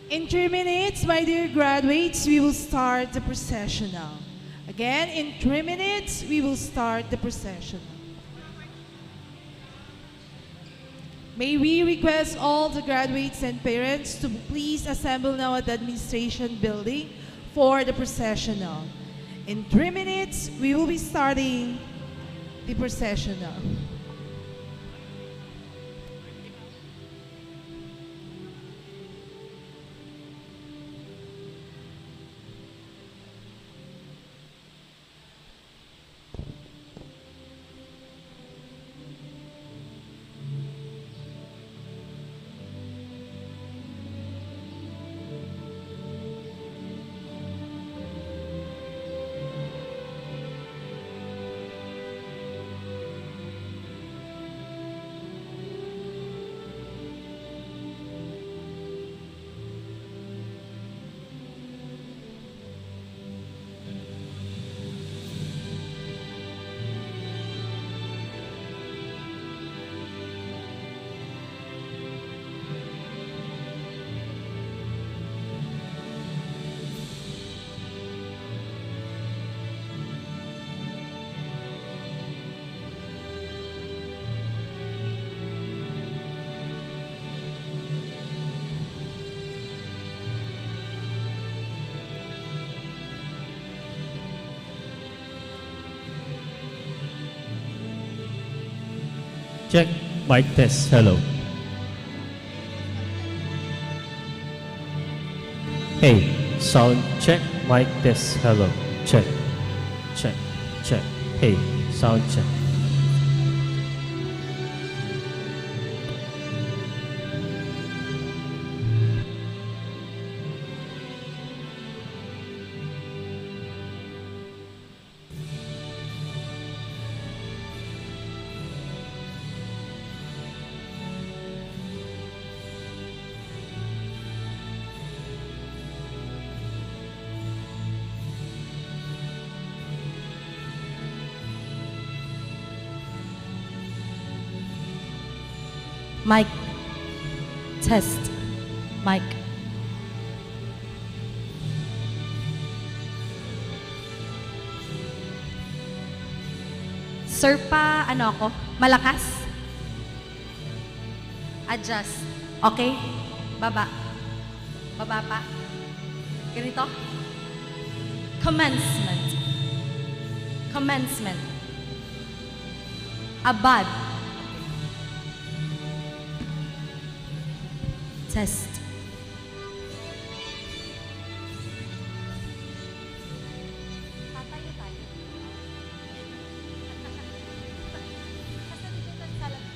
In 3 minutes, my dear graduates, we will start the procession now. Again, in 3 minutes, we will start the procession. May we request all the graduates and parents to please assemble now at the administration building for the procession now. In 3 minutes, we will be starting the procession now. Check, mic test, hello. Hey, sound check, mic test, hello. Check, check, check. Hey, sound check. Mic. Test. Mic. Sir pa, ano ako? Malakas? Adjust. Okay? Baba. Baba pa. Ganito? Commencement. Commencement. Abad. Test. Tatayo tayo. Basta dito tayo sa lahat.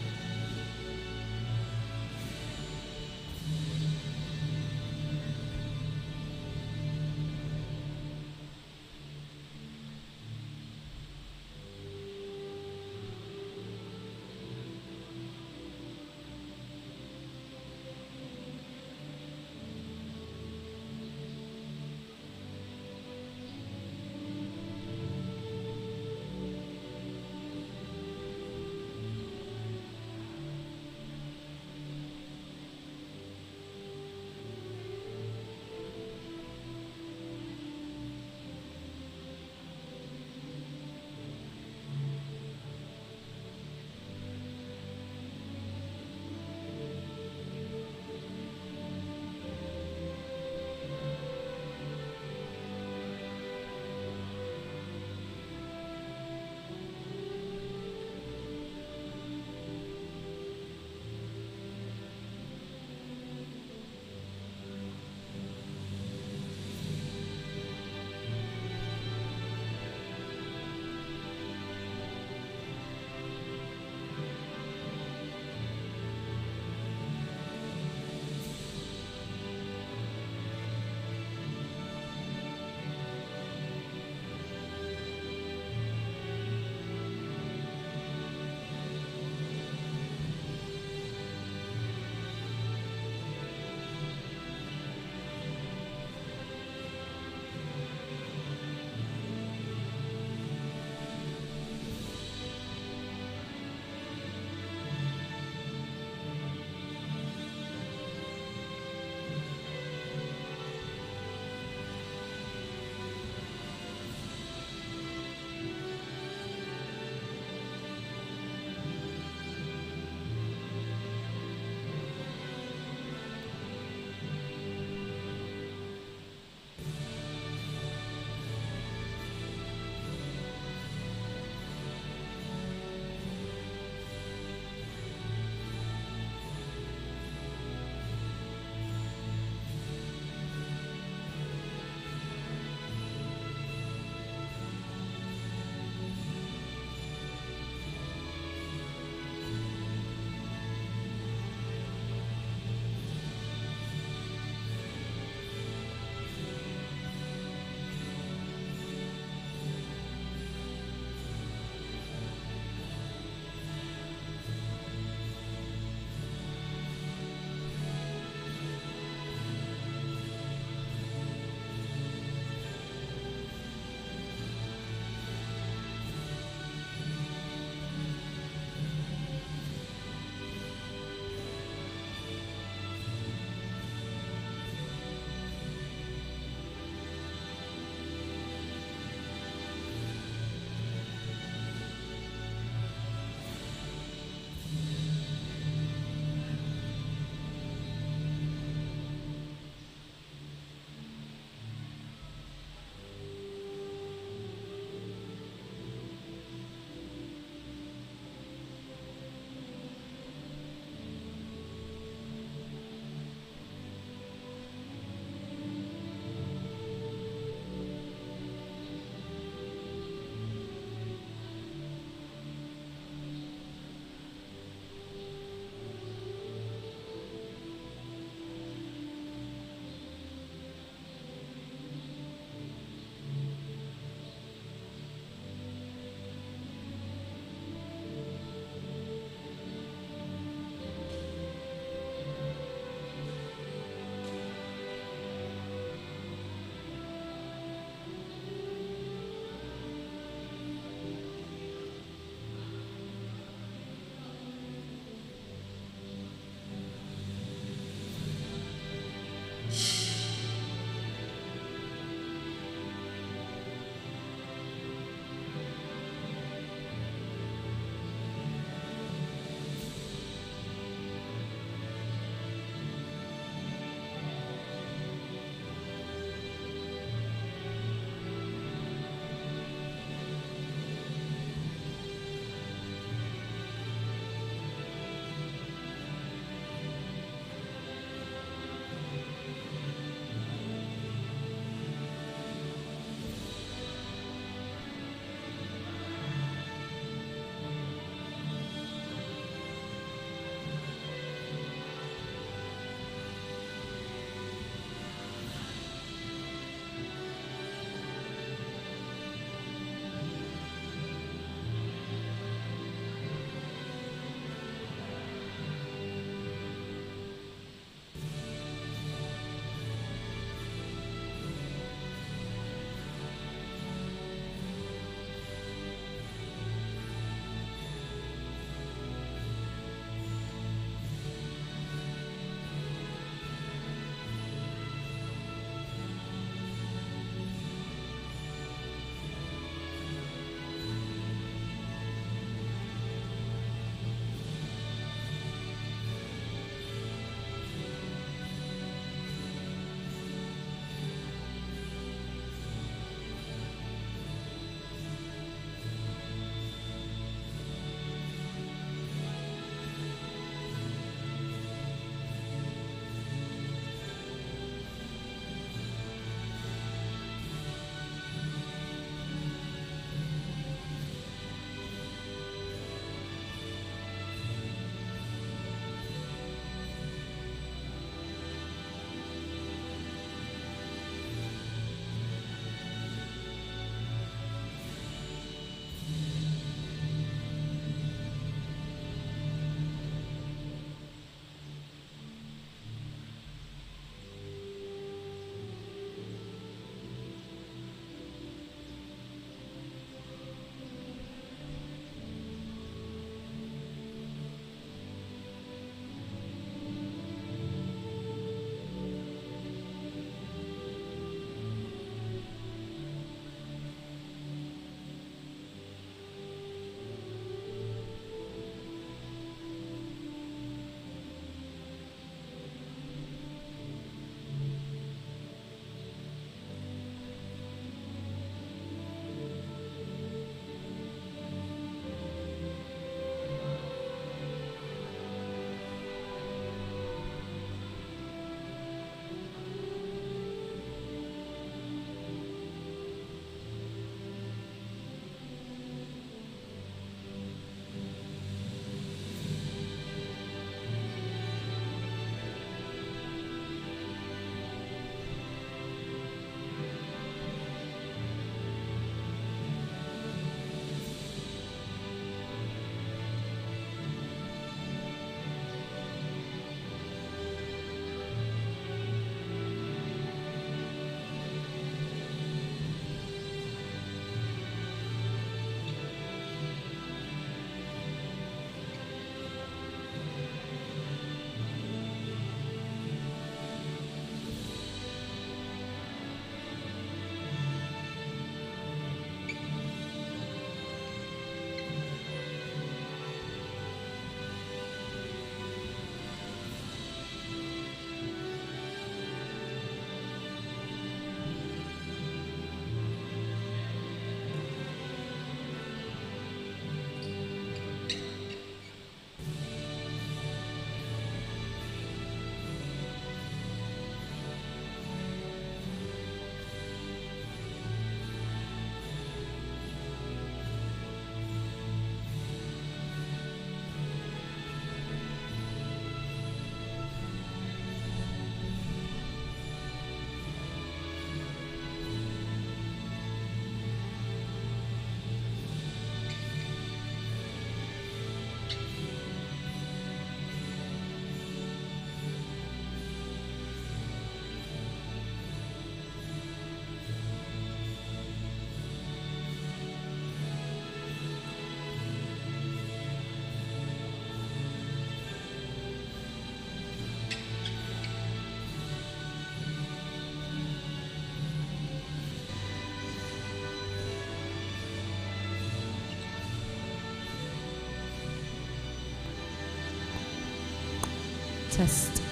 manifest.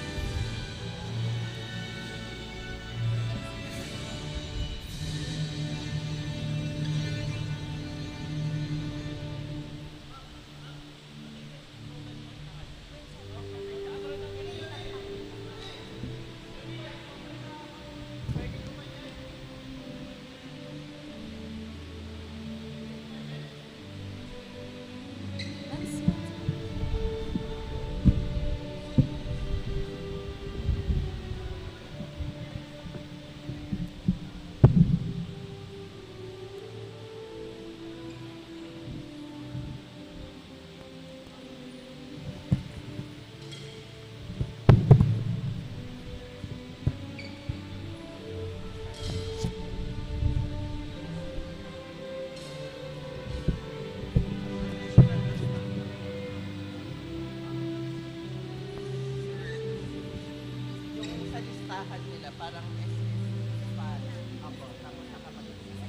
Yung sa listahan nila, parang SS file. Apo, tapos nakapagod sa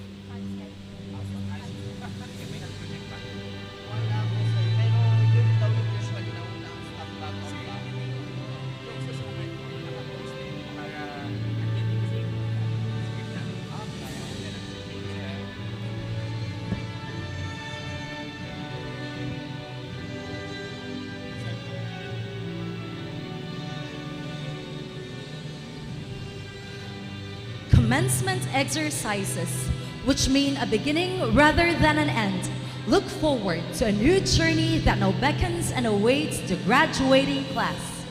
wala po sir, pero yun daw yung usually na una ang staff bago ang bago. Yung susunod po, nakapost din para Commencement exercises, which mean a beginning rather than an end. Look forward to a new journey that now beckons and awaits the graduating class.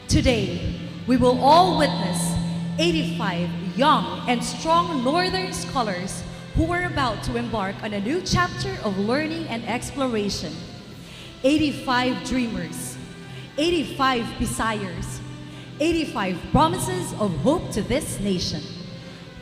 Today, we will all witness 85 young and strong Northern scholars who are about to embark on a new chapter of learning and exploration. 85 dreamers, 85 desires, 85 promises of hope to this nation.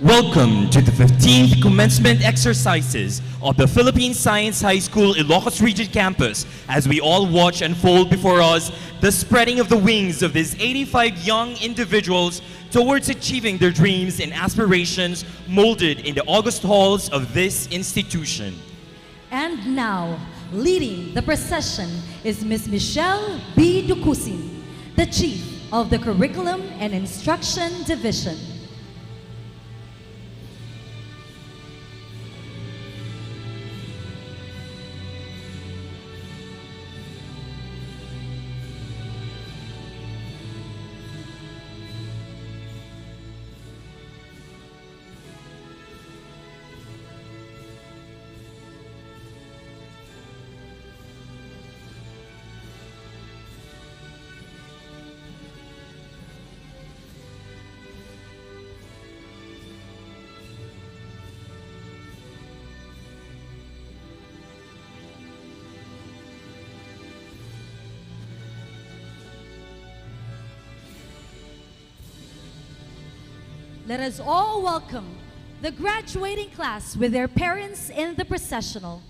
Welcome to the 15th commencement exercises of the Philippine Science High School Ilocos Region campus as we all watch unfold before us the spreading of the wings of these 85 young individuals towards achieving their dreams and aspirations molded in the august halls of this institution. And now, leading the procession is Ms. Michelle B. Ducusin, the Chief of the Curriculum and Instruction Division. Let us all welcome the graduating class with their parents in the processional.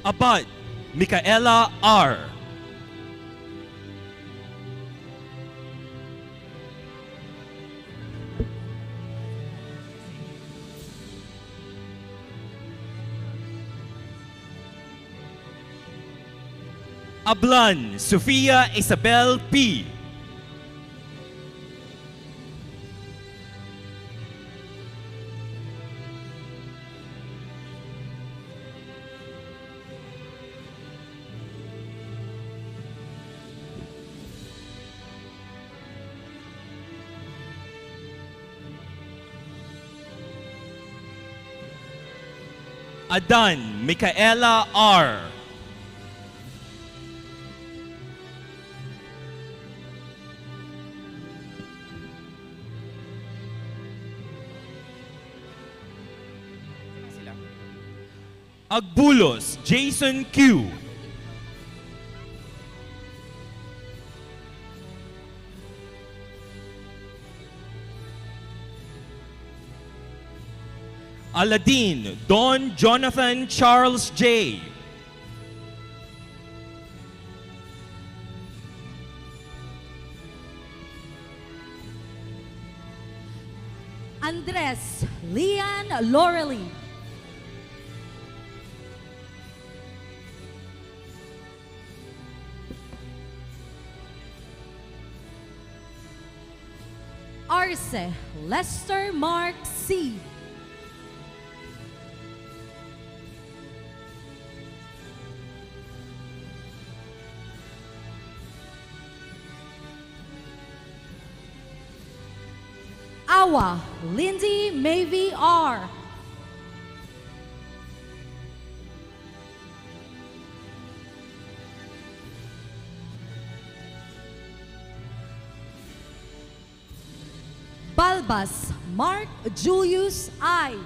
Abad Micaela R. Ablan Sofia Isabel P. Adan Micaela R. Sino sila? Agbulos Jason Q. Aladin Don Jonathan Charles J. Andres Lian Lorely. Arce Lester Mark C. Awa Lindy Mavy R. Balbas Mark Julius I.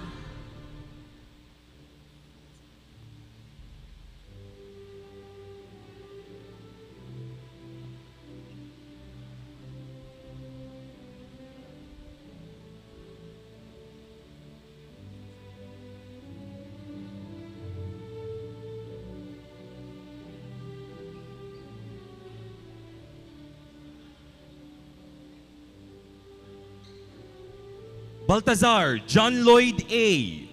Baltazar John Lloyd A.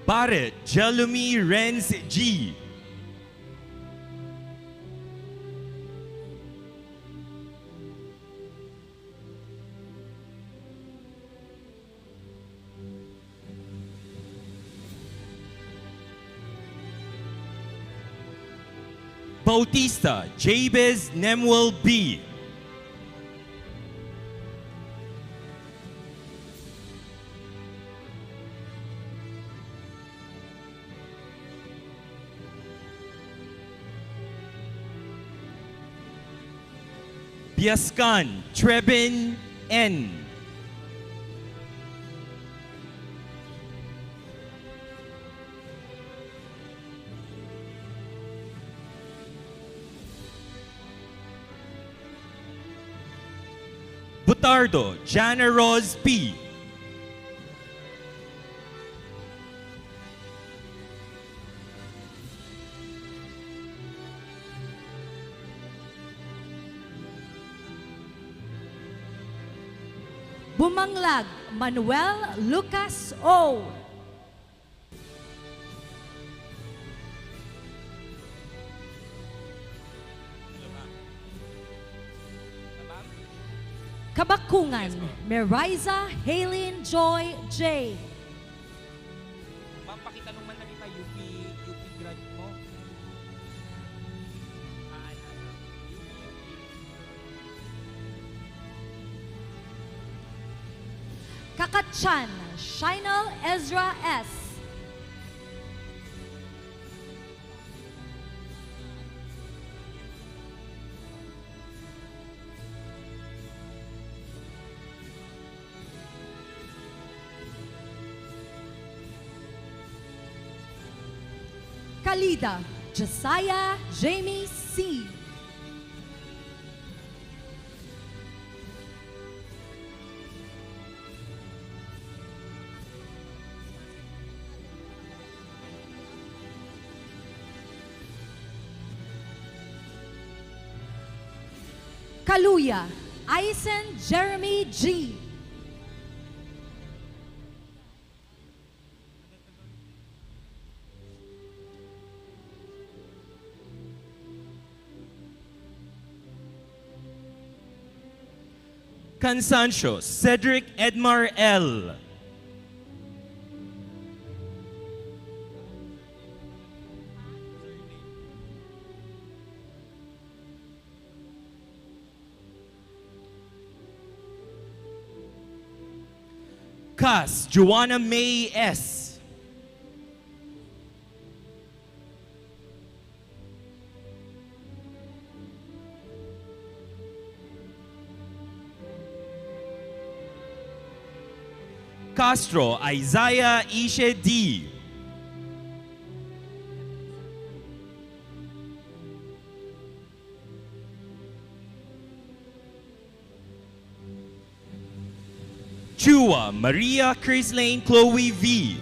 Barrett Jelumi Renz G. Bautista Jabez Nemuel B. Biascan Trebin N. Butardo Jana Rose P. Bumanglag Manuel Lucas O. Kabakungan Meriza Haylin Joy J. Ma'am, pakitanong man namin pa UP grad mo. Kakatchan Shinal Ezra S. Kalida Josiah Jamie C. Kaluya Eisen Jeremy G. Cansancio Cedric Edmar L. Cas Joanna May S. Castro Isaiah Ishe D. Chua Maria Crislane Chloe V.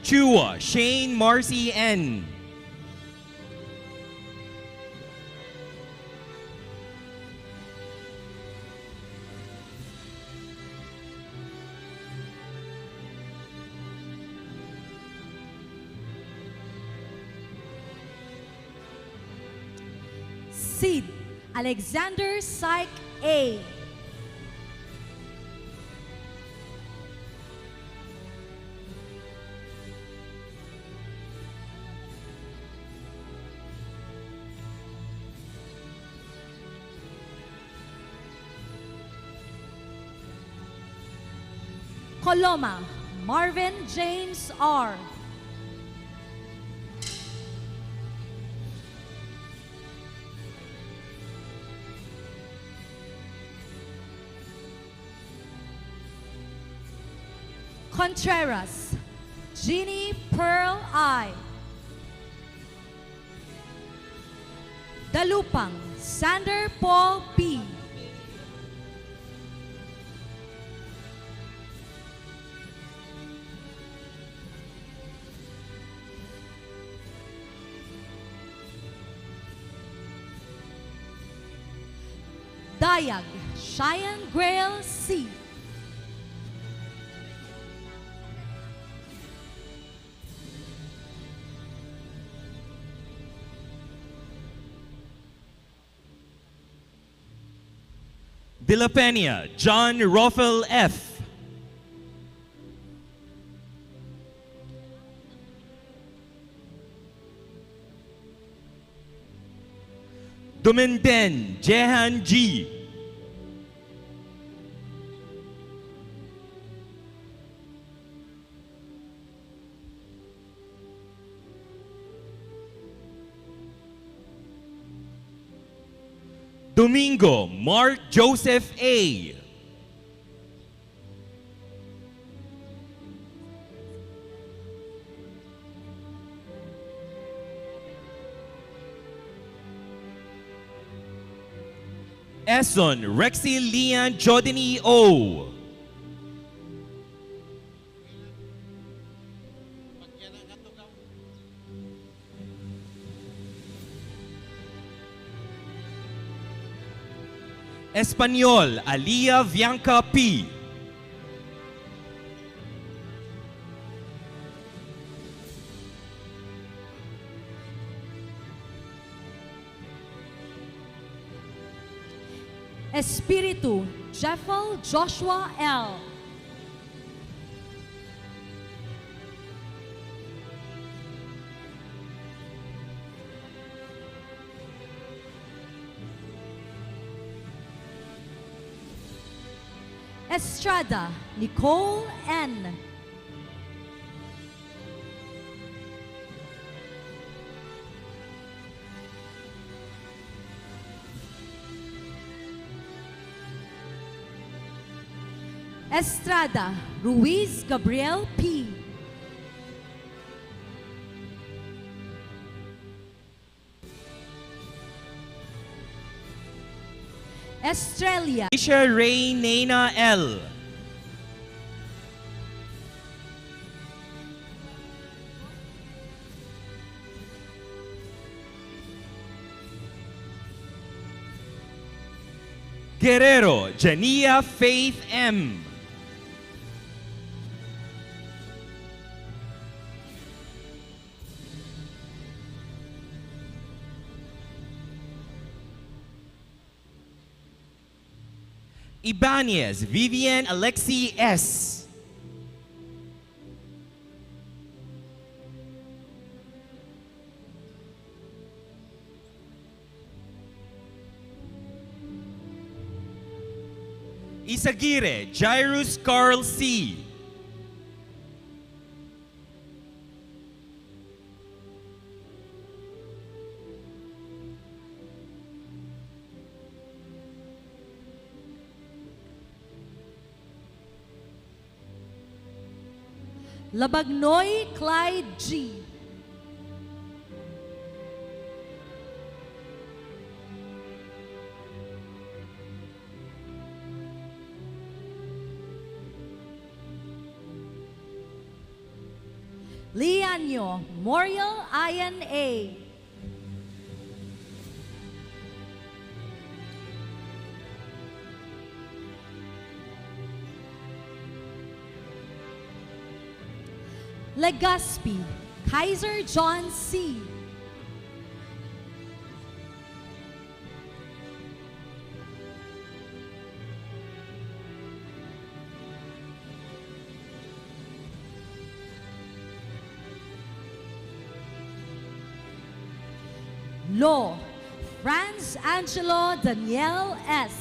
Chua Shane Marcy N. Sid Alexander Syke A. Coloma Marvin James R. Contreras Jeannie Pearl I. Dalupang Sander Paul P. Dayag Cheyenne Grail C. De La Peña John Roffel F. Duminden Jehan G. Domingo Mark Joseph A. Eson Rexy Leon Jodini O. Espanyol Alia Bianca P. Espiritu Jeffel Joshua L. Estrada Nicole N. Estrada Ruiz Gabriel P. Estrella Isha Ray Nena L. Guerrero Jania Faith M. Ibanez Vivian Alexi S. Isagire Jairus Carl C. Labagnoy Clyde G. Lianyo Moriel Ian A. Legazpi Kaiser John C. Lo Franz Angelo Daniel S.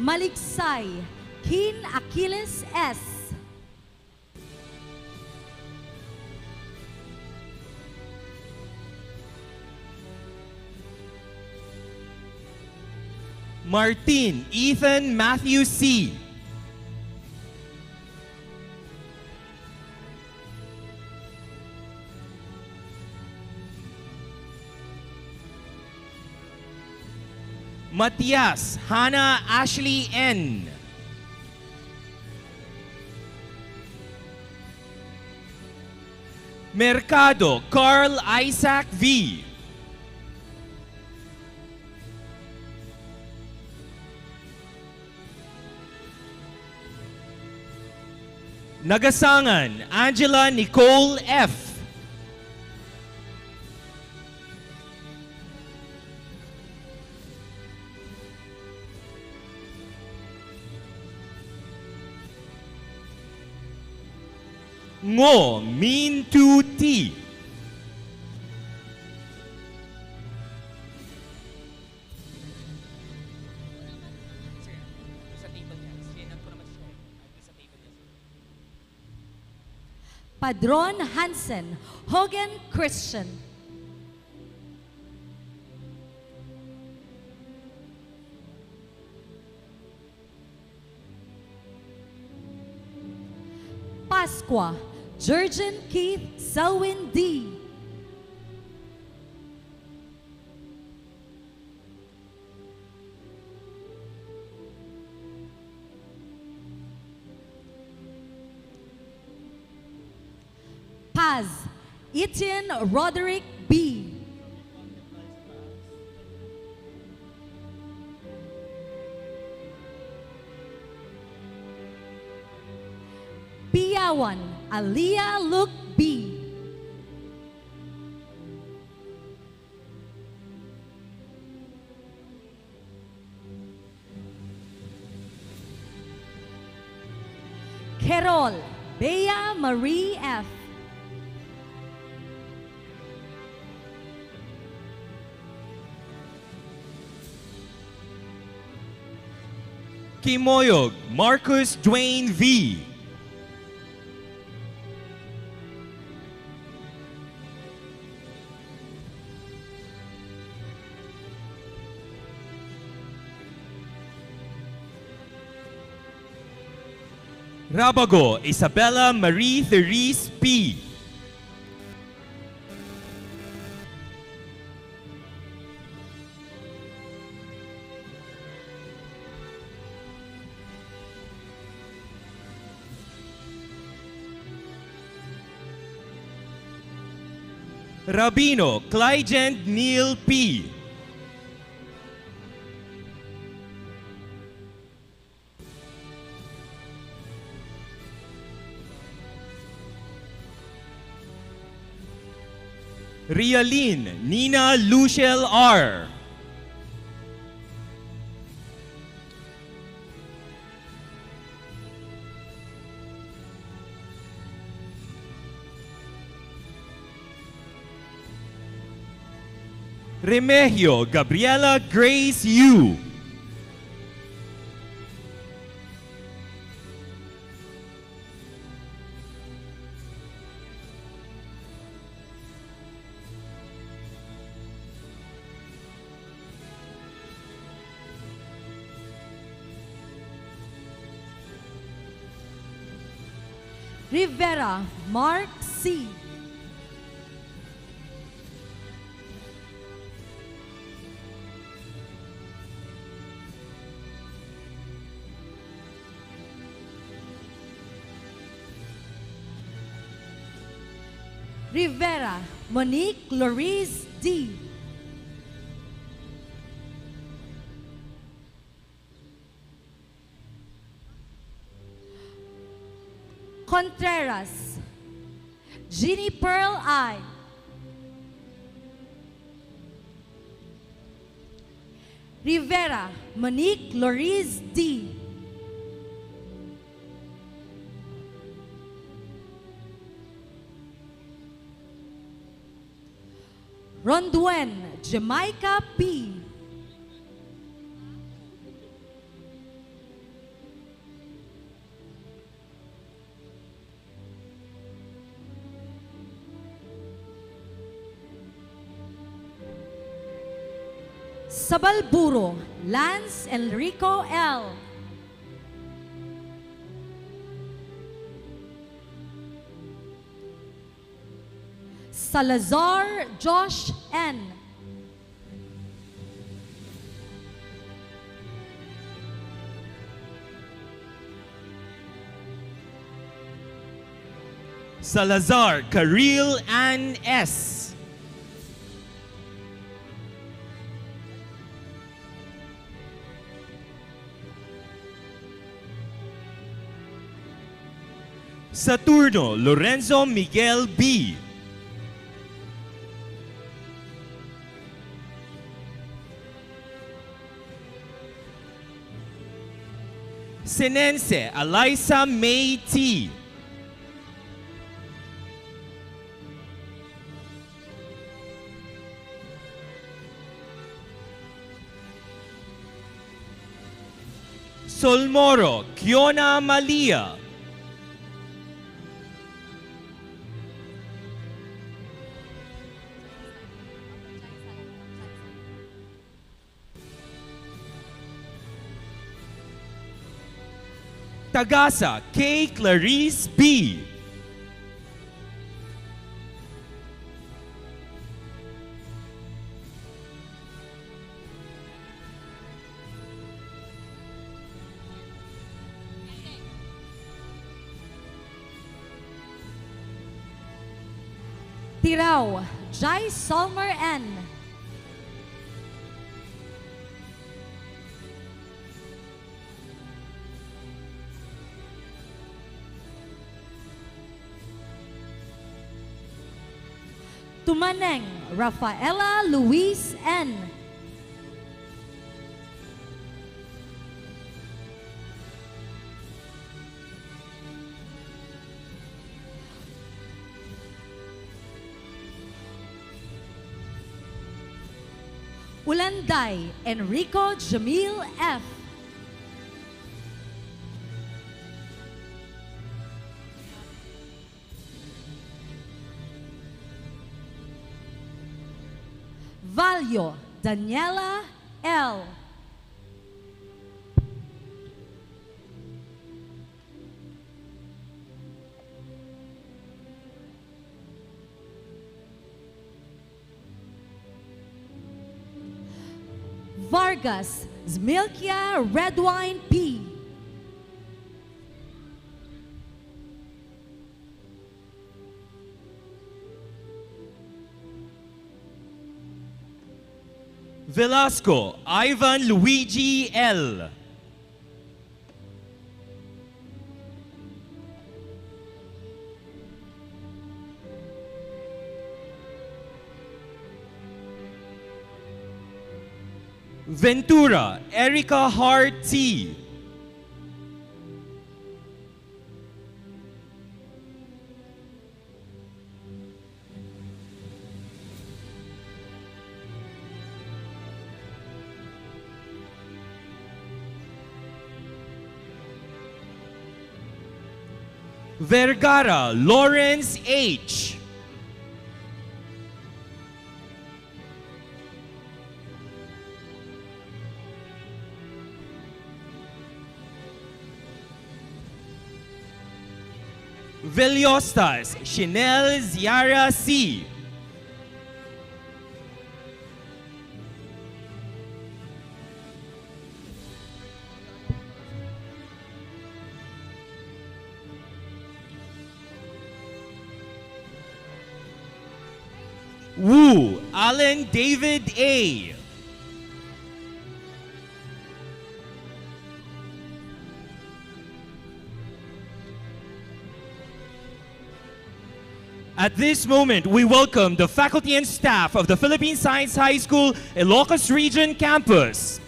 Maliksay Kin Achilles S. Martin Ethan Matthew C. Matias Hannah Ashley N. Mercado Carl Isaac V. Nagasangan Angela Nicole F. Ngo Min Tu T. Sa table niya. Sinan ko naman siya. Sa table niya. Padron Hansen Hogan Christian. Pasqua Jurgen Keith Selwyn D. Paz Etienne Roderick B. Piawan Aliyah Luke B. Kerol Bea Marie F. Kimoyog Marcus Dwayne V. Rabago Isabella Marie Therese P. Rabino Clygent Neil P. Rialyn Nina Luciel R. Remigio Gabriela Grace Yu. Rivera Mark C. Rivera Monique Loris D. Contreras Jeannie Pearl I. Rivera Monique Loris D. Ronduen Jamaica P. Sabalburo Lance Enrico L. Salazar Josh N. Salazar Karil Ann S. Saturno Lorenzo Miguel B. Sinense Eliza May T. Solmoro Kiona Malia. Tagasa K. Clarice B. Tirao Jai Solmer N. Tumaneng Rafaela Luis N. Ulanday Enrico Jamil F. Valyo Daniela L. Vargas Zmilkia Redwine P. Velasco Ivan Luigi L. Ventura Erica Hart T. Vergara Lawrence H. Veliostas Chanel Ziara C. Wu Alan David A. At this moment, we welcome the faculty and staff of the Philippine Science High School, Ilocos Region Campus.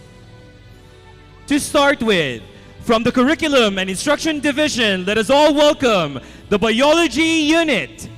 To start with, from the Curriculum and Instruction Division, let us all welcome the Biology Unit.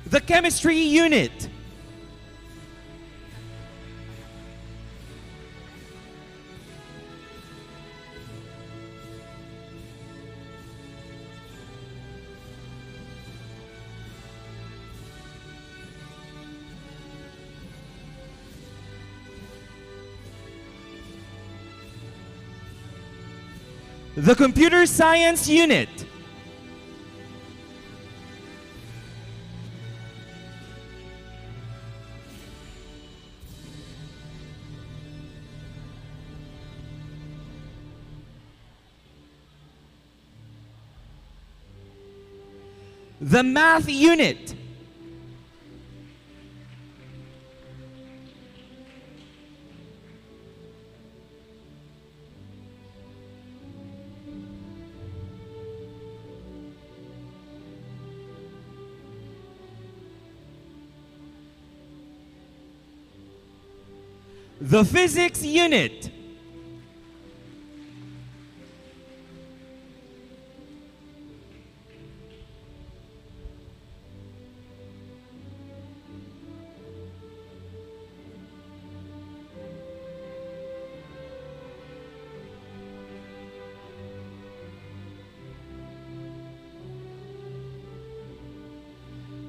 The Chemistry Unit. The Computer Science Unit. The Math Unit. The Physics Unit.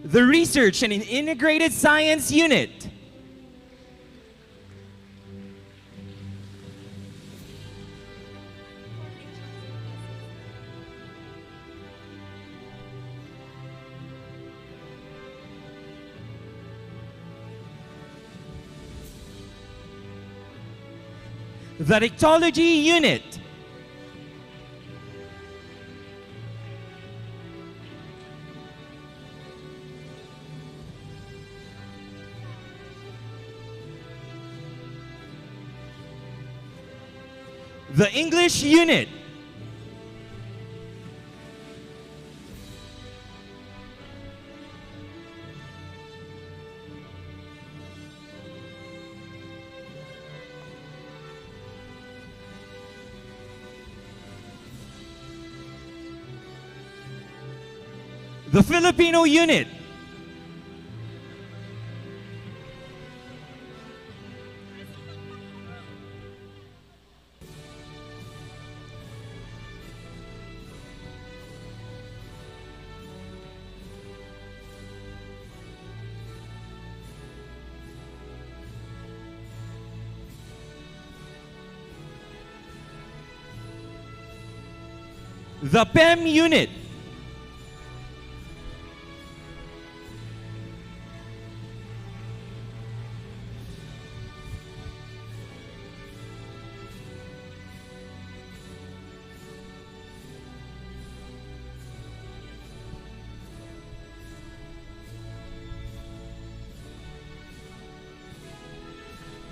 The Research and Integrated Science Unit. The Dictology Unit. The English Unit. The Filipino Unit. The PEM Unit.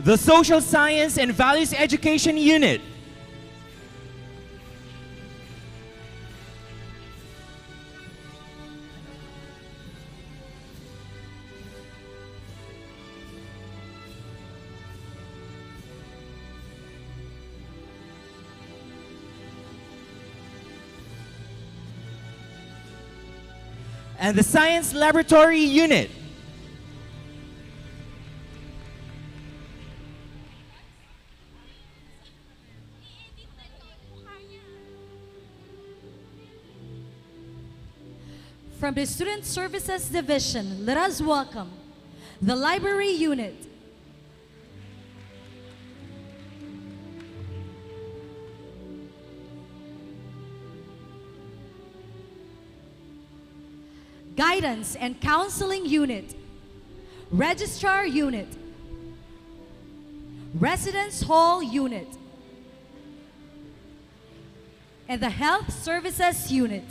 The Social Science and Values Education Unit. And the Science Laboratory Unit. From the Student Services Division, let us welcome the Library Unit, Guidance and Counseling Unit, Registrar Unit, Residence Hall Unit, and the Health Services Unit.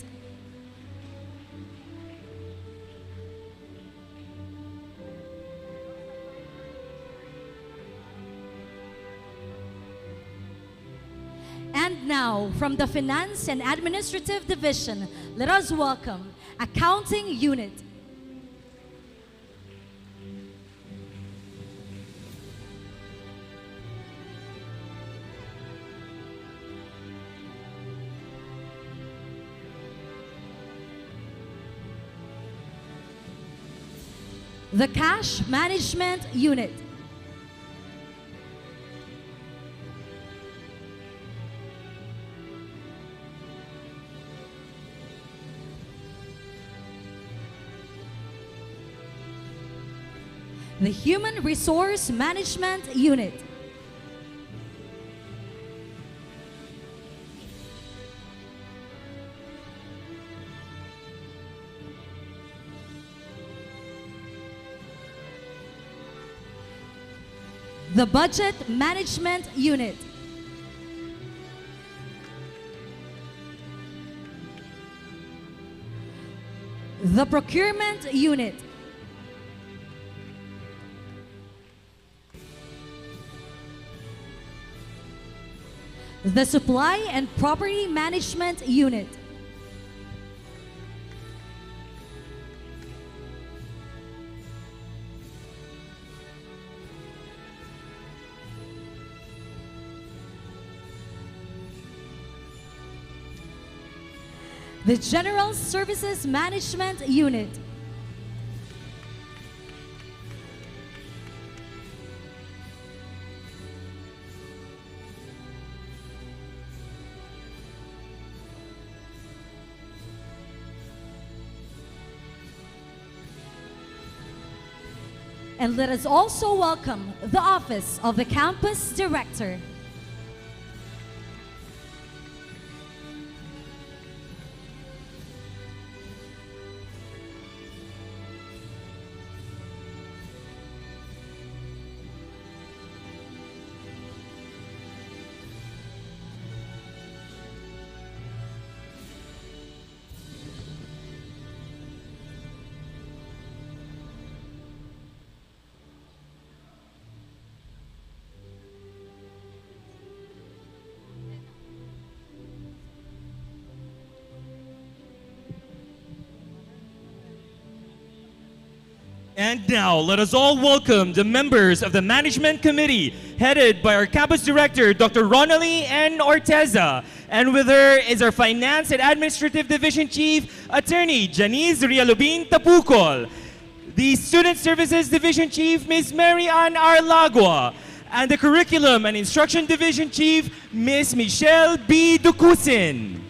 And now, from the Finance and Administrative Division, let us welcome Accounting Unit, the Cash Management Unit, the Human Resource Management Unit, the Budget Management Unit, the Procurement Unit, the Supply and Property Management Unit, the General Services Management Unit, and let us also welcome the Office of the Campus Director. And now, let us all welcome the members of the Management Committee, headed by our Campus Director, Dr. Ronaldie N. Orteza. And with her is our Finance and Administrative Division Chief, Attorney Janice Rialubin Tapucol. The Student Services Division Chief, Ms. Mary Ann Arlagua. And the Curriculum and Instruction Division Chief, Ms. Michelle B. Ducusin.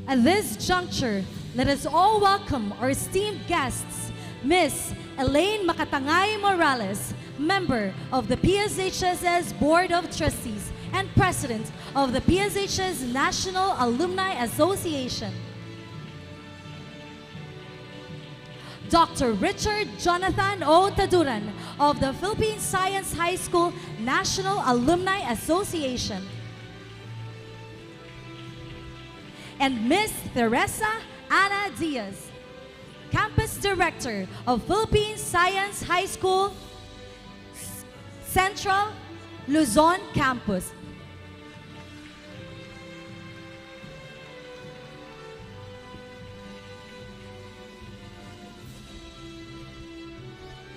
At this juncture, let us all welcome our esteemed guests, Ms. Elaine Makatangay Morales, member of the PSHS Board of Trustees and President of the PSHS National Alumni Association. Dr. Richard Jonathan O. Taduran of the Philippine Science High School National Alumni Association, and Ms. Teresa Ana Diaz, Campus Director of Philippine Science High School Central Luzon Campus.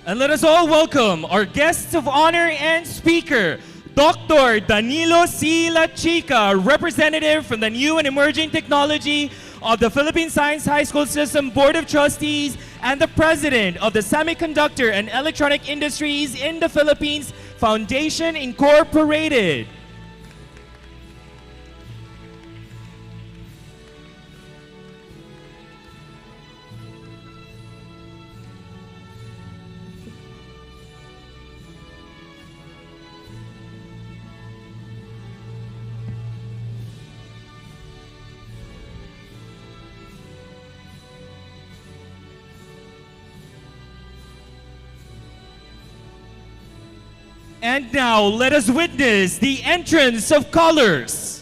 And let us all welcome our guests of honor and speaker, Dr. Danilo C. La Chica, representative from the New and Emerging Technology of the Philippine Science High School System Board of Trustees and the President of the Semiconductor and Electronic Industries in the Philippines Foundation Incorporated. And now, let us witness the entrance of colors.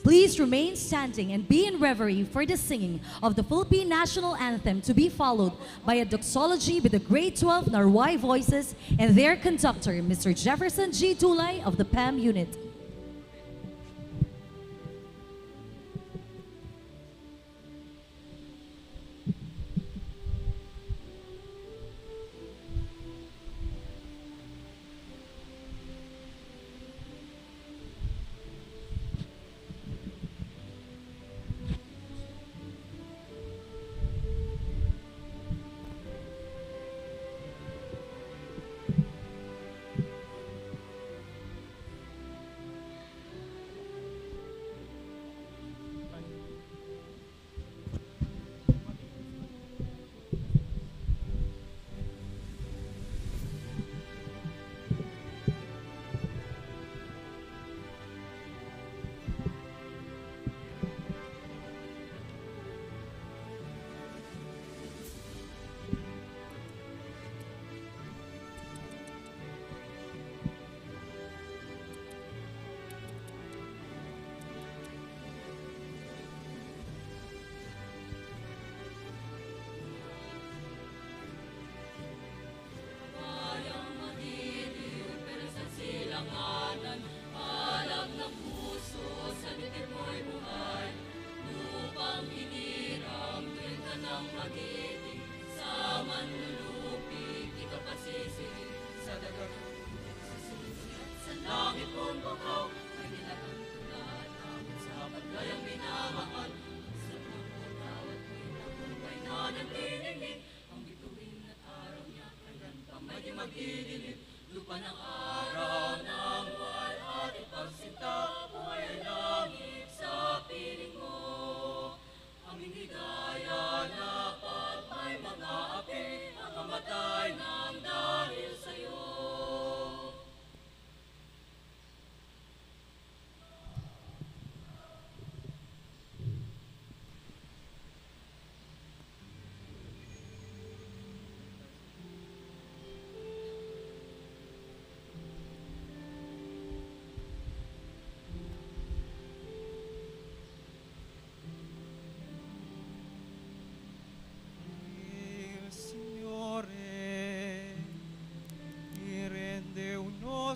Please remain standing and be in reverie for the singing of the Philippine National Anthem, to be followed by a doxology with the grade 12 Narwai Voices and their conductor, Mr. Jefferson G. Dulay of the PEM unit.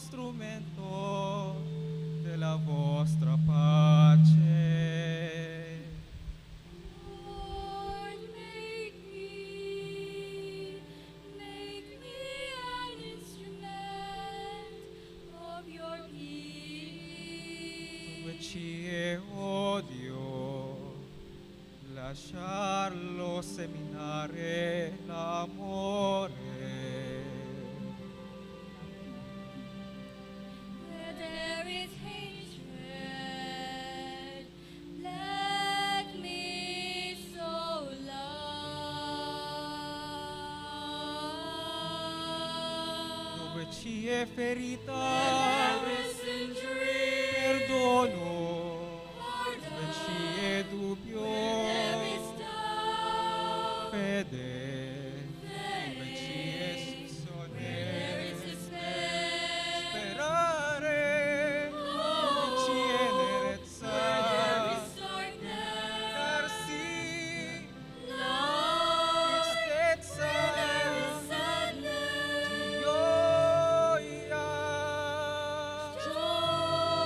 strumento della vostra pace. Lord, make me an instrument of your peace. With ci odio, lasciarlo seminare l'amore. Where there is hatred, let me sow love. Dove ci è ferita, There is injury, perdono. Dove ci è dubbio, there is doubt, fede. Dove ci è there soluzione, is despair. sperare. Dove ci è nerezza, There is darkness, darsi love, tristezza, there is sadness, gioia.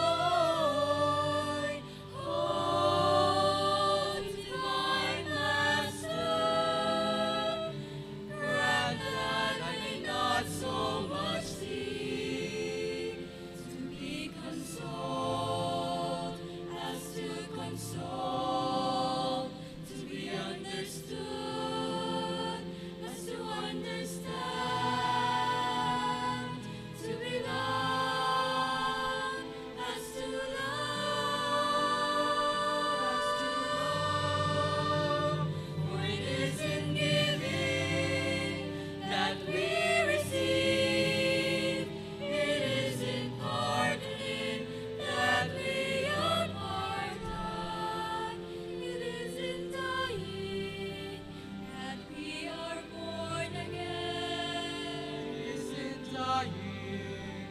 joy. Oh, divine Master, grant that I may not so much seek to be consoled as to console, to be understood as to understand, to be loved as to love. For it is in giving that we receive, it is in pardoning that we are pardoned, it is in dying that we are born again. Is in dying,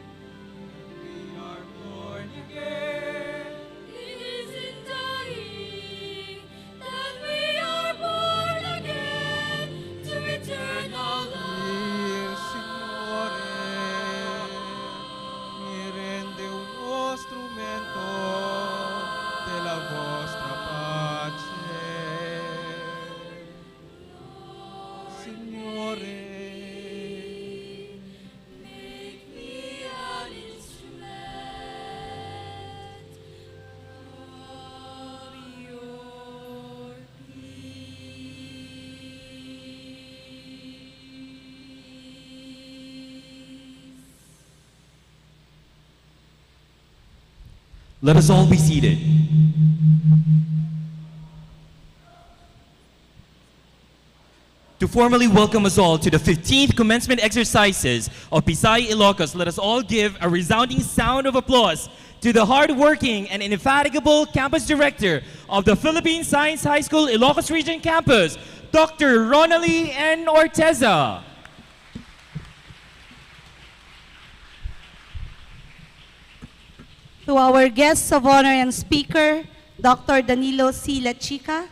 we are born again. It is in dying that we are born again to eternal Il life. Signore mi rende uno strumento della vostra pace. Signore, Make me an instrument of your peace. Let us all be seated. To formally welcome us all to the 15th commencement exercises of Pisay Ilocos, let us all give a resounding sound of applause to the hardworking and indefatigable campus director of the Philippine Science High School Ilocos Region Campus, Dr. Ronally N. Orteza. To our guests of honor and speaker, Dr. Danilo C. Lachica,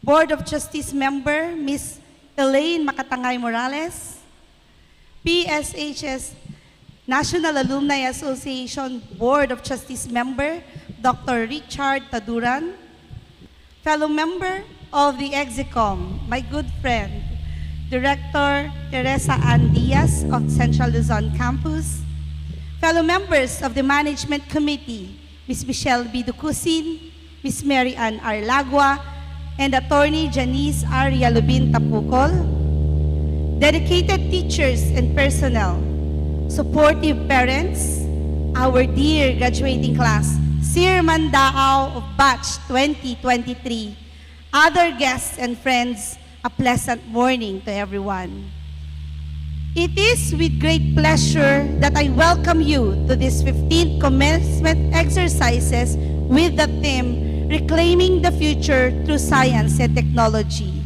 Board of Trustees member, Ms. Elaine Makatangay Morales, PSHS National Alumni Association Board of Trustees member, Dr. Richard Taduran, fellow member of the EXICOM, my good friend, Director Teresa Ann Diaz of Central Luzon Campus, fellow members of the Management Committee, Ms. Michelle B. Ducusin, Ms. Mary Ann Arlagua, and Attorney Janice R. Yalubin Tapukol, dedicated teachers and personnel, supportive parents, our dear graduating class, Sir Mandao of Batch 2023, other guests and friends, a pleasant morning to everyone. It is with great pleasure that I welcome you to this 15th commencement exercises with the theme, Reclaiming the Future Through Science and Technology.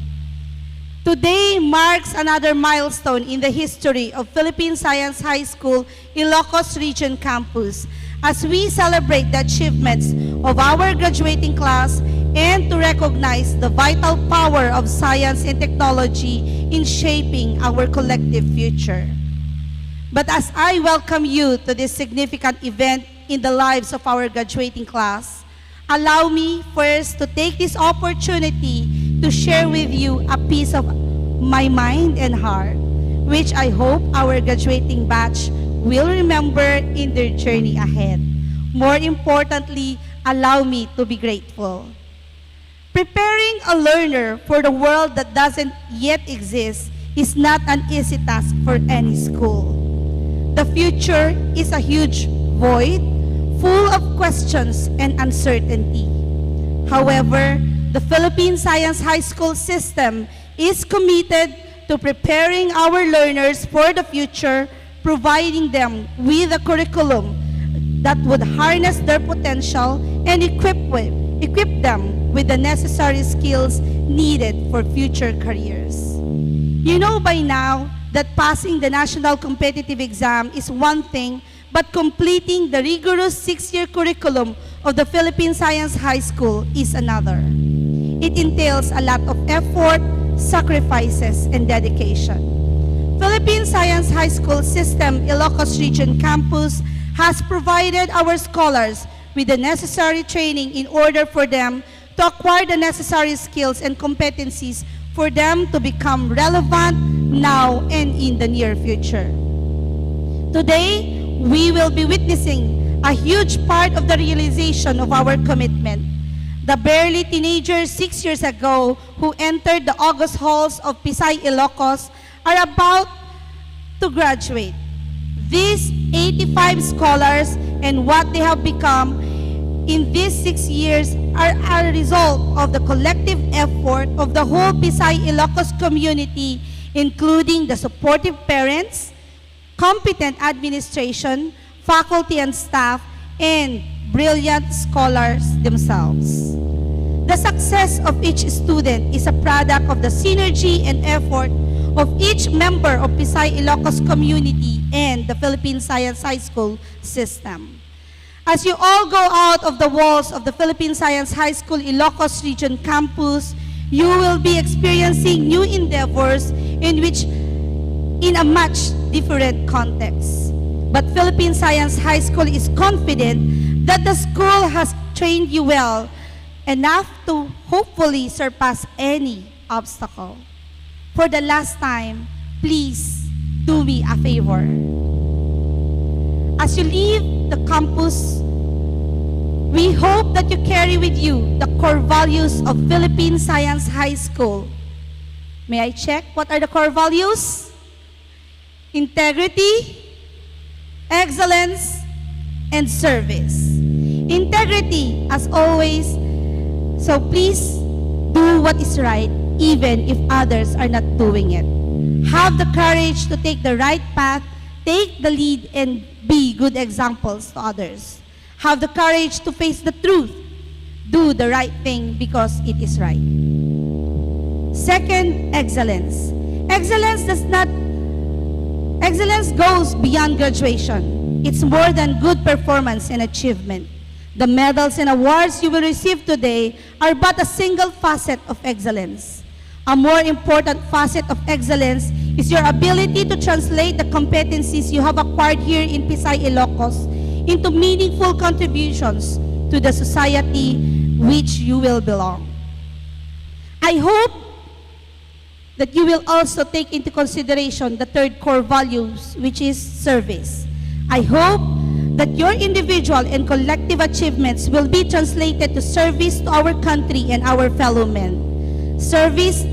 Today marks another milestone in the history of Philippine Science High School Ilocos Region Campus as we celebrate the achievements of our graduating class and to recognize the vital power of science and technology in shaping our collective future. But as I welcome you to this significant event in the lives of our graduating class, allow me first to take this opportunity to share with you a piece of my mind and heart, which I hope our graduating batch will remember in their journey ahead. More importantly, allow me to be grateful. Preparing a learner for the world that doesn't yet exist is not an easy task for any school. The future is a huge void, full of questions and uncertainty. However, the Philippine Science High School system is committed to preparing our learners for the future, providing them with a curriculum that would harness their potential and equip them with the necessary skills needed for future careers. You know by now that passing the national competitive exam is one thing, but completing the rigorous 6-year curriculum of the Philippine Science High School is another. It entails a lot of effort, sacrifices, and dedication. Philippine Science High School System Ilocos Region Campus has provided our scholars with the necessary training in order for them to acquire the necessary skills and competencies for them to become relevant now and in the near future. Today, we will be witnessing a huge part of the realization of our commitment. The barely teenagers 6 years ago who entered the August halls of Pisay Ilocos are about to graduate. These 85 scholars and what they have become in these 6 years are a result of the collective effort of the whole Pisay Ilocos community, including the supportive parents, competent administration, faculty and staff, and brilliant scholars themselves. The success of each student is a product of the synergy and effort of each member of Pisay Ilocos community and the Philippine Science High School system. As you all go out of the walls of the Philippine Science High School Ilocos Region Campus, you will be experiencing new endeavors in a much different context. But Philippine Science High School is confident that the school has trained you well enough to hopefully surpass any obstacle. For the last time, please do me a favor. As you leave the campus, we hope that you carry with you the core values of Philippine Science High School. May I check? What are the core values? Integrity, excellence, and service. Integrity, as always, so please do what is right, even if others are not doing it. Have the courage to take the right path, take the lead, and be good examples to others. Have the courage to face the truth. Do the right thing because it is right. Second, excellence. Excellence goes beyond graduation. It's more than good performance and achievement. The medals and awards you will receive today are but a single facet of excellence. A more important facet of excellence is your ability to translate the competencies you have acquired here in Pisay Ilocos into meaningful contributions to the society which you will belong. I hope that you will also take into consideration the third core values, which is service. I hope that your individual and collective achievements will be translated to service to our country and our fellow men. Service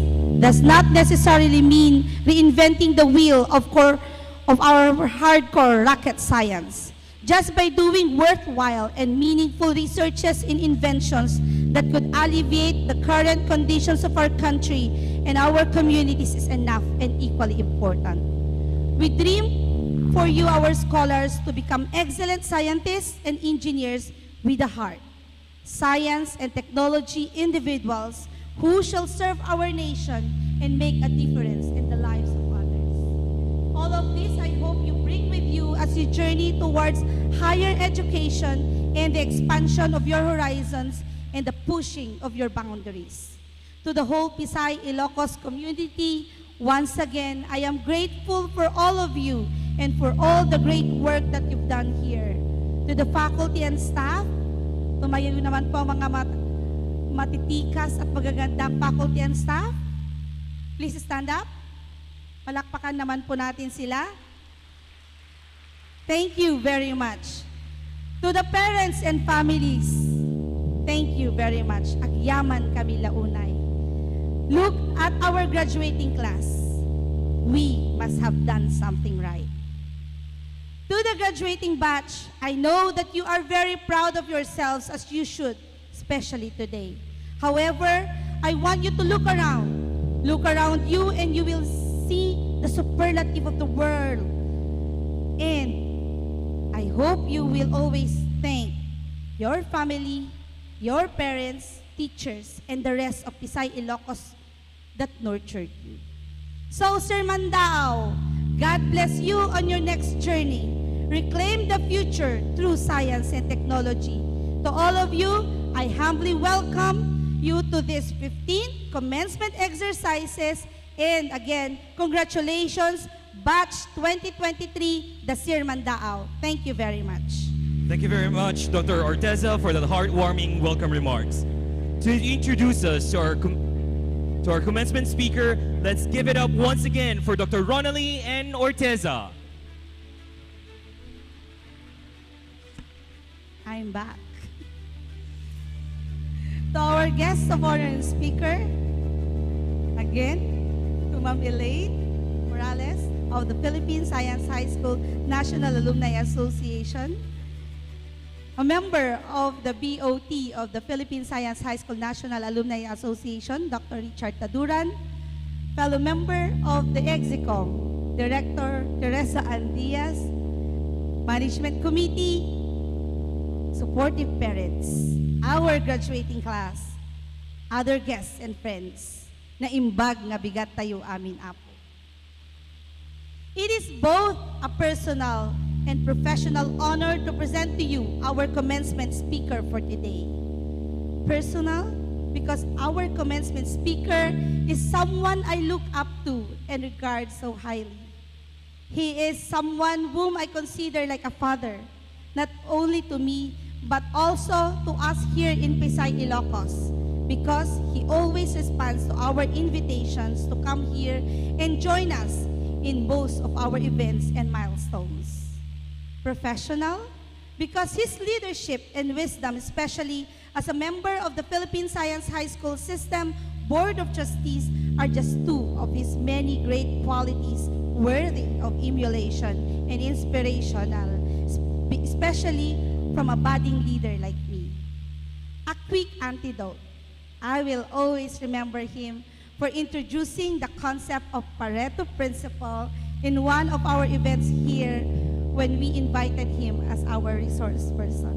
does not necessarily mean reinventing the wheel of our hardcore rocket science. Just by doing worthwhile and meaningful researches in inventions that could alleviate the current conditions of our country and our communities is enough and equally important. We dream for you, our scholars, to become excellent scientists and engineers with a heart, science and technology individuals who shall serve our nation and make a difference in the lives of others. All of this I hope you bring with you as you journey towards higher education and the expansion of your horizons and the pushing of your boundaries. To the whole Pisay Ilocos community, once again, I am grateful for all of you and for all the great work that you've done here. To the faculty and staff, tumayo naman po mga matitikas at magagandang faculty and staff. Please stand up. Palakpakan naman po natin sila. Thank you very much. To the parents and families, thank you very much. Agyaman kami launay. Look at our graduating class. We must have done something right. To the graduating batch, I know that you are very proud of yourselves as you should, especially today. However, I want you to look around. Look around you and you will see the superlative of the world. And I hope you will always thank your family, your parents, teachers, and the rest of Pisay Ilocos that nurtured you. So, Sir Mandao, God bless you on your next journey. Reclaim the future through science and technology. To all of you, I humbly welcome you to this 15th commencement exercises. And again, congratulations, Batch 2023, the Sir Mandao. Thank you very much. Thank you very much, Dr. Orteza, for the heartwarming welcome remarks. To introduce us to our commencement speaker, let's give it up once again for Dr. Ronaldie and Orteza. I'm back. To our guest of honor and speaker, again, to Ma'am Elaine Morales of the Philippine Science High School National Alumni Association, a member of the BOT of the Philippine Science High School National Alumni Association, Dr. Richard Taduran, fellow member of the EXICOM, Director Teresa Andiaz, Management Committee, supportive parents, our graduating class, other guests and friends, na imbag nga bigat tayo amin apo. It is both a personal and professional honor to present to you our commencement speaker for today. Personal, because our commencement speaker is someone I look up to and regard so highly. He is someone whom I consider like a father, not only to me, but also to us here in Pisay, Ilocos, because he always responds to our invitations to come here and join us in most of our events and milestones. Professional, because his leadership and wisdom, especially as a member of the Philippine Science High School System Board of Trustees, are just two of his many great qualities worthy of emulation and inspirational, especially from a budding leader like me. A quick antidote. I will always remember him for introducing the concept of Pareto Principle in one of our events here when we invited him as our resource person.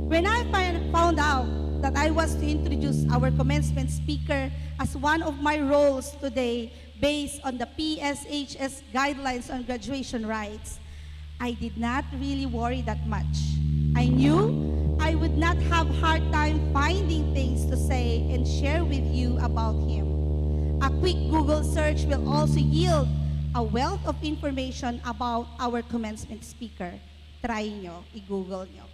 When I found out that I was to introduce our commencement speaker as one of my roles today based on the PSHS guidelines on graduation rights, I did not really worry that much. I knew I would not have a hard time finding things to say and share with you about him. A quick Google search will also yield a wealth of information about our commencement speaker. Try nyo, i-Google nyo.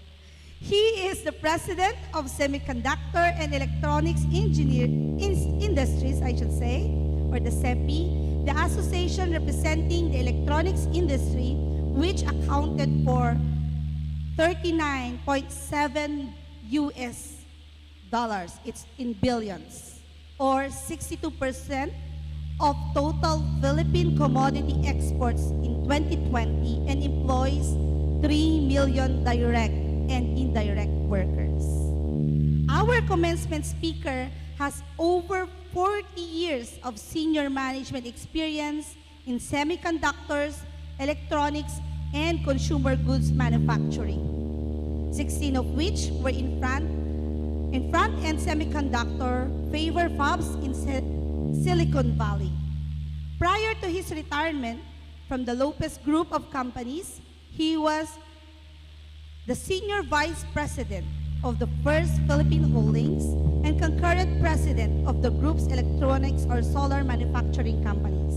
He is the president of Semiconductor and Electronics Industries, I should say, or the SEPI, the association representing the electronics industry, which accounted for 39.7 US dollars, it's in billions, or 62% of total Philippine commodity exports in 2020 and employs 3 million direct and indirect workers. Our commencement speaker has over 40 years of senior management experience in semiconductors, electronics, and consumer goods manufacturing, 16 of which were in front-end semiconductor favor fabs in Silicon Valley. Prior to his retirement from the Lopez Group of Companies, he was the Senior Vice President of the First Philippine Holdings and concurrent President of the group's electronics or solar manufacturing companies.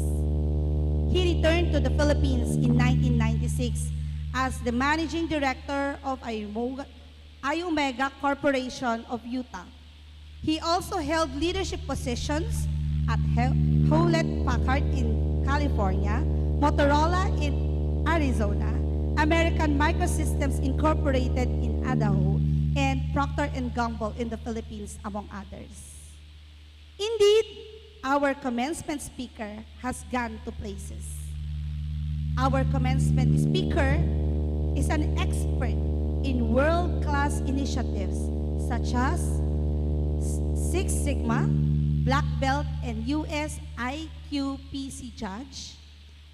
He returned to the Philippines in 1996 as the Managing Director of Iomega Corporation of Utah. He also held leadership positions at Hewlett Packard in California, Motorola in Arizona, American Microsystems Incorporated in Idaho, and Procter & Gamble in the Philippines, among others. Indeed, our commencement speaker has gone to places. Our commencement speaker is an expert in world-class initiatives such as Six Sigma, Black Belt and US IQPC Judge,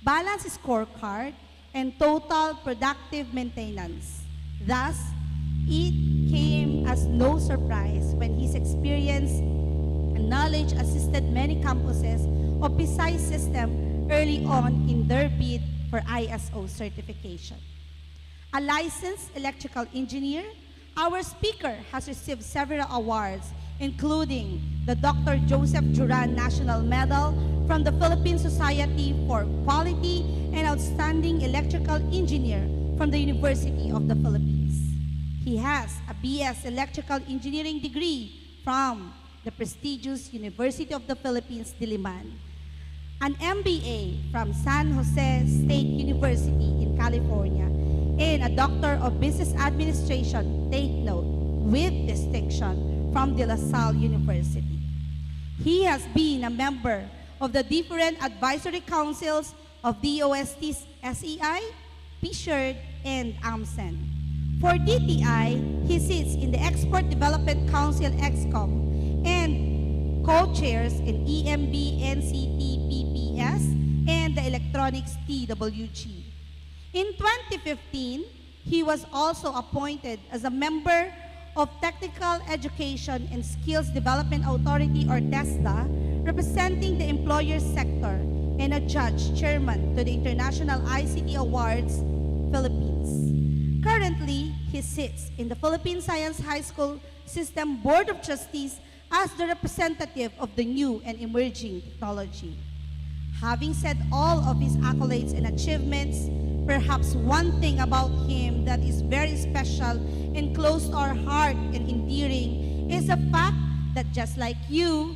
Balance Scorecard, and Total Productive Maintenance. Thus, it came as no surprise when his experience and knowledge assisted many campuses of PSHS system early on in their bid for ISO certification. A licensed electrical engineer, our speaker has received several awards, including the Dr. Joseph Duran National Medal from the Philippine Society for Quality and Outstanding Electrical Engineer from the University of the Philippines. He has a BS Electrical Engineering degree from the prestigious University of the Philippines, Diliman, an MBA from San Jose State University in California, and a Doctor of Business Administration, take note, with distinction from De La Salle University. He has been a member of the different advisory councils of DOST's SEI, PSHRD, and AMSEN. For DTI, he sits in the Export Development Council EXCOM and co-chairs in EMB NCT PPS and the Electronics TWG. In 2015, he was also appointed as a member of Technical Education and Skills Development Authority, or TESDA, representing the employer sector, and a judge chairman to the International ICT Awards, Philippines. Currently, he sits in the Philippine Science High School System Board of Trustees as the representative of the new and emerging technology. Having said all of his accolades and achievements, perhaps one thing about him that is very special and close to our heart and endearing is the fact that just like you,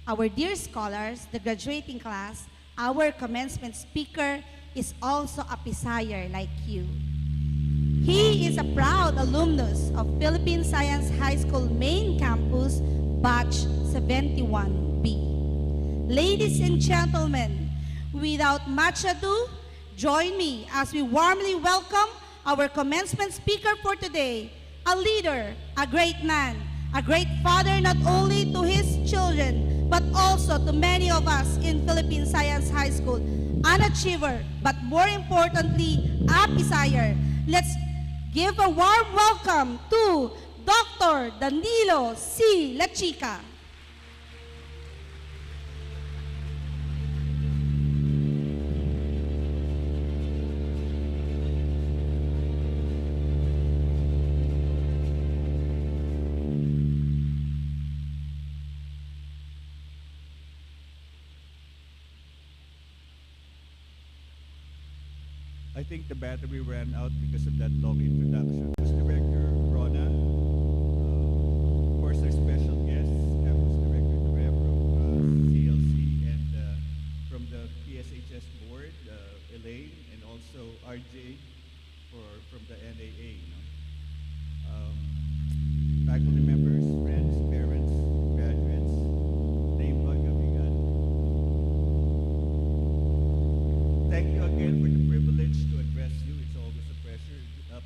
our dear scholars, the graduating class, our commencement speaker is also a Pisayer like you. He is a proud alumnus of Philippine Science High School Main Campus, Batch 71B. Ladies and gentlemen, without much ado, join me as we warmly welcome our commencement speaker for today, a leader, a great man, a great father not only to his children, but also to many of us in Philippine Science High School, an achiever, but more importantly, a Pisayer. Let's give a warm welcome to Dr. Danilo C. La Chica. I think the battery ran out because of that long introduction. Campus Director Rona, of course our special guests, Campus Director Dre from CLC and from the PSHS board, Elaine, and also RJ from the NAA. Faculty members, friends, parents, graduates, name ba gabigan. Thank you again for the privilege to address you. It's always a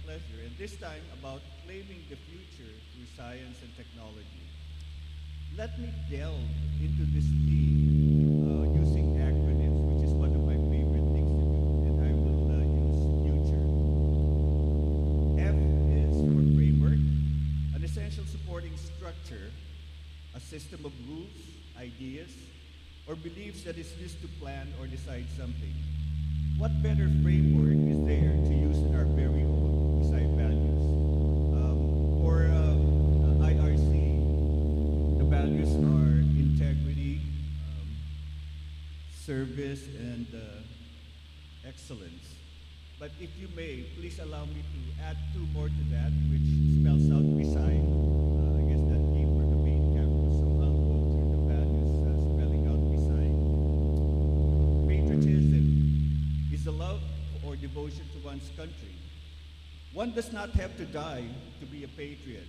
pleasure. And this time about claiming the future through science and technology. Let me delve into this theme using acronyms, which is one of my favorite things to do, and I will use future. F is for framework, an essential supporting structure, a system of rules, ideas, or beliefs that is used to plan or decide something. What better framework is there to use in our very own beside values? For IRC, the values are integrity, service, and excellence. But if you may, please allow me to add two more to that, which spells out beside. I guess that came from the main campus, so I'll go through the values spelling out beside. Patriotism is the love or devotion to one's country. One does not have to die to be a patriot.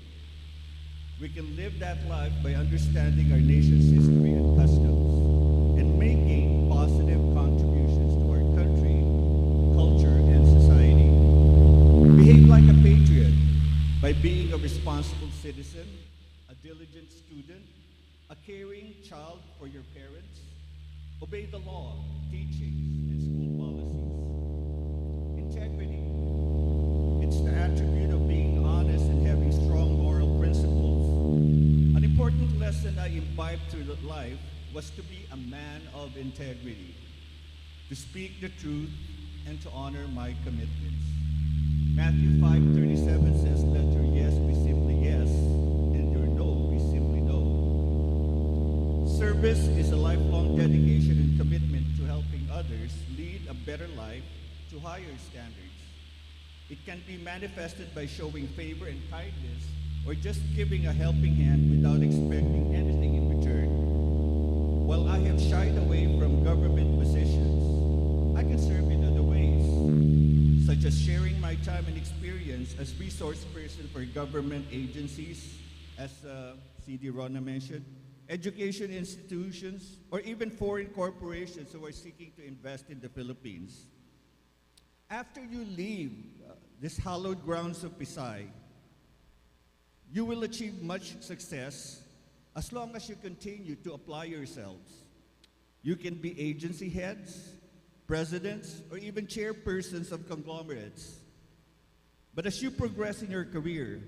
We can live that life by understanding our nation's history and customs and making positive contributions to our country, culture, and society. Behave like a patriot by being a responsible citizen, a diligent student, a caring child for your parents. Obey the law, teachings, and school policies. Integrity. It's the attribute of being honest and having strong moral principles. An important lesson I imbibed through life was to be a man of integrity, to speak the truth, and to honor my commitments. Matthew 5:37 says, "Let your yes be simply yes, and your no be simply no." Service is a lifelong dedication and commitment to helping others lead a better life to higher standards. It can be manifested by showing favor and kindness or just giving a helping hand without expecting anything in return. While I have shied away from government positions, I can serve in other ways, such as sharing my time and experience as resource person for government agencies, as CD Rona mentioned, education institutions, or even foreign corporations who are seeking to invest in the Philippines. After you leave this hallowed grounds of Pisay, you will achieve much success as long as you continue to apply yourselves. You can be agency heads, presidents, or even chairpersons of conglomerates. But as you progress in your career,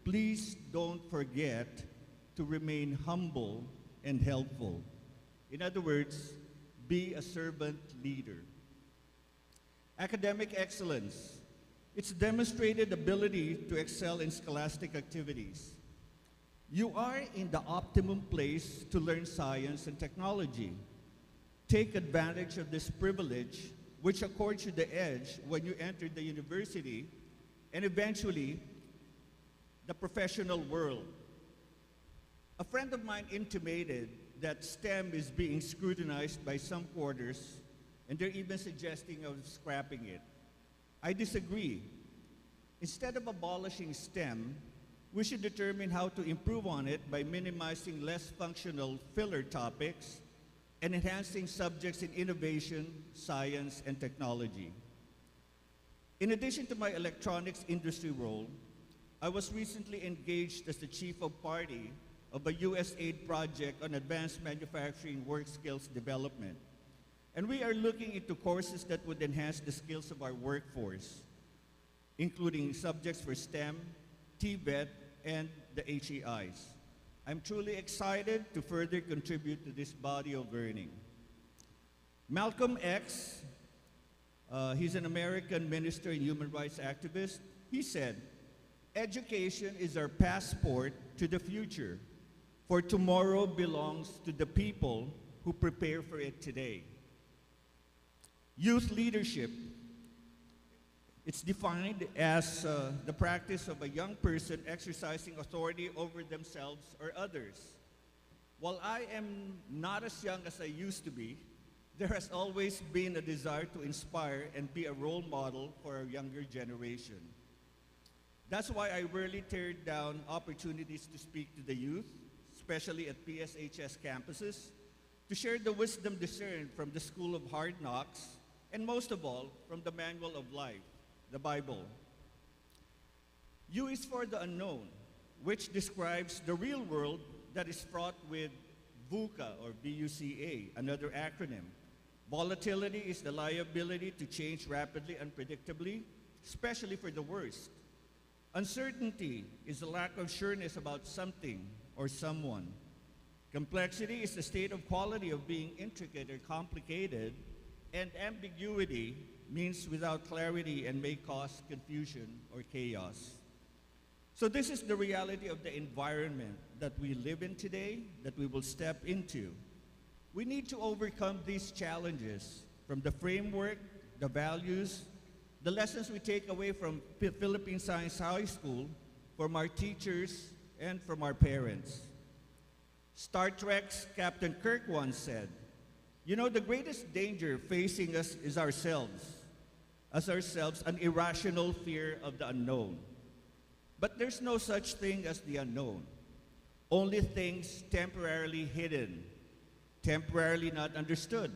please don't forget to remain humble and helpful. In other words, be a servant leader. Academic excellence. It's demonstrated ability to excel in scholastic activities. You are in the optimum place to learn science and technology. Take advantage of this privilege, which accords you the edge when you enter the university and eventually the professional world. A friend of mine intimated that STEM is being scrutinized by some quarters, and they're even suggesting of scrapping it. I disagree. Instead of abolishing STEM, we should determine how to improve on it by minimizing less functional filler topics and enhancing subjects in innovation, science, and technology. In addition to my electronics industry role, I was recently engaged as the chief of party of a USAID project on advanced manufacturing work skills development. And we are looking into courses that would enhance the skills of our workforce, including subjects for STEM, TVET, and the HEIs. I'm truly excited to further contribute to this body of learning. Malcolm X, he's an American minister and human rights activist. He said, "Education is our passport to the future, for tomorrow belongs to the people who prepare for it today." Youth leadership. It's defined as the practice of a young person exercising authority over themselves or others. While I am not as young as I used to be, there has always been a desire to inspire and be a role model for our younger generation. That's why I rarely turn down opportunities to speak to the youth, especially at PSHS campuses, to share the wisdom discerned from the School of Hard Knocks, and most of all, from the Manual of Life, the Bible. U is for the unknown, which describes the real world that is fraught with VUCA, or VUCA, another acronym. Volatility is the liability to change rapidly, unpredictably, especially for the worst. Uncertainty is the lack of sureness about something or someone. Complexity is the state of quality of being intricate or complicated, and ambiguity means without clarity and may cause confusion or chaos. So this is the reality of the environment that we live in today, that we will step into. We need to overcome these challenges from the framework, the values, the lessons we take away from Philippine Science High School, from our teachers, and from our parents. Star Trek's Captain Kirk once said, "You know, the greatest danger facing us is ourselves. as ourselves an irrational fear of the unknown. But there's no such thing as the unknown, only things temporarily hidden, temporarily not understood.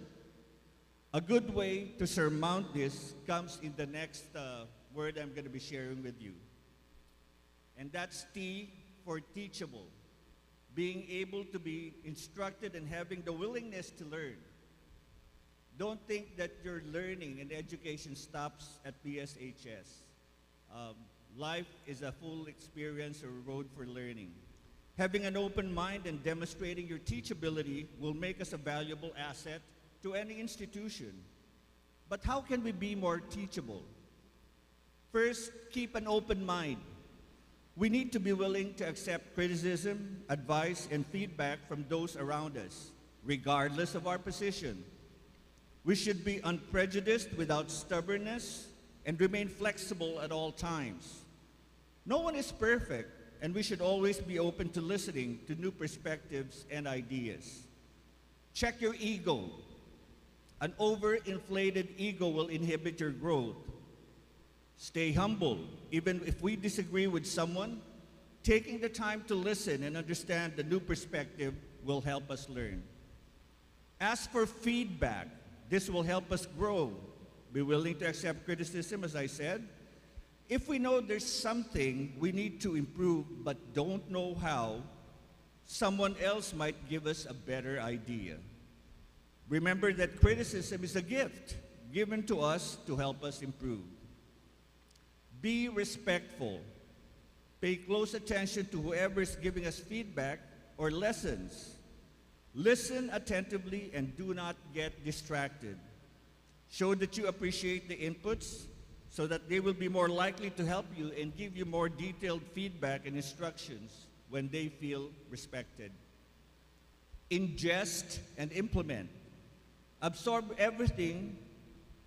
A good way to surmount this comes in the next word I'm going to be sharing with you. And that's T for teachable, being able to be instructed and having the willingness to learn. Don't think that your learning and education stops at PSHS. Life is a full experience or road for learning. Having an open mind and demonstrating your teachability will make us a valuable asset to any institution. But how can we be more teachable? First, keep an open mind. We need to be willing to accept criticism, advice, and feedback from those around us, regardless of our position. We should be unprejudiced without stubbornness and remain flexible at all times. No one is perfect, and we should always be open to listening to new perspectives and ideas. Check your ego. An overinflated ego will inhibit your growth. Stay humble. Even if we disagree with someone, taking the time to listen and understand the new perspective will help us learn. Ask for feedback. This will help us grow. Be willing to accept criticism, as I said. If we know there's something we need to improve but don't know how, someone else might give us a better idea. Remember that criticism is a gift given to us to help us improve. Be respectful. Pay close attention to whoever is giving us feedback or lessons. Listen attentively and do not get distracted. Show that you appreciate the inputs so that they will be more likely to help you and give you more detailed feedback and instructions when they feel respected. Ingest and implement. Absorb everything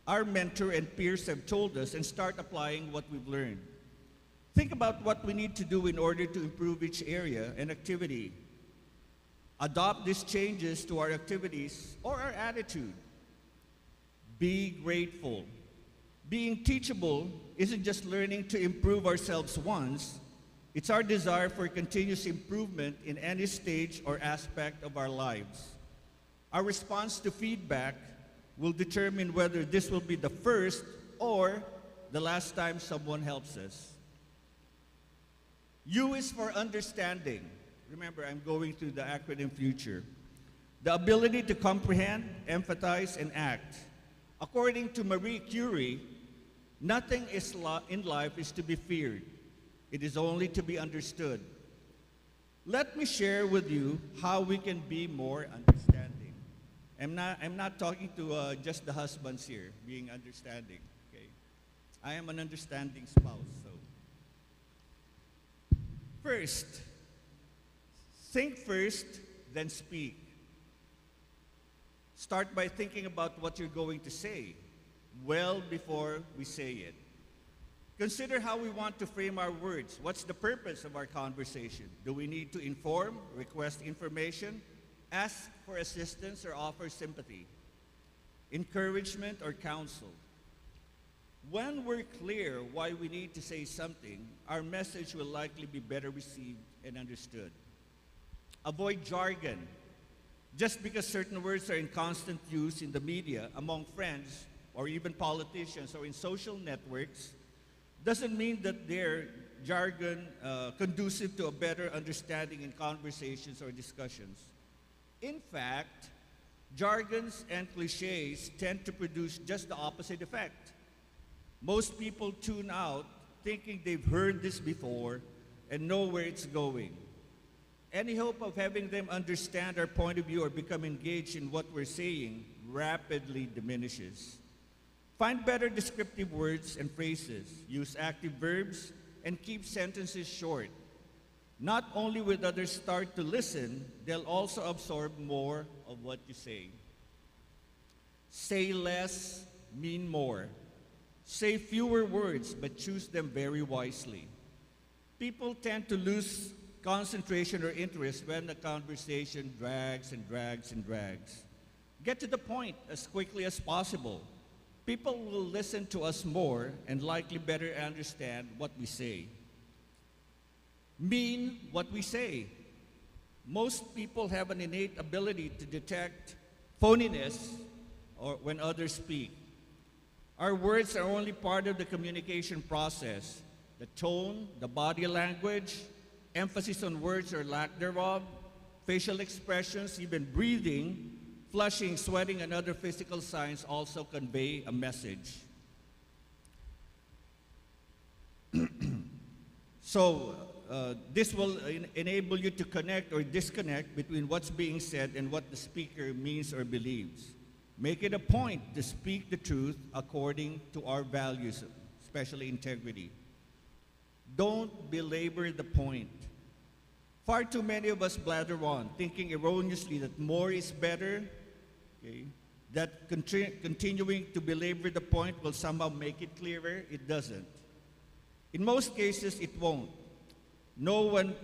our mentor and peers have told us and start applying what we've learned. Think about what we need to do in order to improve each area and activity. Adopt these changes to our activities or our attitude. Be grateful. Being teachable isn't just learning to improve ourselves once, it's our desire for continuous improvement in any stage or aspect of our lives. Our response to feedback will determine whether this will be the first or the last time someone helps us. U is for understanding. Remember, I'm going through the acronym FUTURE. The ability to comprehend, empathize, and act. According to Marie Curie, nothing in life is to be feared. It is only to be understood. Let me share with you how we can be more understanding. I'm not talking to just the husbands here, being understanding, okay? I am an understanding spouse, so. First, think first, then speak. Start by thinking about what you're going to say, well before we say it. Consider how we want to frame our words. What's the purpose of our conversation? Do we need to inform, request information, ask for assistance, or offer sympathy, encouragement, or counsel? When we're clear why we need to say something, our message will likely be better received and understood. Avoid jargon. Just because certain words are in constant use in the media, among friends, or even politicians, or in social networks, doesn't mean that they're jargon conducive to a better understanding in conversations or discussions. In fact, jargons and cliches tend to produce just the opposite effect. Most people tune out thinking they've heard this before and know where it's going. Any hope of having them understand our point of view or become engaged in what we're saying rapidly diminishes. Find better descriptive words and phrases, use active verbs, and keep sentences short. Not only will others start to listen, they'll also absorb more of what you say. Say less, mean more. Say fewer words, but choose them very wisely. People tend to lose concentration or interest when the conversation drags and drags and drags. Get to the point as quickly as possible. people will listen to us more and likely better understand what we say. Mean what we say. Most people have an innate ability to detect phoniness or when others speak. Our words are only part of the communication process. The tone, the body language, emphasis on words or lack thereof, facial expressions, even breathing, flushing, sweating, and other physical signs also convey a message. So, this will enable you to connect or disconnect between what's being said and what the speaker means or believes. Make it a point to speak the truth according to our values, especially integrity. Don't belabor the point. Far too many of us blather on, thinking erroneously that more is better, okay? That continuing to belabor the point will somehow make it clearer. It doesn't. In most cases, it won't. Know when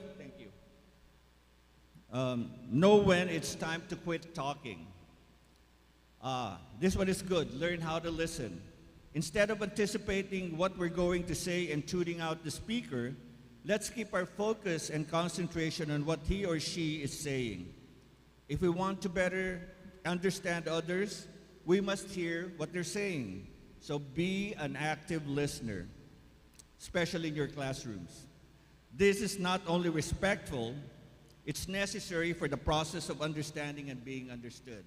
it's time to quit talking. This one is good. Learn how to listen. Instead of anticipating what we're going to say and tuning out the speaker, let's keep our focus and concentration on what he or she is saying. If we want to better understand others, we must hear what they're saying. So be an active listener, especially in your classrooms. This is not only respectful, it's necessary for the process of understanding and being understood.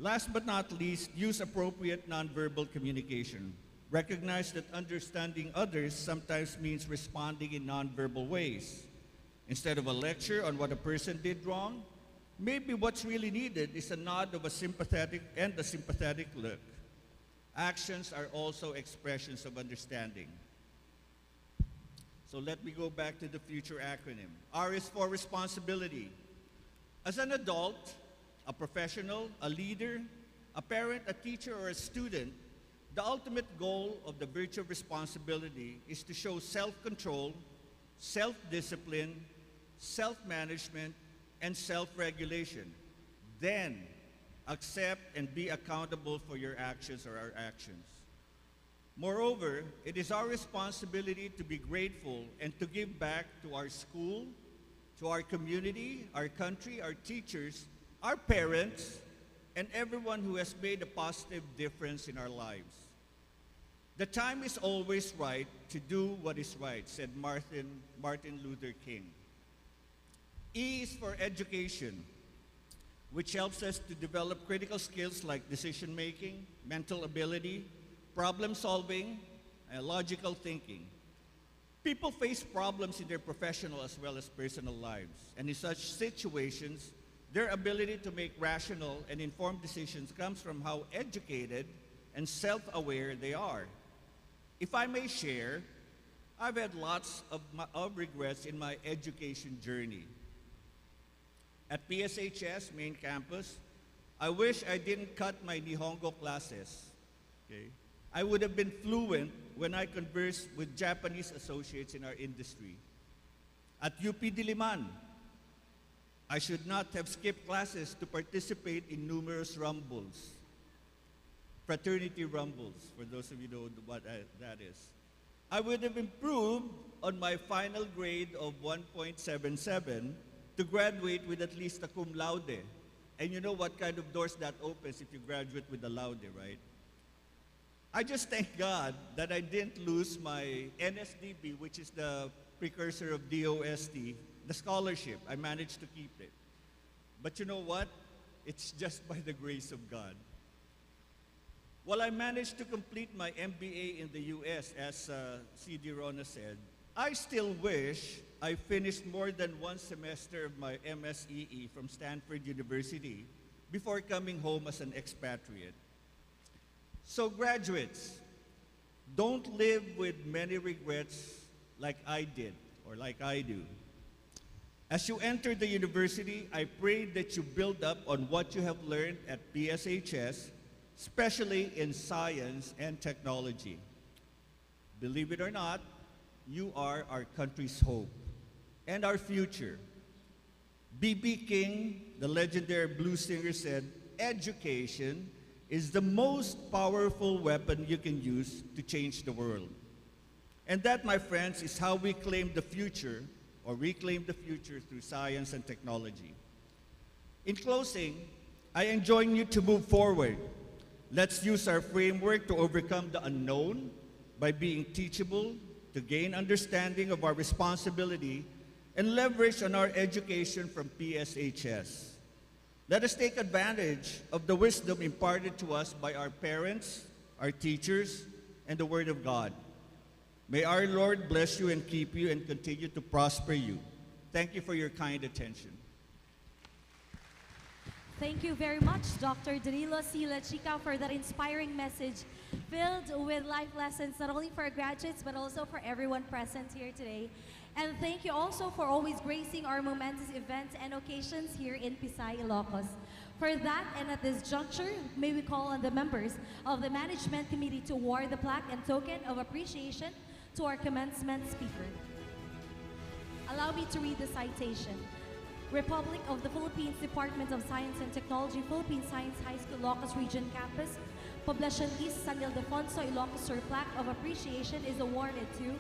Last but not least, use appropriate nonverbal communication. Recognize that understanding others sometimes means responding in nonverbal ways. Instead of a lecture on what a person did wrong, maybe what's really needed is a nod of a sympathetic look. Actions are also expressions of understanding. So let me go back to the future acronym. R is for responsibility. As an adult, a professional, a leader, a parent, a teacher, or a student, the ultimate goal of the virtue of responsibility is to show self-control, self-discipline, self-management, and self-regulation. Then, accept and be accountable for your actions or our actions. Moreover, it is our responsibility to be grateful and to give back to our school, to our community, our country, our teachers, our parents, and everyone who has made a positive difference in our lives. The time is always right to do what is right, said Martin Luther King. E is for education, which helps us to develop critical skills like decision-making, mental ability, problem-solving, and logical thinking. People face problems in their professional as well as personal lives, and in such situations, their ability to make rational and informed decisions comes from how educated and self-aware they are. If I may share, I've had lots of regrets in my education journey. At PSHS main campus, I wish I didn't cut my Nihongo classes. Okay? I would have been fluent when I conversed with Japanese associates in our industry. At UP Diliman, I should not have skipped classes to participate in numerous rumbles. Fraternity rumbles, for those of you who know what that is. I would have improved on my final grade of 1.77 to graduate with at least a cum laude. And you know what kind of doors that opens if you graduate with a laude, right? I just thank God that I didn't lose my NSDB, which is the precursor of DOST, the scholarship. I managed to keep it. But you know what? It's just by the grace of God. While I managed to complete my MBA in the US, as C.D. Rona said, I still wish I finished more than one semester of my MSEE from Stanford University before coming home as an expatriate. So graduates, don't live with many regrets like I did or like I do. As you enter the university, I pray that you build up on what you have learned at PSHS, especially in science and technology. Believe it or not, you are our country's hope and our future. B.B. King, the legendary blues singer, said, "Education is the most powerful weapon you can use to change the world. And that, my friends, is how we claim the future, or reclaim the future through science and technology. In closing, I enjoin you to move forward. Let's use our framework to overcome the unknown by being teachable, to gain understanding of our responsibility, and leverage on our education from PSHS. Let us take advantage of the wisdom imparted to us by our parents, our teachers, and the Word of God. May our Lord bless you and keep you and continue to prosper you. Thank you for your kind attention. Thank you very much, Dr. Danilo C. Lachica, for that inspiring message filled with life lessons, not only for our graduates, but also for everyone present here today. And thank you also for always gracing our momentous events and occasions here in Pisay, Ilocos. For that, and at this juncture, may we call on the members of the Management Committee to award the plaque and token of appreciation to our commencement speaker. Allow me to read the citation. Republic of the Philippines Department of Science and Technology, Philippine Science High School, Ilocos Region Campus, Poblacion East, San Ildefonso, Ilocos Sur. Plaque of appreciation is awarded to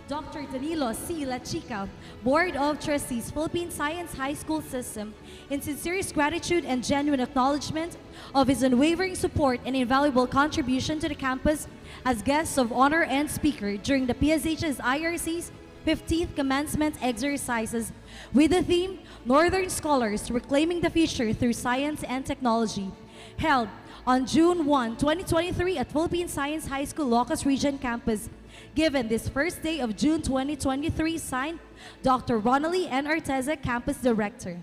Dr. Danilo C. Lachica, Board of Trustees, Philippine Science High School System, in sincerest gratitude and genuine acknowledgement of his unwavering support and invaluable contribution to the campus as guests of honor and speaker during the PSHS-IRC's 15th Commencement Exercises with the theme Northern Scholars Reclaiming the Future Through Science and Technology, held on June 1, 2023 at Philippine Science High School, Ilocos Region Campus. Given this first day of June 2023, signed Dr. Ronaldie N. Arteza, Campus Director.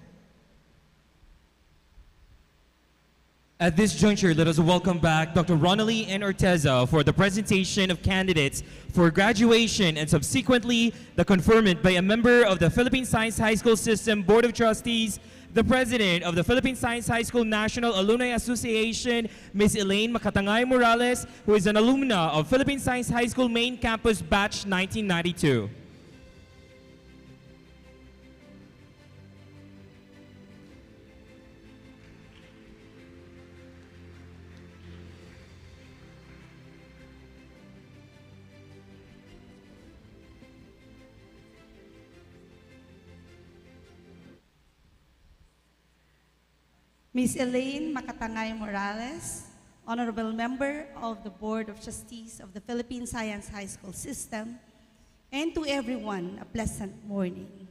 At this juncture, let us welcome back Dr. Ronaldie N. Arteza for the presentation of candidates for graduation and subsequently the conferment by a member of the Philippine Science High School System Board of Trustees, the President of the Philippine Science High School National Alumni Association, Ms. Elaine Makatangay Morales, who is an alumna of Philippine Science High School Main Campus Batch 1992. Ms. Elaine Makatangay Morales, Honorable Member of the Board of Trustees of the Philippine Science High School System, and to everyone, a pleasant morning.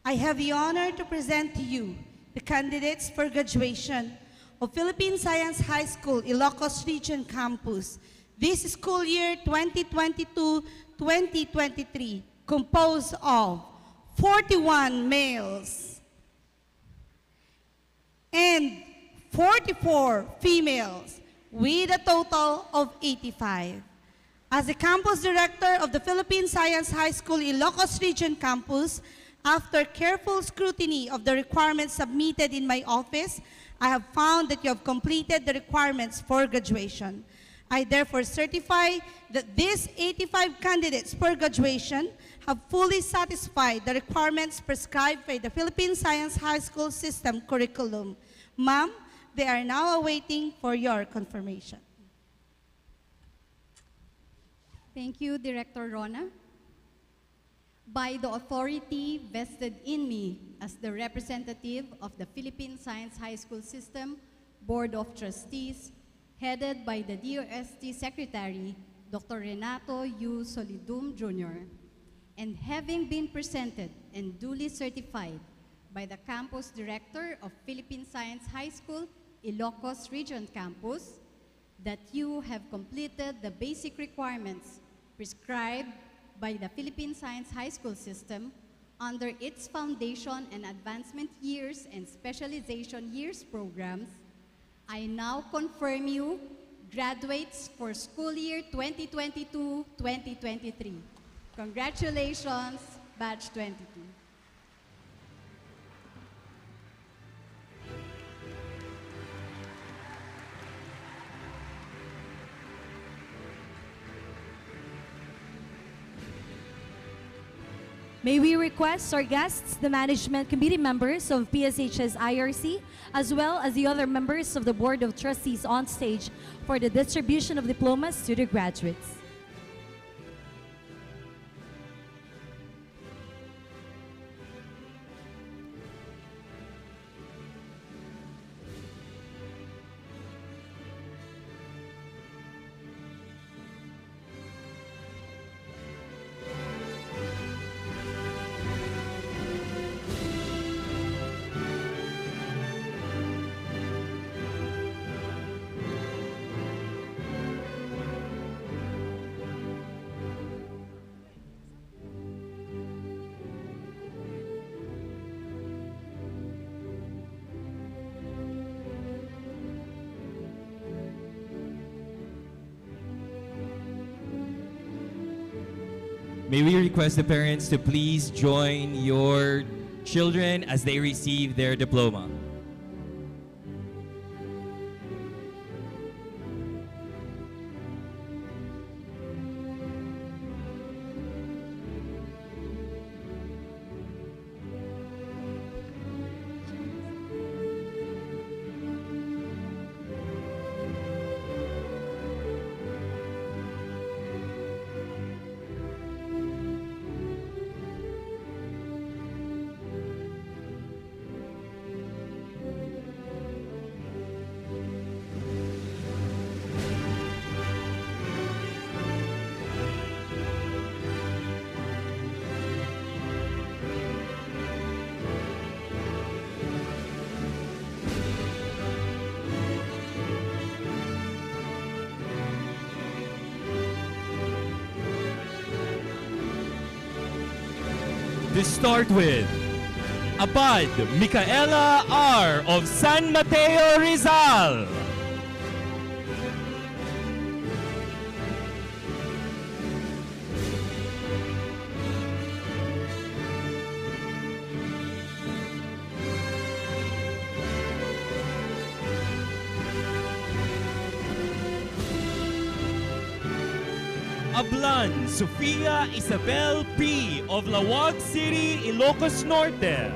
I have the honor to present to you the candidates for graduation of Philippine Science High School, Ilocos Region Campus, this school year 2022-2023, composed of 41 males and 44 females, with a total of 85. As the campus director of the Philippine Science High School Ilocos Region Campus, after careful scrutiny of the requirements submitted in my office, I have found that you have completed the requirements for graduation. I therefore certify that these 85 candidates for graduation have fully satisfied the requirements prescribed by the Philippine Science High School System curriculum. Ma'am, they are now awaiting for your confirmation. Thank you, Director Rona. By the authority vested in me as the representative of the Philippine Science High School System Board of Trustees, headed by the DOST Secretary, Dr. Renato U. Solidum Jr., and having been presented and duly certified by the Campus Director of Philippine Science High School, Ilocos Region Campus, that you have completed the basic requirements prescribed by the Philippine Science High School System under its Foundation and Advancement Years and Specialization Years programs, I now confirm you graduates for school year 2022-2023. Congratulations, Batch 22. May we request our guests, the management committee members of PSHS-IRC, as well as the other members of the Board of Trustees on stage for the distribution of diplomas to the graduates. May we request the parents to please join your children as they receive their diploma. To start with, Abad Micaela R. of San Mateo, Rizal. Ablan Sofia Isabel P. of Lawag City, Ilocos Norte.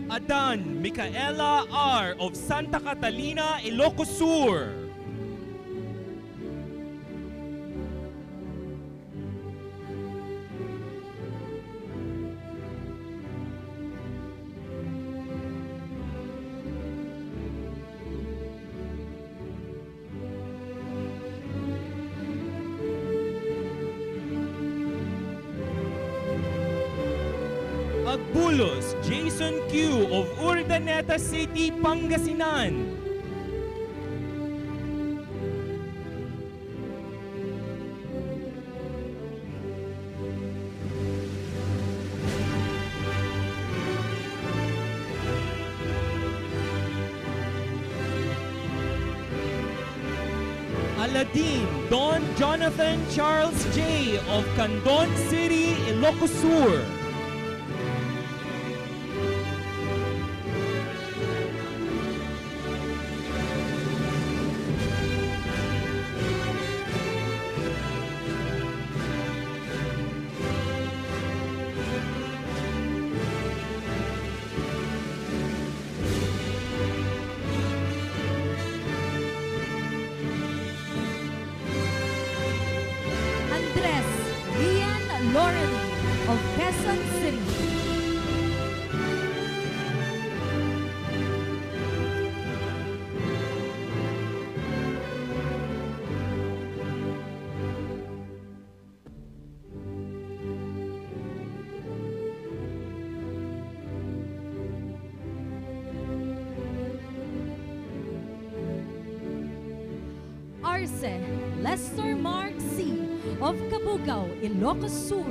Adan Micaela R. of Santa Catalina, Ilocos Sur. Agbulos Jason Q. of Urdaneta City, Pangasinan. Aladin Don Jonathan Charles J. of Candon City, Ilocos Sur. Andres Ian Lauren of Quezon City. Arce Lester Mark C. of Cabugao, Ilocos Sur.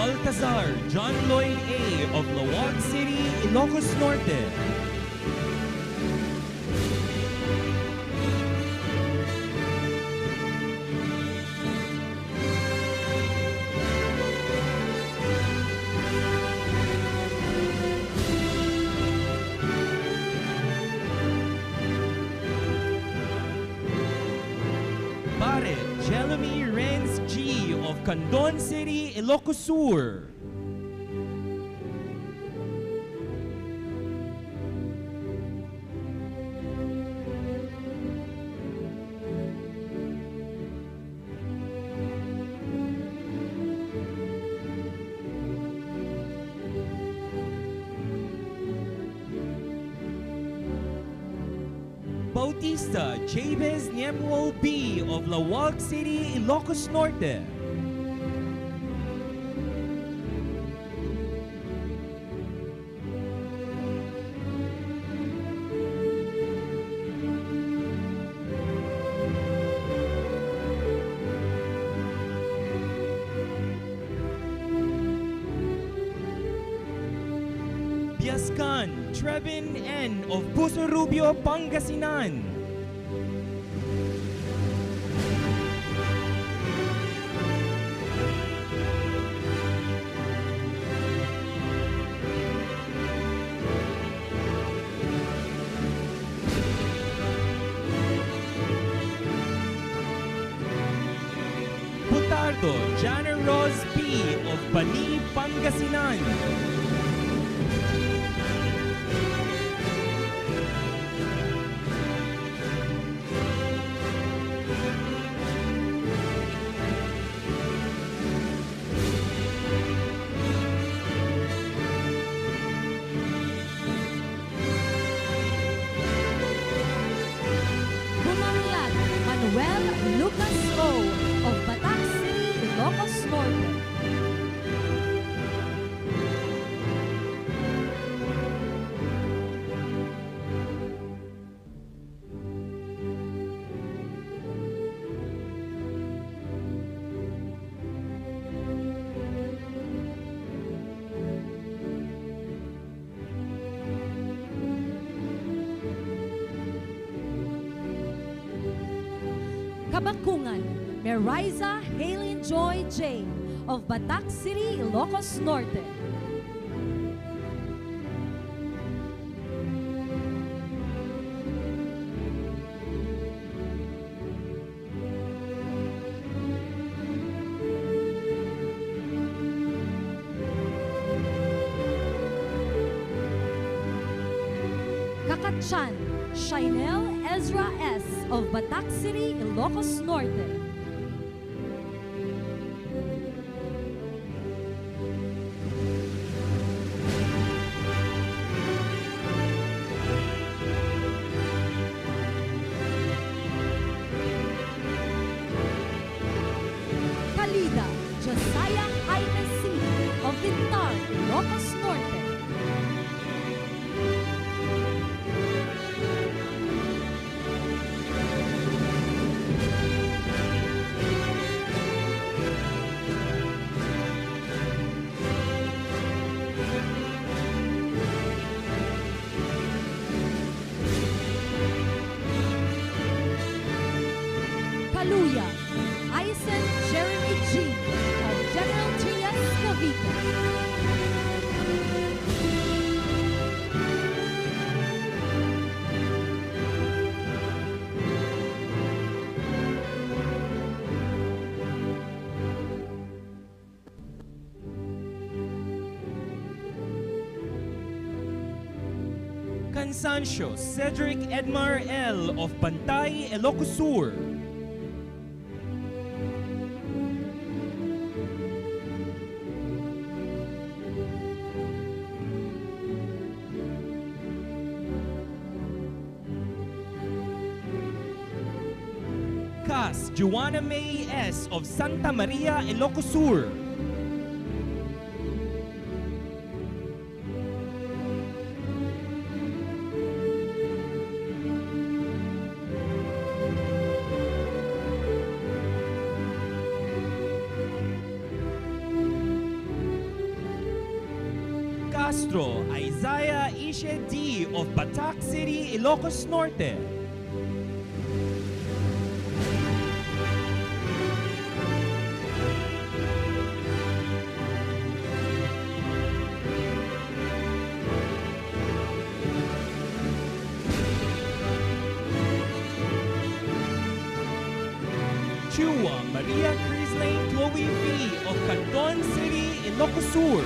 Baltazar John Lloyd A. of Lawag City, Ilocos Norte. Pare Jeremy Renz G. of Candon City, Ilocos Sur. Bautista Jabez Niemuel B. of Lawag City, Ilocos Norte. Biascan Trevin N. of Puso Rubio, Pangasinan. Putardo Jana Rose P. of Bani, Pangasinan. Bumanglat Manuel Lucas O. of Batac City, Ilocos Norte. Kabakungan, Meriza Halen Joy J. of Batac City, Ilocos Norte. Kakatsan, Shinel Ezra S. of Batac City, Ilocos Norte. Kalida, Josiah Jaime C. of Tintar, Ilocos Norte. Kaluya, Aisen Jeremy G. of General Trias, Cavite. Cansancio Cedric Edmar L. of Bantay, Ilocos Sur. Cas Joanna May S. of Santa Maria, Ilocos Sur. Castro Isaiah Ishe D. of Batac City, Ilocos Norte. Chua Maria Crislane Chloe V. of Canton City, Ilocos Sur.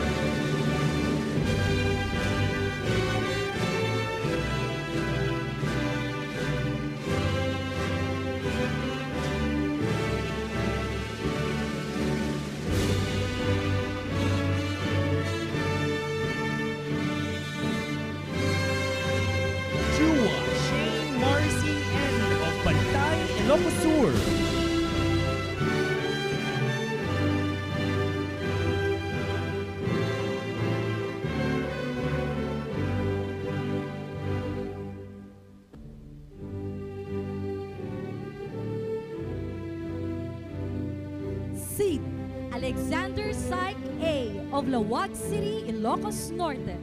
Chua Shane Marcy N. of Bantay, Ilocos Sur. Sid Alexander Syke A. of Lawag City, Ilocos Norte.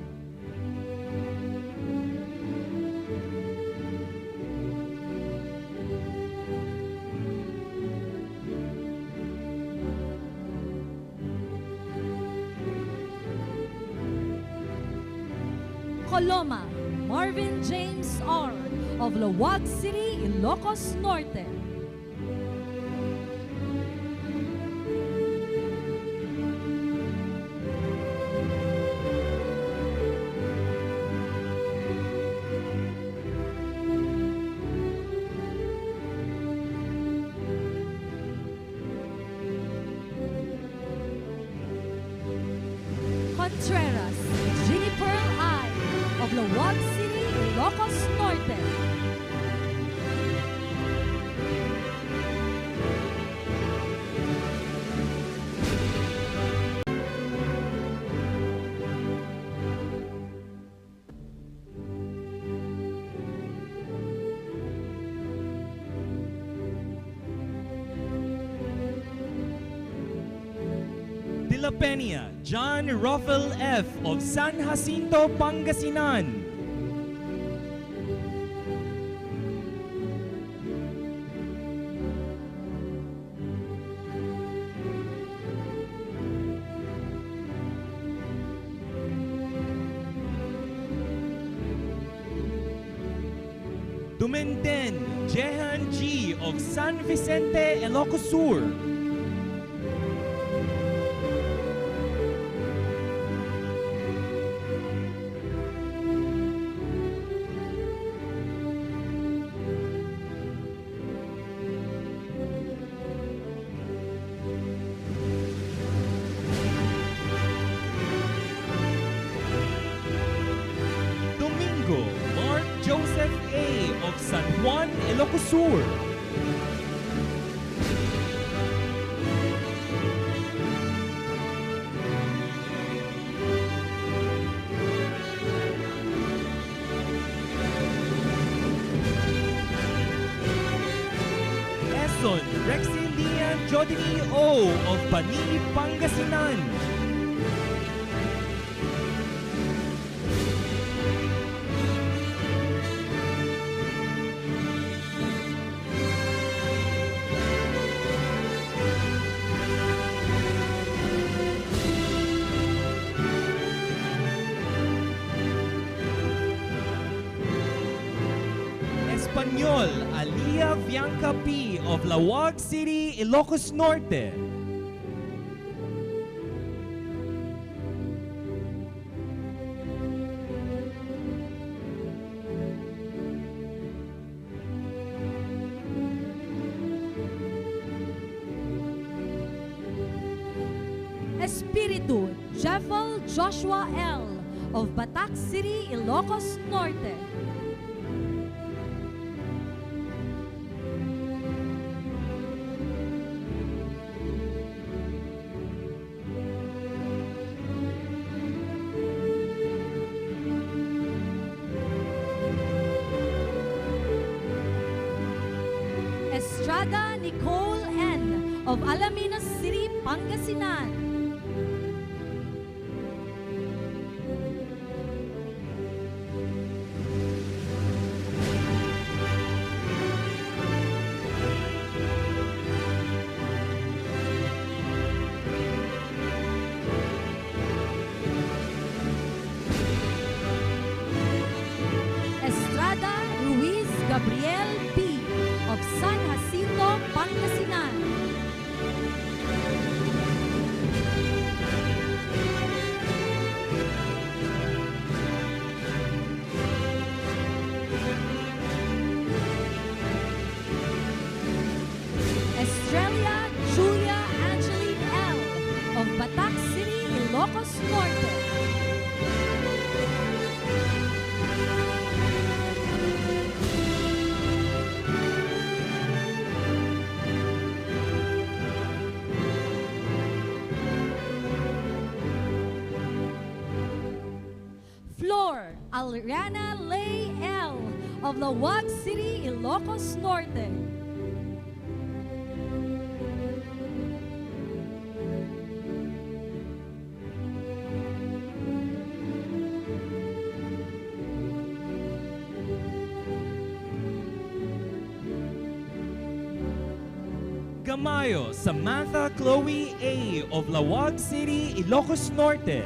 Coloma Marvin James R. of Lawag City, Ilocos Norte. Contreras Ginny Pearl I. of Lawag City, Ilocos Norte. De La Peña John Ruffel F. of San Jacinto, Pangasinan. Dumenden Jehan G. of San Vicente, Ilocos Sur. Domingo Mark Joseph A. of San Juan, Ilocos Sur. Eson Rexilian Jodini O. of Bani, Pangasinan. Espanyol Alia Bianca P. of Lawag City, Ilocos Norte. Espiritu Jeffel Joshua L. of Batac City, Ilocos Norte. Estrada Nicole N. of Alaminos City, Pangasinan. Norte. Flor Alriana Lay L of Lawag City, Ilocos Norte. Gamayo Samantha Chloe A. of Lawag City, Ilocos Norte.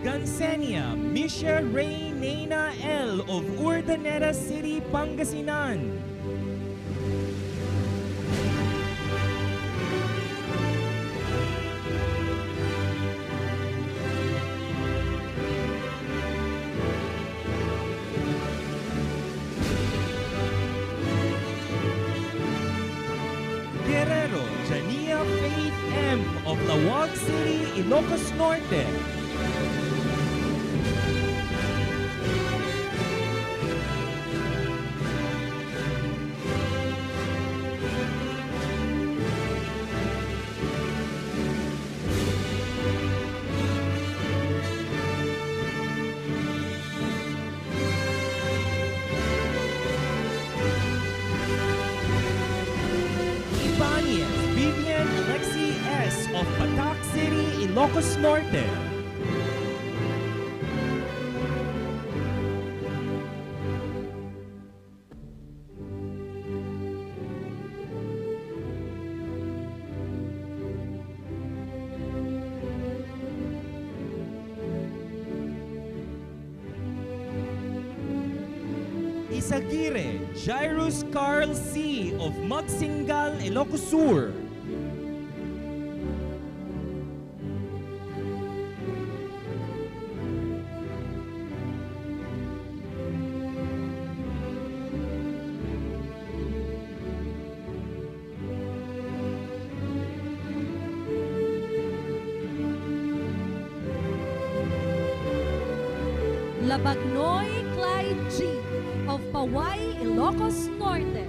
Gansenia Misha Ray Nena L. of Urdaneta City, Pangasinan. Guerrero Jania Faith M. of Lawag City, Ilocos Norte. Ibanez Vivian Alexi S. of Batac City, Ilocos Norte. Isagire Jairus Carl C. of Magsingal, Ilocos Sur. Labagnoy Clyde G. of Paway, Ilocos Norte.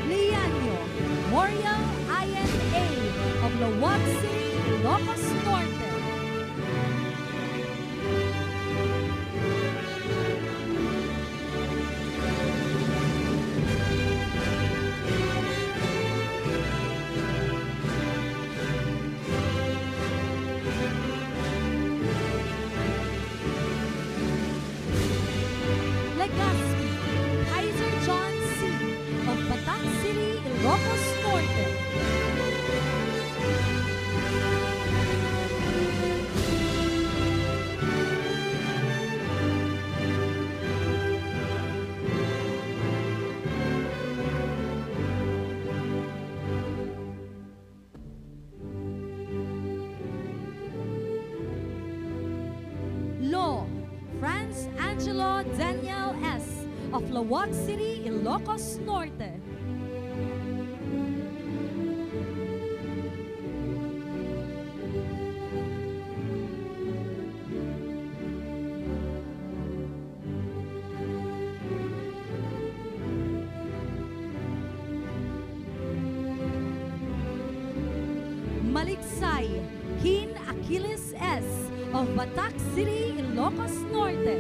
Lianyo Moriel INA of Lawag City, Ilocos Norte. Legazpi Kaiser John C. of Batac City, Ilocos Norte. Law Franz Angelo Daniel S. of Lawag City, Ilocos Norte. Maliksay Hin Achilles S. of Batac City, Ilocos Norte.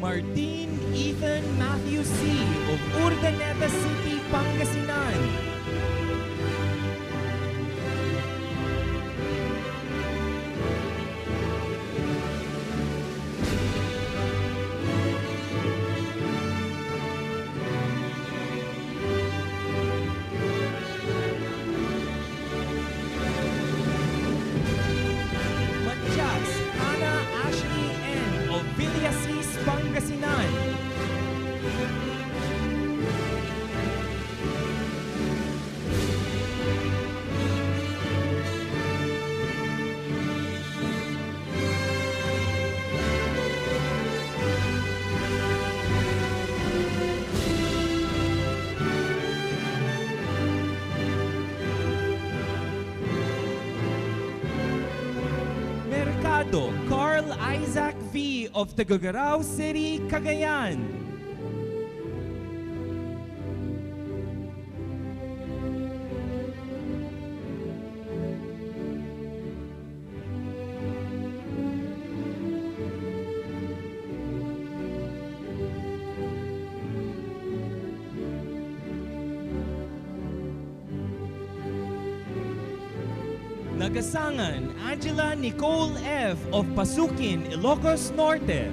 Martin Ethan Matthew C. of Urdaneta City, Pangasinan. Matias Hannah Ashley N. of Villasis, Pangasinan. Mercado Carl Isaac V. of Tuguegarao City, Cagayan. Nagasangan Angela Nicole F. of Pasukin, Ilocos Norte.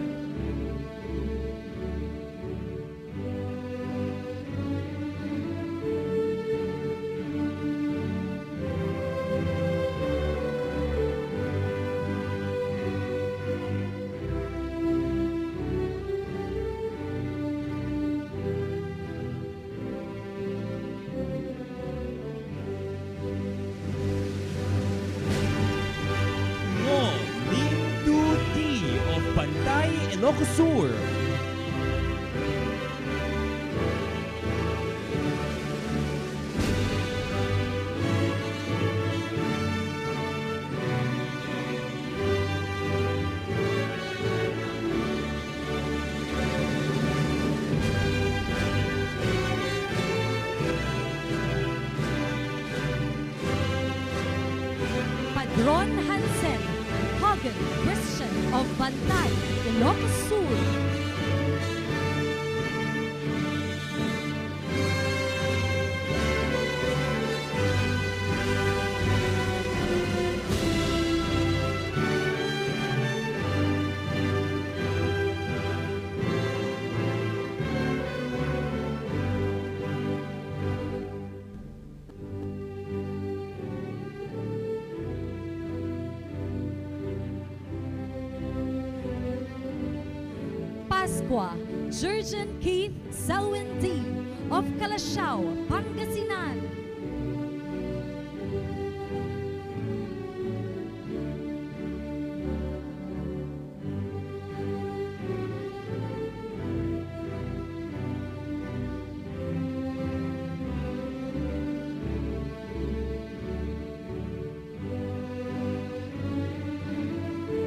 Ngo Lim Du T. of Pantay, Ilocos Sur. Padron Hansen, Hogan Christian of Bantay, Ilocos Sur. Pasqua, Jurgen Keith Selwyn D. of Calasiao, Pangasinan.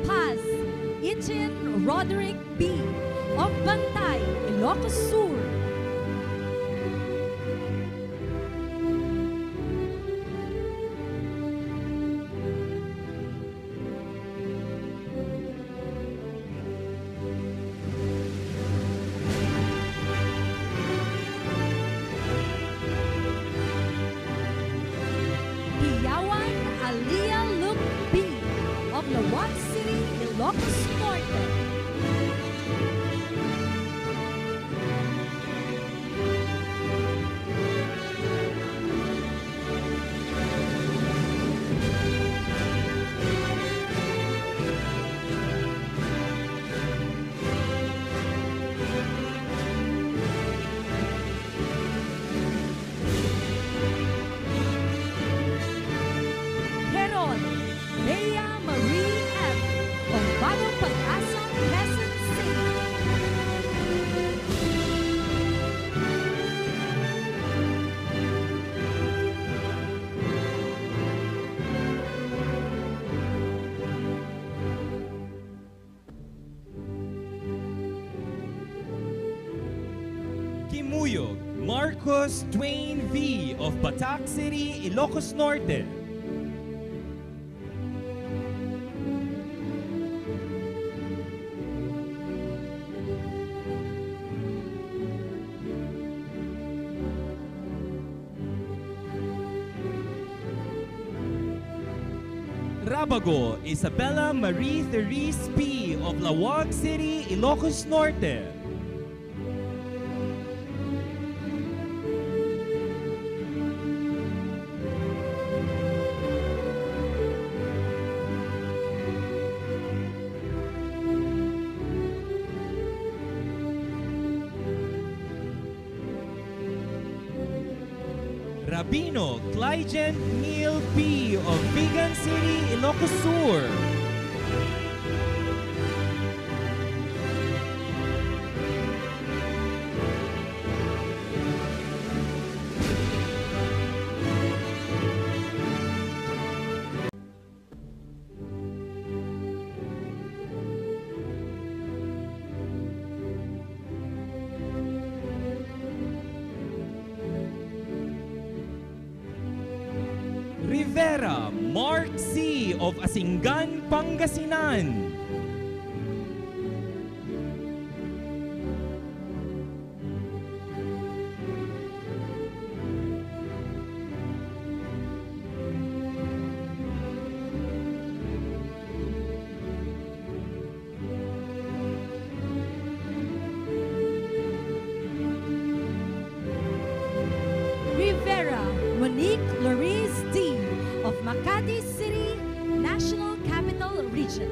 Paz, Etienne Roderick B. of Bantay, Ilocos Sur. Piyawan Alia Luke B. of Lawag City, Ilocos Norte. Heron Bea Marie F. of Bagong Pag-asa, Quezon City. Kimuyog Marcos Dwayne V. of Batac City, Ilocos Norte. Rabago Isabella Marie Therese P. of Lawag City, Ilocos Norte. Rabino Clygen Neil P. of Vigan City, Ilocos Sur. Rivera Mark C. of Asingan, Pangasinan. Rivera Monique Larice D. of Makati City, National Capital Region.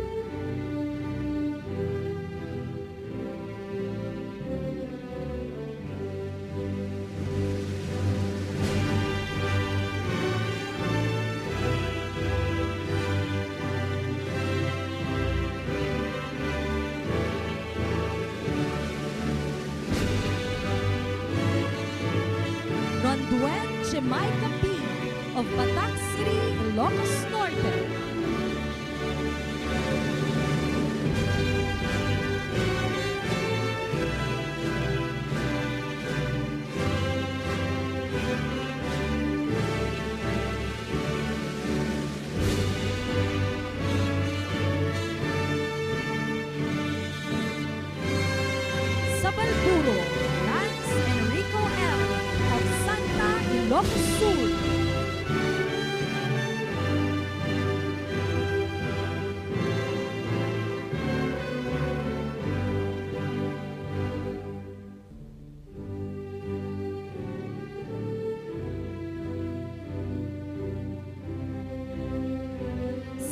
Ronduen Jamaica P. of Batac City, Ilocos Norte. Sabalpuro, Lance Enrico M. of Santa, Ilocos Sur.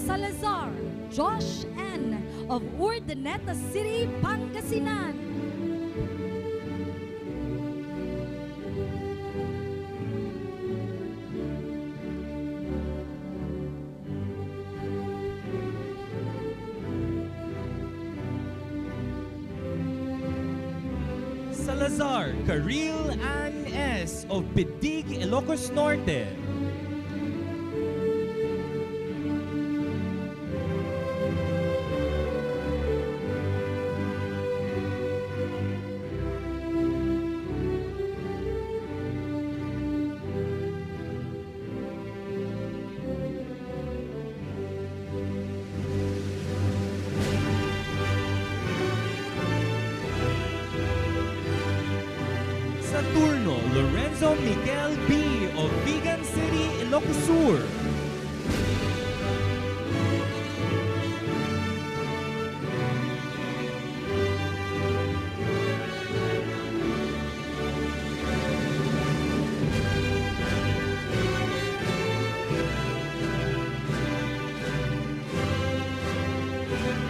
Salazar Josh N. of Urdaneta City, Pangasinan. Salazar Karil Ann S. of Pidig, Ilocos Norte. Saturno Lorenzo Miguel B. of Vigan City, Ilocos Sur.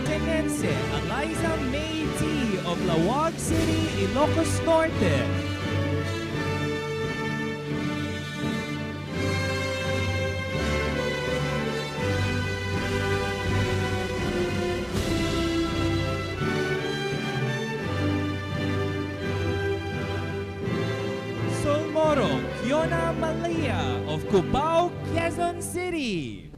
Tenense Eliza May T. of Lawag City, Ilocos Norte. Solmoro Kiona Malia of Cubao, Quezon City.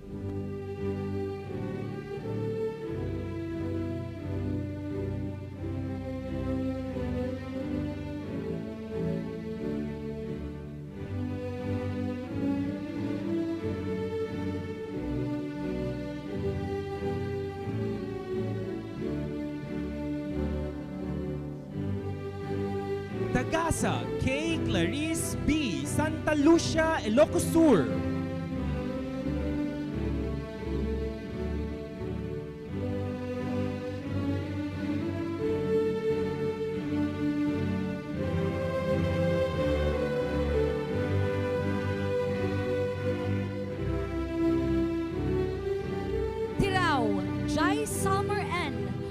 Tagasa K. Clarice B. Santa Lucia, Ilocos Sur.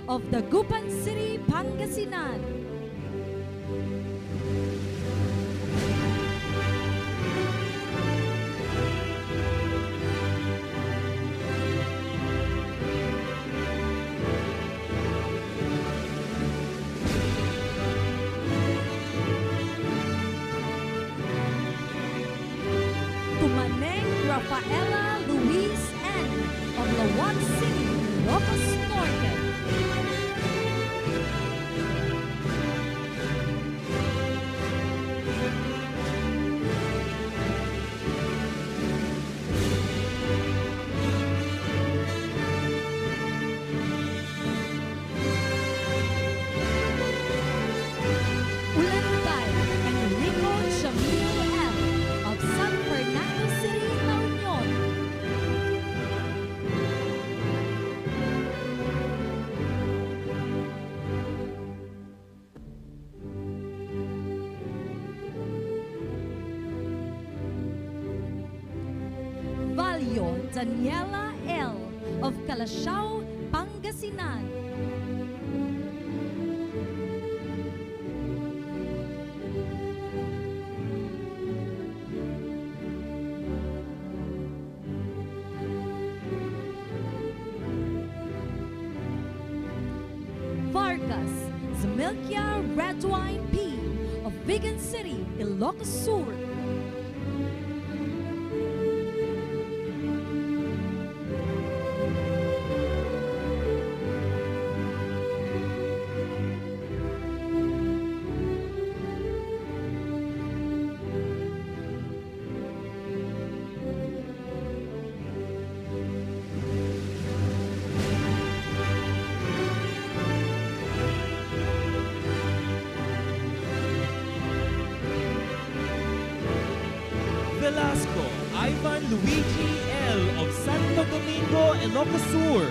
of Dagupan City, Pangasinan. Tumaneng Rafaela Luis N. of Lawag City, Ilocos Norte. Ulantay Enrico Chamil L. of San Fernando City, La Union. Valio Daniela L. of Calasiao, Pangasinan. Vargas Zamilkia Redwine P. of Vigan City, Ilocos Sur. Velasco Ivan Luigi L. of Santo Domingo, Ilocos Sur.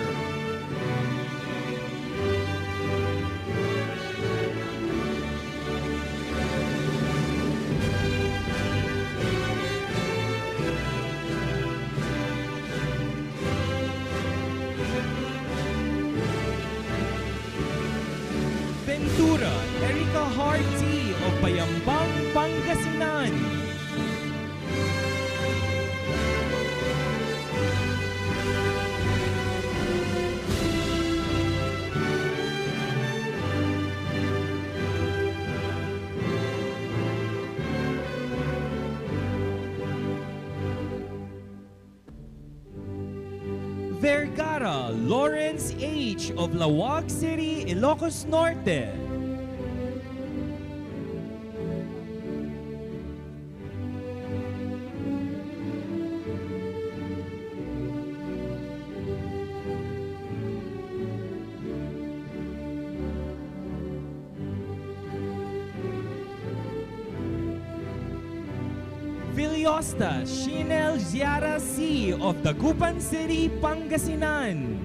Ventura Erica Harty of Bayambang, Pangasinan. Vergara Lawrence H. of Lawag City, Ilocos Norte. Villosta Shinel Ziara C. of Dagupan City, Pangasinan.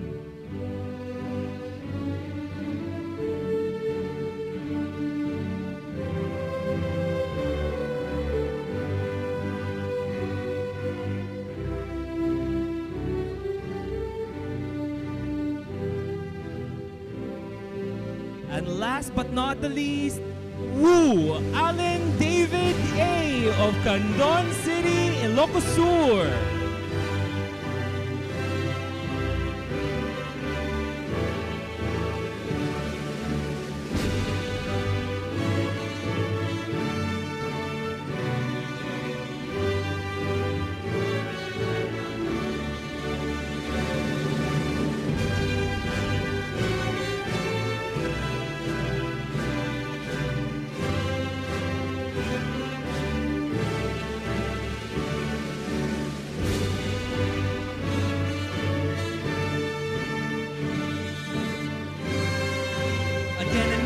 And last but not the least, Wu Allen David A. of Candon City, Ilocos Sur.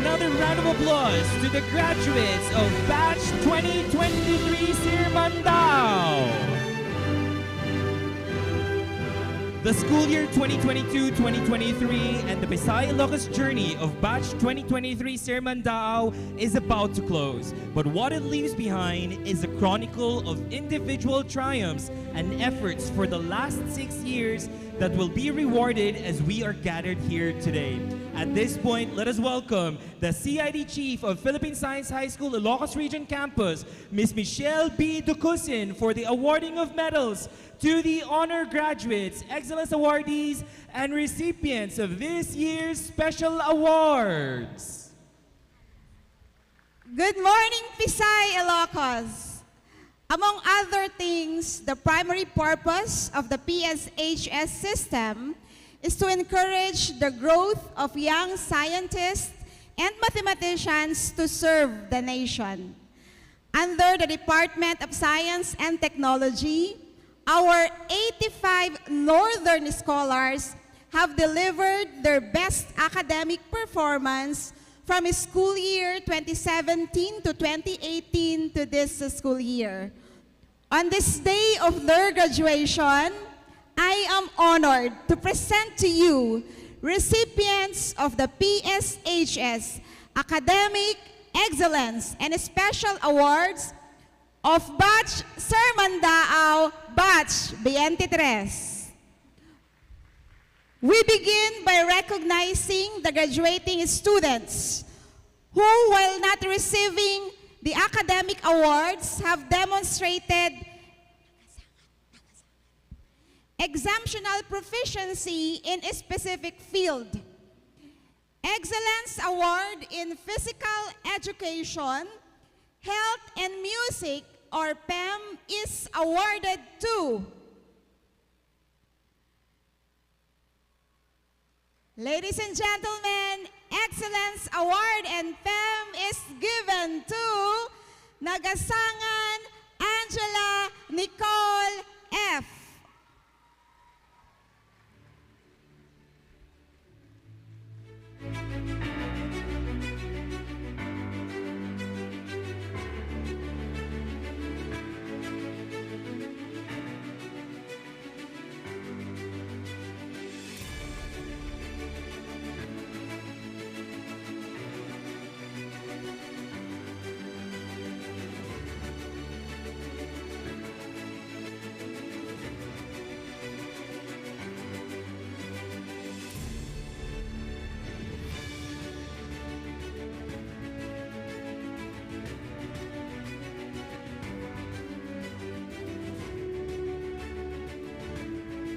Another round of applause to the graduates of Batch 2023 Sirmandao. The school year 2022-2023 and the Visayas Ilocos journey of Batch 2023 Sirmandao is about to close. But what it leaves behind is a chronicle of individual triumphs and efforts for the last 6 years that will be rewarded as we are gathered here today. At this point, let us welcome the CID Chief of Philippine Science High School, Ilocos Region Campus, Ms. Michelle B. Ducusin, for the awarding of medals to the honor graduates, excellence awardees, and recipients of this year's special awards. Good morning, Pisay, Ilocos. Among other things, the primary purpose of the PSHS system is to encourage the growth of young scientists and mathematicians to serve the nation. Under the Department of Science and Technology, our 85 Northern scholars have delivered their best academic performance from school year 2017 to 2018 to this school year. On this day of their graduation, I am honored to present to you recipients of the PSHS Academic Excellence and Special Awards of Batch Sermandao Batch 23. We begin by recognizing the graduating students who, while not receiving the academic awards, have demonstrated exceptional proficiency in a specific field. Excellence Award in Physical Education, Health and Music, or PEM, is awarded to ladies and gentlemen, Excellence Award and PEM is given to Nagasangan Angela Nicole F.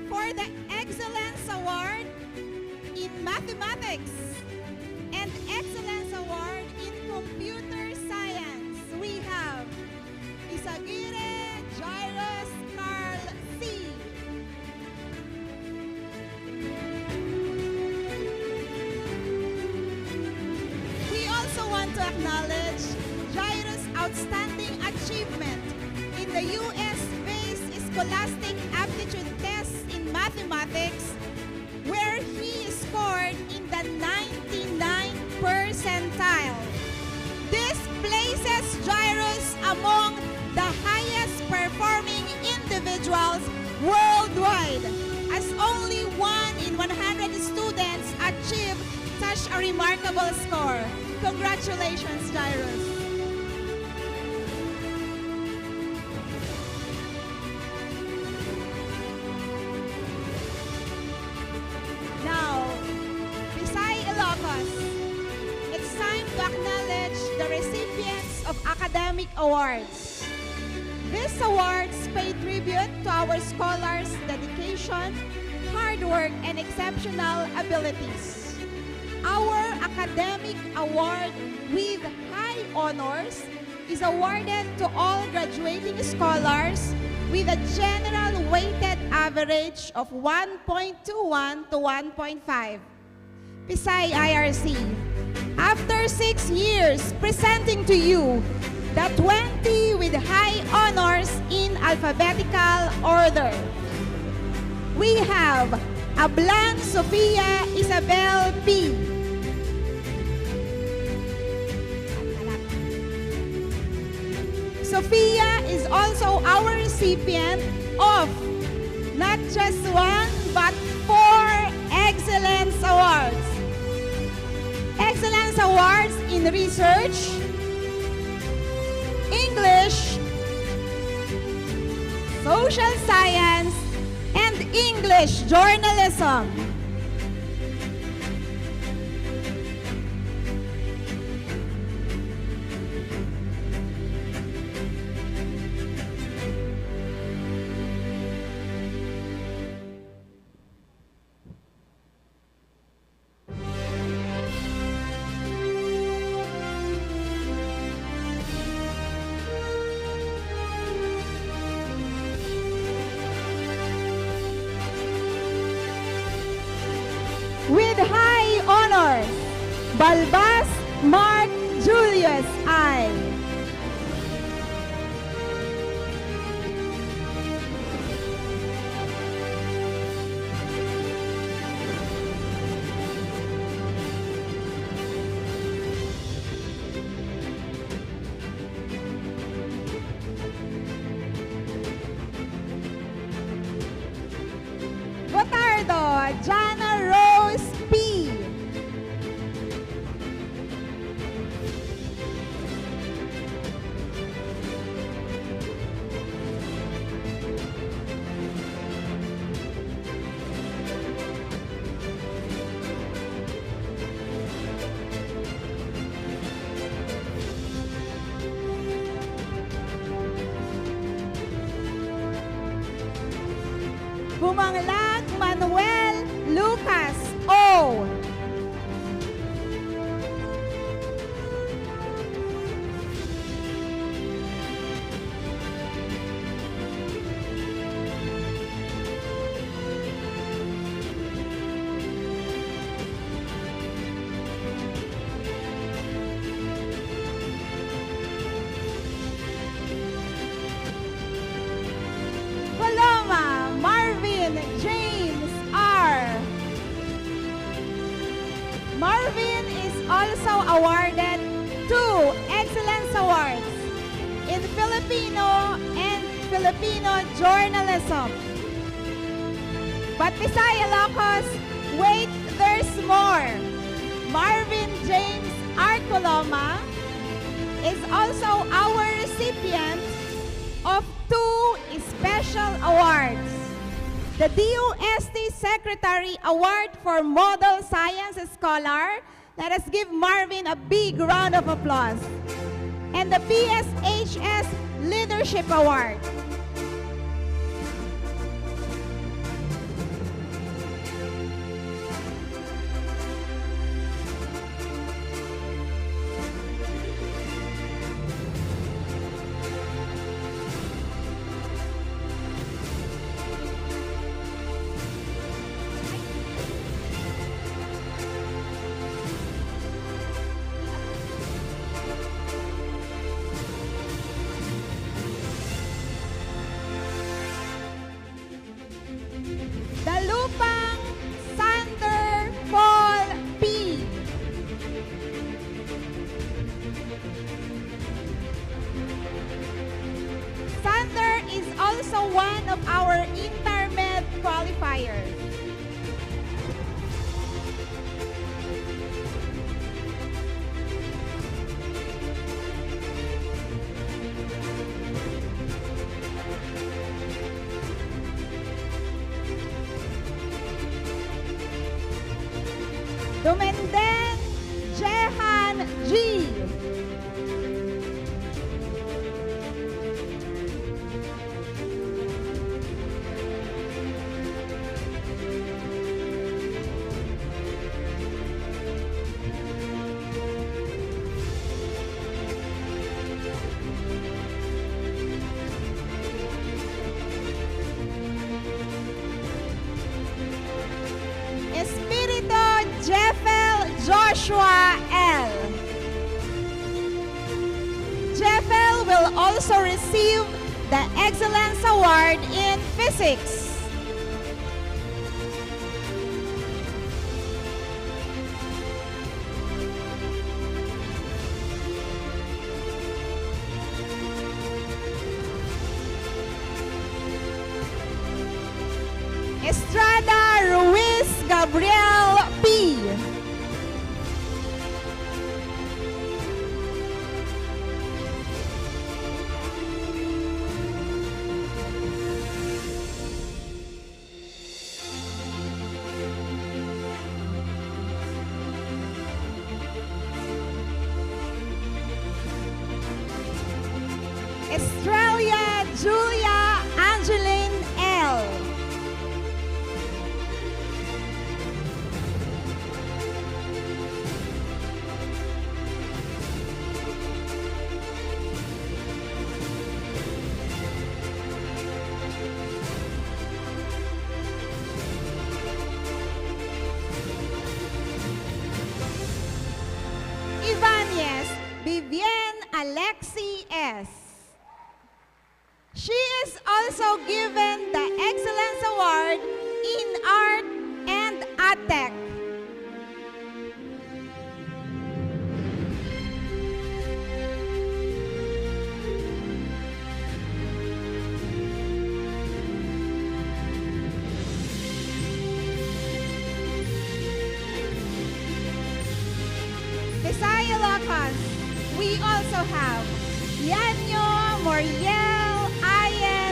For the Excellence Award in Mathematics and Excellence Award in Computer Science, we have Isagire Jairus Carl C. We also want to acknowledge Jairus' outstanding achievement in the U.S.-based Scholastic Aptitude Test in Mathematics, where he scored in the 99th percentile. This places Jairus among the highest performing individuals worldwide, as only 1 in 100 students achieve such a remarkable score. Congratulations, Jairus. It's time to acknowledge the recipients of academic awards. These awards pay tribute to our scholars' dedication, hard work, and exceptional abilities. Our academic award with high honors is awarded to all graduating scholars with a general weighted average of 1.21 to 1.5. PSHS-IRC, after 6 years presenting to you the 20 with high honors in alphabetical order. We have Ablan Sofia Isabel P. Sophia is also our recipient of not just 1 but 4 Excellence Awards. Excellence Awards in Research, English, Social Science, and English Journalism. With high honors, Balbas Mark Julius I. Gotardo Jana Rose P. Bumanglag Manuel Lucas O. Paloma Marvin James R. Marvin is also awarded 2 Excellence Awards in Filipino and Filipino journalism. But beside Ilocos, wait, there's more. Marvin James R. Coloma is also our recipient of 2 special awards. The DOST Secretary Award for Model Science Scholar. Let us give Marvin a big round of applause. And the PSHS Leadership Award. Dalupang Sander Paul P. Sander is also one of our intermed qualifiers. Dumenden Jehan G. Espirito Jeffel Joshua L. Jeffel will also receive the Excellence Award in Physics. Estrada Ruiz Gabriel P. Estrella Julia Angeline L. Ibanez Vivienne Alexi S. She is also given the Excellence Award in Art and AdTech. Visayas Ilocos, we also have Yanyo Moriel INA.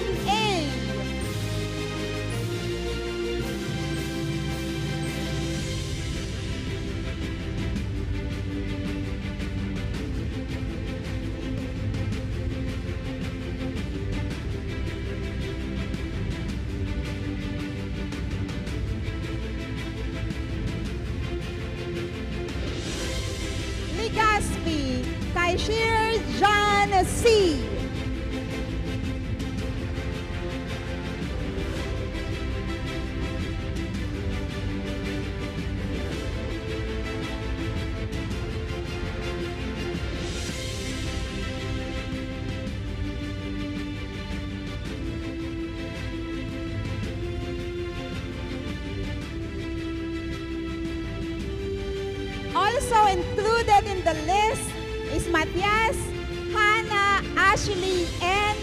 Ligaspi, Kaishir John C. Also included in the list is Matias, Hannah, Ashley, and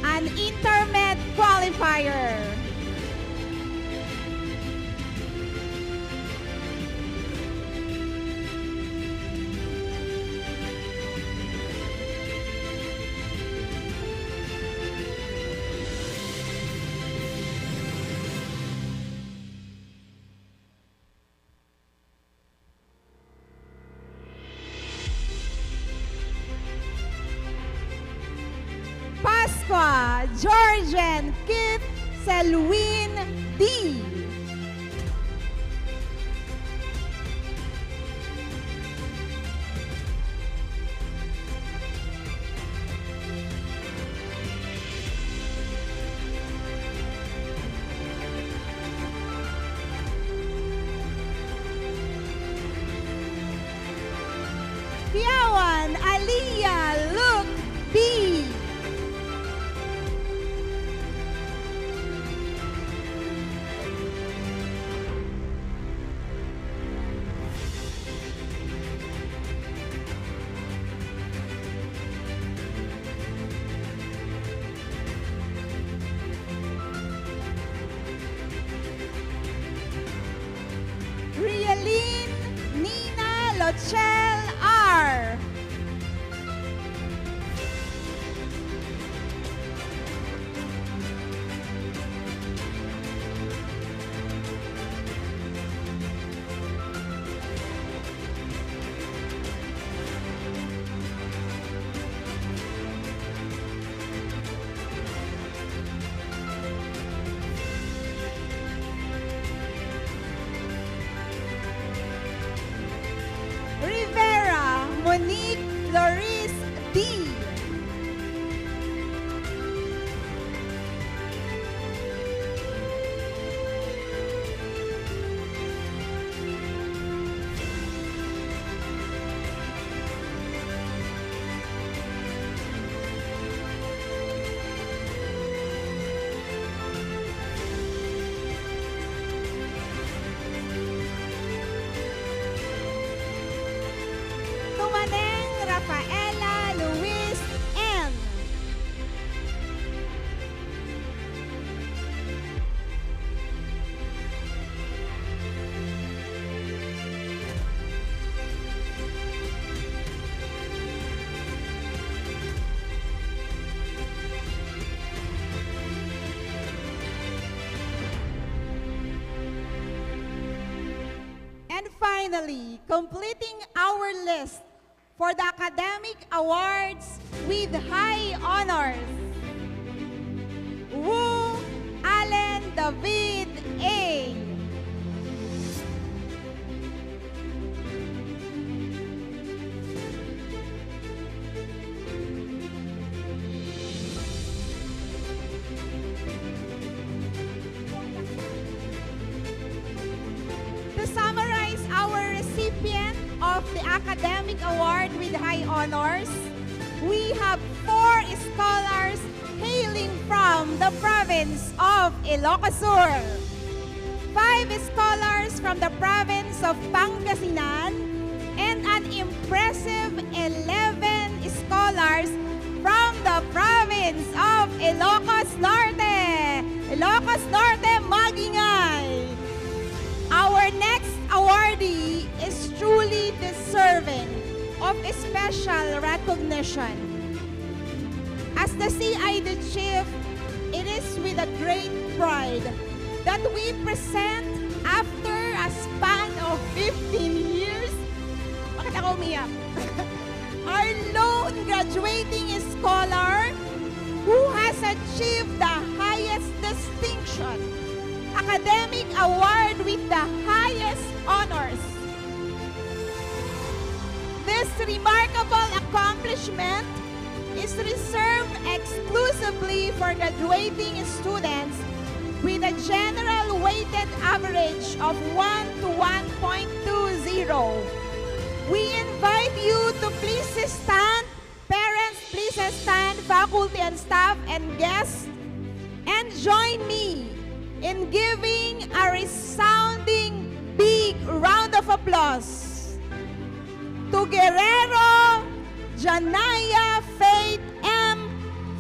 an intermed qualifier. Pasqua, Georgian, Kit, Selwyn, D. Piawan, Aliyah, Luke, B. Rialyn Nina Lochel R. Rivera Monique Loris D. Tumaneng Rafaela Luis N. And finally, completing our list for the academic awards with high honors. Wu Allen David A. To summarize our recipient of the academic award with high honors, we have 4 scholars hailing from the province of Ilocos Sur, 5 scholars from the province of Pangasinan, and an impressive 11 scholars from the province of Ilocos Norte. Ilocos Norte, magingay! Our next awardee is truly deserving of a special recognition. As the CID Chief, it is with a great pride that we present after a span of 15 years, bakit ako umiyak? Our lone graduating scholar who has achieved the highest distinction, academic award with the highest honors. This remarkable accomplishment is reserved exclusively for graduating students with a general weighted average of 1 to 1.20. We invite you to please stand, parents please stand, faculty and staff and guests, and join me in giving a resounding big round of applause to Guerrero Janaya Faith M.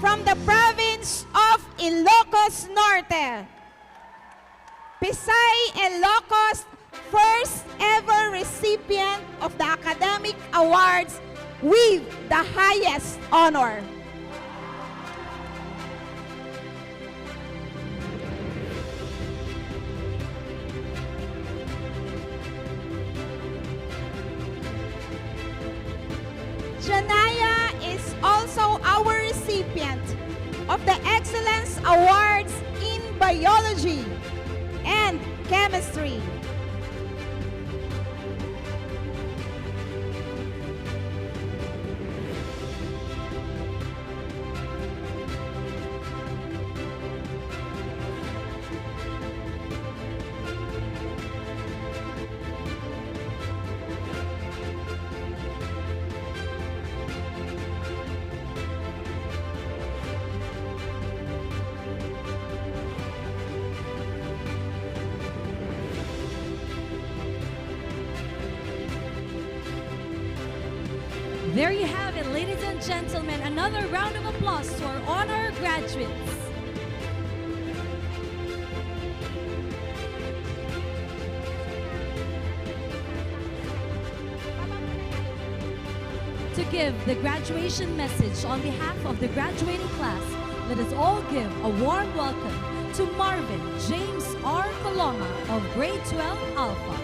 from the province of Ilocos Norte. Pisay Ilocos, first ever recipient of the academic awards with the highest honor. Janaya is also our recipient of the Excellence Awards in Biology and Chemistry. There you have it, ladies and gentlemen. Another round of applause to our honor graduates. To give the graduation message on behalf of the graduating class, let us all give a warm welcome to Marvin James R. Coloma of Grade 12 Alpha.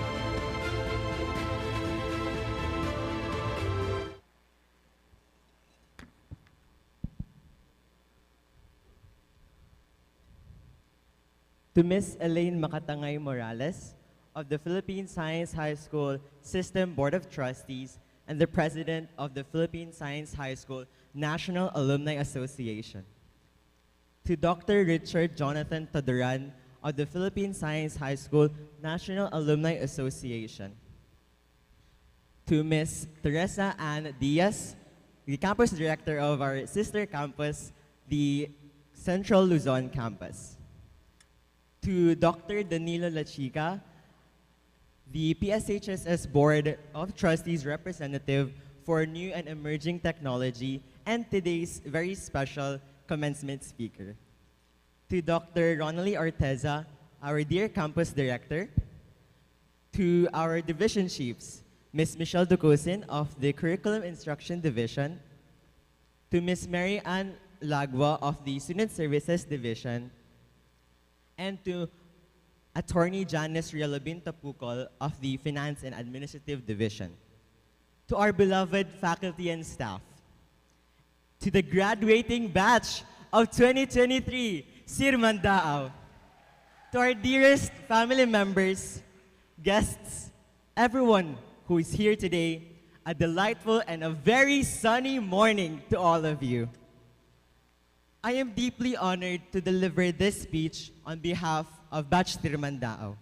To Ms. Elaine Makatangay Morales of the Philippine Science High School System Board of Trustees and the President of the Philippine Science High School National Alumni Association. To Dr. Richard Jonathan Taduran of the Philippine Science High School National Alumni Association. To Ms. Teresa Ann Diaz, the Campus Director of our sister campus, the Central Luzon Campus. To Dr. Danilo Lachica, the PSHS Board of Trustees representative for new and emerging technology, and today's very special commencement speaker. To Dr. Ronally Orteza, our dear campus director. To our division chiefs, Ms. Michelle Ducosin of the Curriculum Instruction Division. To Ms. Mary Ann Lagua of the Student Services Division. And to Attorney Janice Rialabin Tapukol of the Finance and Administrative Division. to our beloved faculty and staff, to the graduating batch of 2023, Sirmandao, to our dearest family members, guests, everyone who is here today, a delightful and a very sunny morning to all of you. I am deeply honored to deliver this speech on behalf of Batch Sirmandao.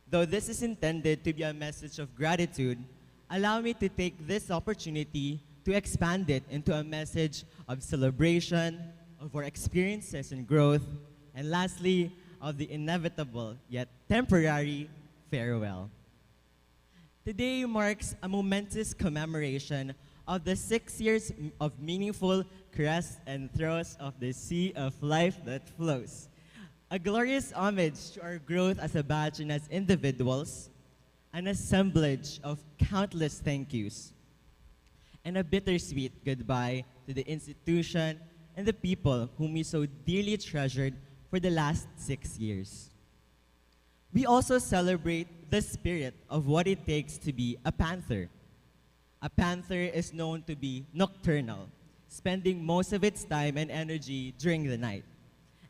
Though this is intended to be a message of gratitude, allow me to take this opportunity to expand it into a message of celebration, of our experiences and growth, and lastly, of the inevitable yet temporary farewell. Today marks a momentous commemoration of the 6 years of meaningful crests and throes of the sea of life that flows. A glorious homage to our growth as a batch and as individuals, an assemblage of countless thank yous, and a bittersweet goodbye to the institution and the people whom we so dearly treasured for the last 6 years. We also celebrate the spirit of what it takes to be a panther. A panther is known to be nocturnal, spending most of its time and energy during the night.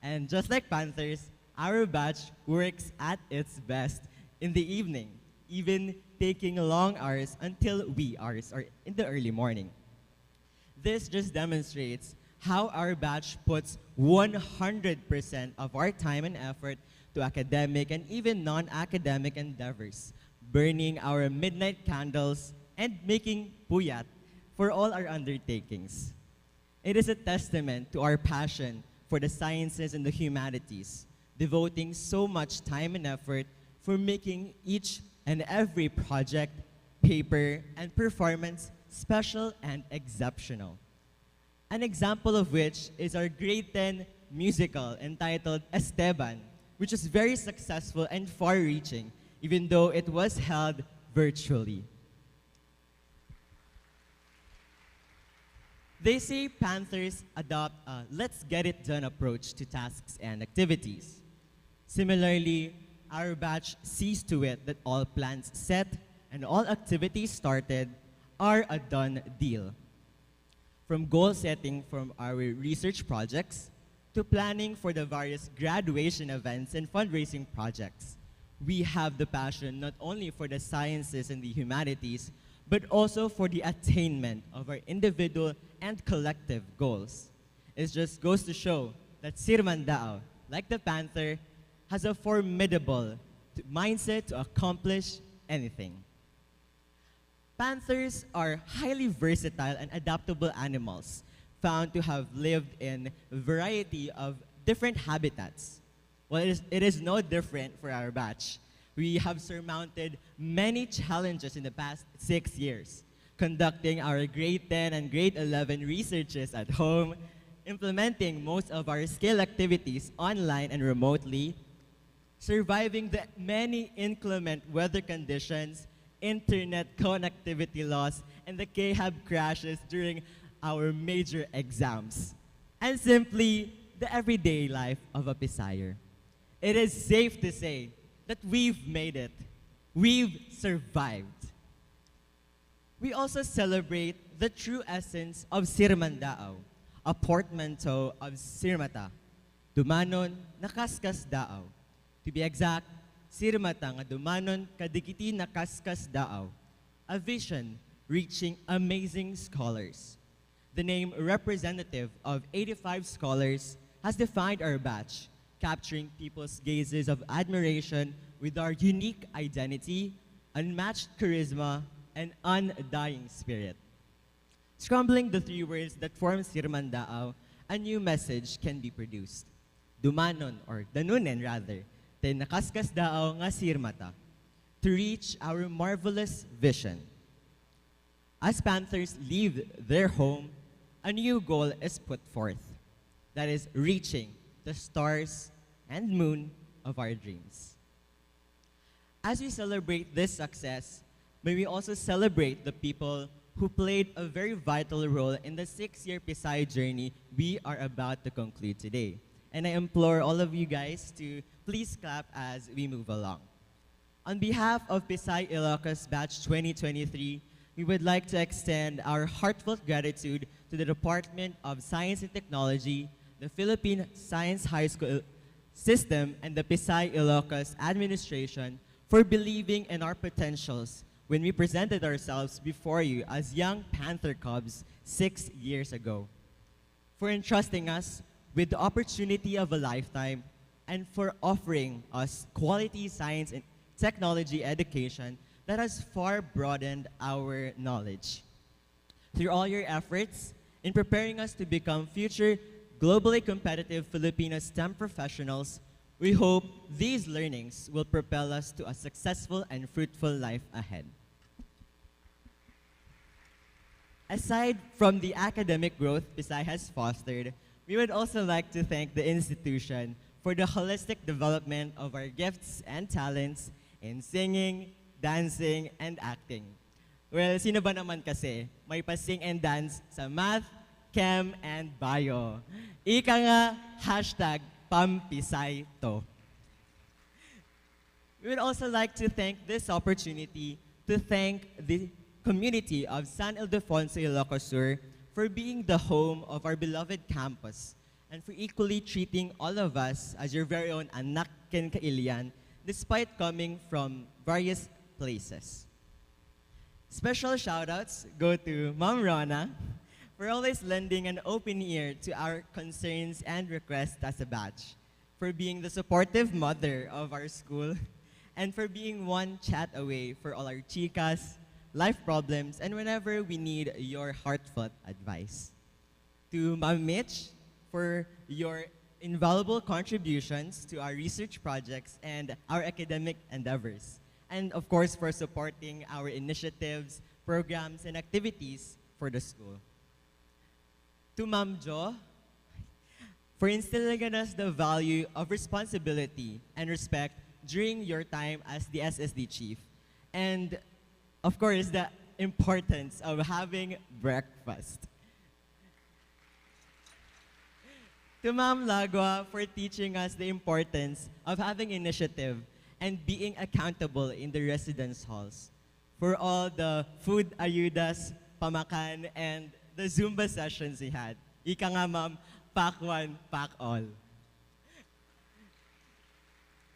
And just like panthers, our batch works at its best in the evening, even taking long hours until wee hours or in the early morning. This just demonstrates how our batch puts 100% of our time and effort to academic and even non-academic endeavors, burning our midnight candles and making puyat for all our undertakings. It is a testament to our passion for the sciences and the humanities, devoting so much time and effort for making each and every project, paper, and performance special and exceptional. An example of which is our grade 10 musical entitled Esteban, which was very successful and far-reaching, even though it was held virtually. They say panthers adopt a let's get it done approach to tasks and activities. Similarly, our batch sees to it that all plans set and all activities started are a done deal. From goal setting from our research projects to planning for the various graduation events and fundraising projects, we have the passion not only for the sciences and the humanities, but also for the attainment of our individual and collective goals. It just goes to show that Sirmandao, like the panther, has a formidable mindset to accomplish anything. Panthers are highly versatile and adaptable animals, found to have lived in a variety of different habitats. Well, it is no different for our batch. We have surmounted many challenges in the past 6 years, conducting our grade 10 and grade 11 researches at home, implementing most of our skill activities online and remotely, surviving the many inclement weather conditions, internet connectivity loss, and the K-Hub crashes during our major exams, and simply the everyday life of a Pisayer. It is safe to say that we've made it. We've survived. We also celebrate the true essence of Sirmandao, a portmanteau of Sirmata, dumanon nakaskas dao. To be exact, Sirmata nga dumanon kadikiti nakaskas dao, a vision reaching amazing scholars. The name representative of 85 scholars has defined our batch, capturing people's gazes of admiration with our unique identity, unmatched charisma, and undying spirit. Scrambling the three words that form Sirmandao, a new message can be produced. Dumanon, or danunen rather, ten nakaskas dao nga sirmata, to reach our marvelous vision. As panthers leave their home, a new goal is put forth, that is reaching the stars and moon of our dreams. As we celebrate this success, may we also celebrate the people who played a very vital role in the 6-year Pisay journey we are about to conclude today. And I implore all of you guys to please clap as we move along. On behalf of Pisay Ilocos Batch 2023, we would like to extend our heartfelt gratitude to the Department of Science and Technology, the Philippine Science High School System, and the PSI Ilocos administration for believing in our potentials when we presented ourselves before you as young Panther Cubs 6 years ago, for entrusting us with the opportunity of a lifetime, and for offering us quality science and technology education that has far broadened our knowledge. Through all your efforts in preparing us to become future globally competitive Filipino STEM professionals, we hope these learnings will propel us to a successful and fruitful life ahead. Aside from the academic growth PSI has fostered, we would also like to thank the institution for the holistic development of our gifts and talents in singing, dancing, and acting. Well, sino ba naman kasi may pa-sing and dance sa math, chem, and bio? Ika nga, hashtag #PamPisay to. We would also like to thank this opportunity to thank the community of San Ildefonso, Ilocos Sur for being the home of our beloved campus and for equally treating all of us as your very own anak ken kailian despite coming from various places. Special shoutouts go to Ma'am Rona for always lending an open ear to our concerns and requests as a batch, for being the supportive mother of our school, and for being one chat away for all our chicas, life problems, and whenever we need your heartfelt advice. To Ma'am Mitch for your invaluable contributions to our research projects and our academic endeavors. And of course, for supporting our initiatives, programs, and activities for the school. To Ma'am Jo, for instilling in us the value of responsibility and respect during your time as the SSD chief. And of course, the importance of having breakfast. To Ma'am Lagua for teaching us the importance of having initiative and being accountable in the residence halls. For all the food ayudas, pamakan, and the Zumba sessions we had. Ika nga ma'am, pack one, pack all.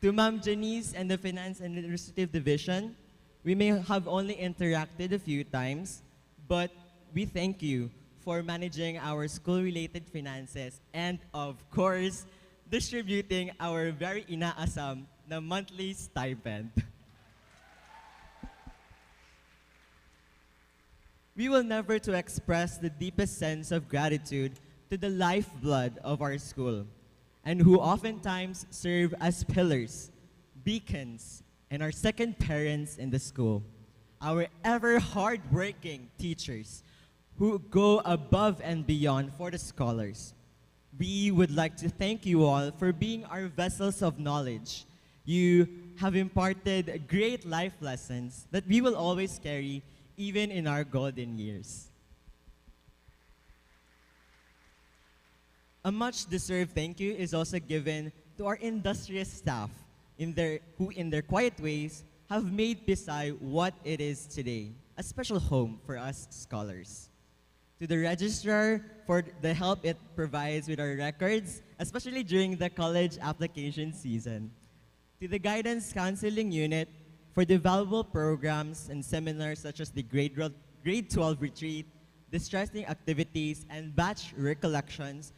To Ma'am Janice and the Finance and Administrative Division, we may have only interacted a few times, but we thank you for managing our school-related finances and, of course, distributing our very inaasam na monthly stipend. We will never to express the deepest sense of gratitude to the lifeblood of our school, and who oftentimes serve as pillars, beacons, and our second parents in the school. Our ever hardworking teachers who go above and beyond for the scholars. We would like to thank you all for being our vessels of knowledge. You have imparted great life lessons that we will always carry even in our golden years. A much-deserved thank you is also given to our industrious staff who in their quiet ways have made PSI what it is today, a special home for us scholars. To the registrar for the help it provides with our records, especially during the college application season. To the guidance counseling unit for the valuable programs and seminars such as the grade 12 retreat, distressing activities, and batch recollections,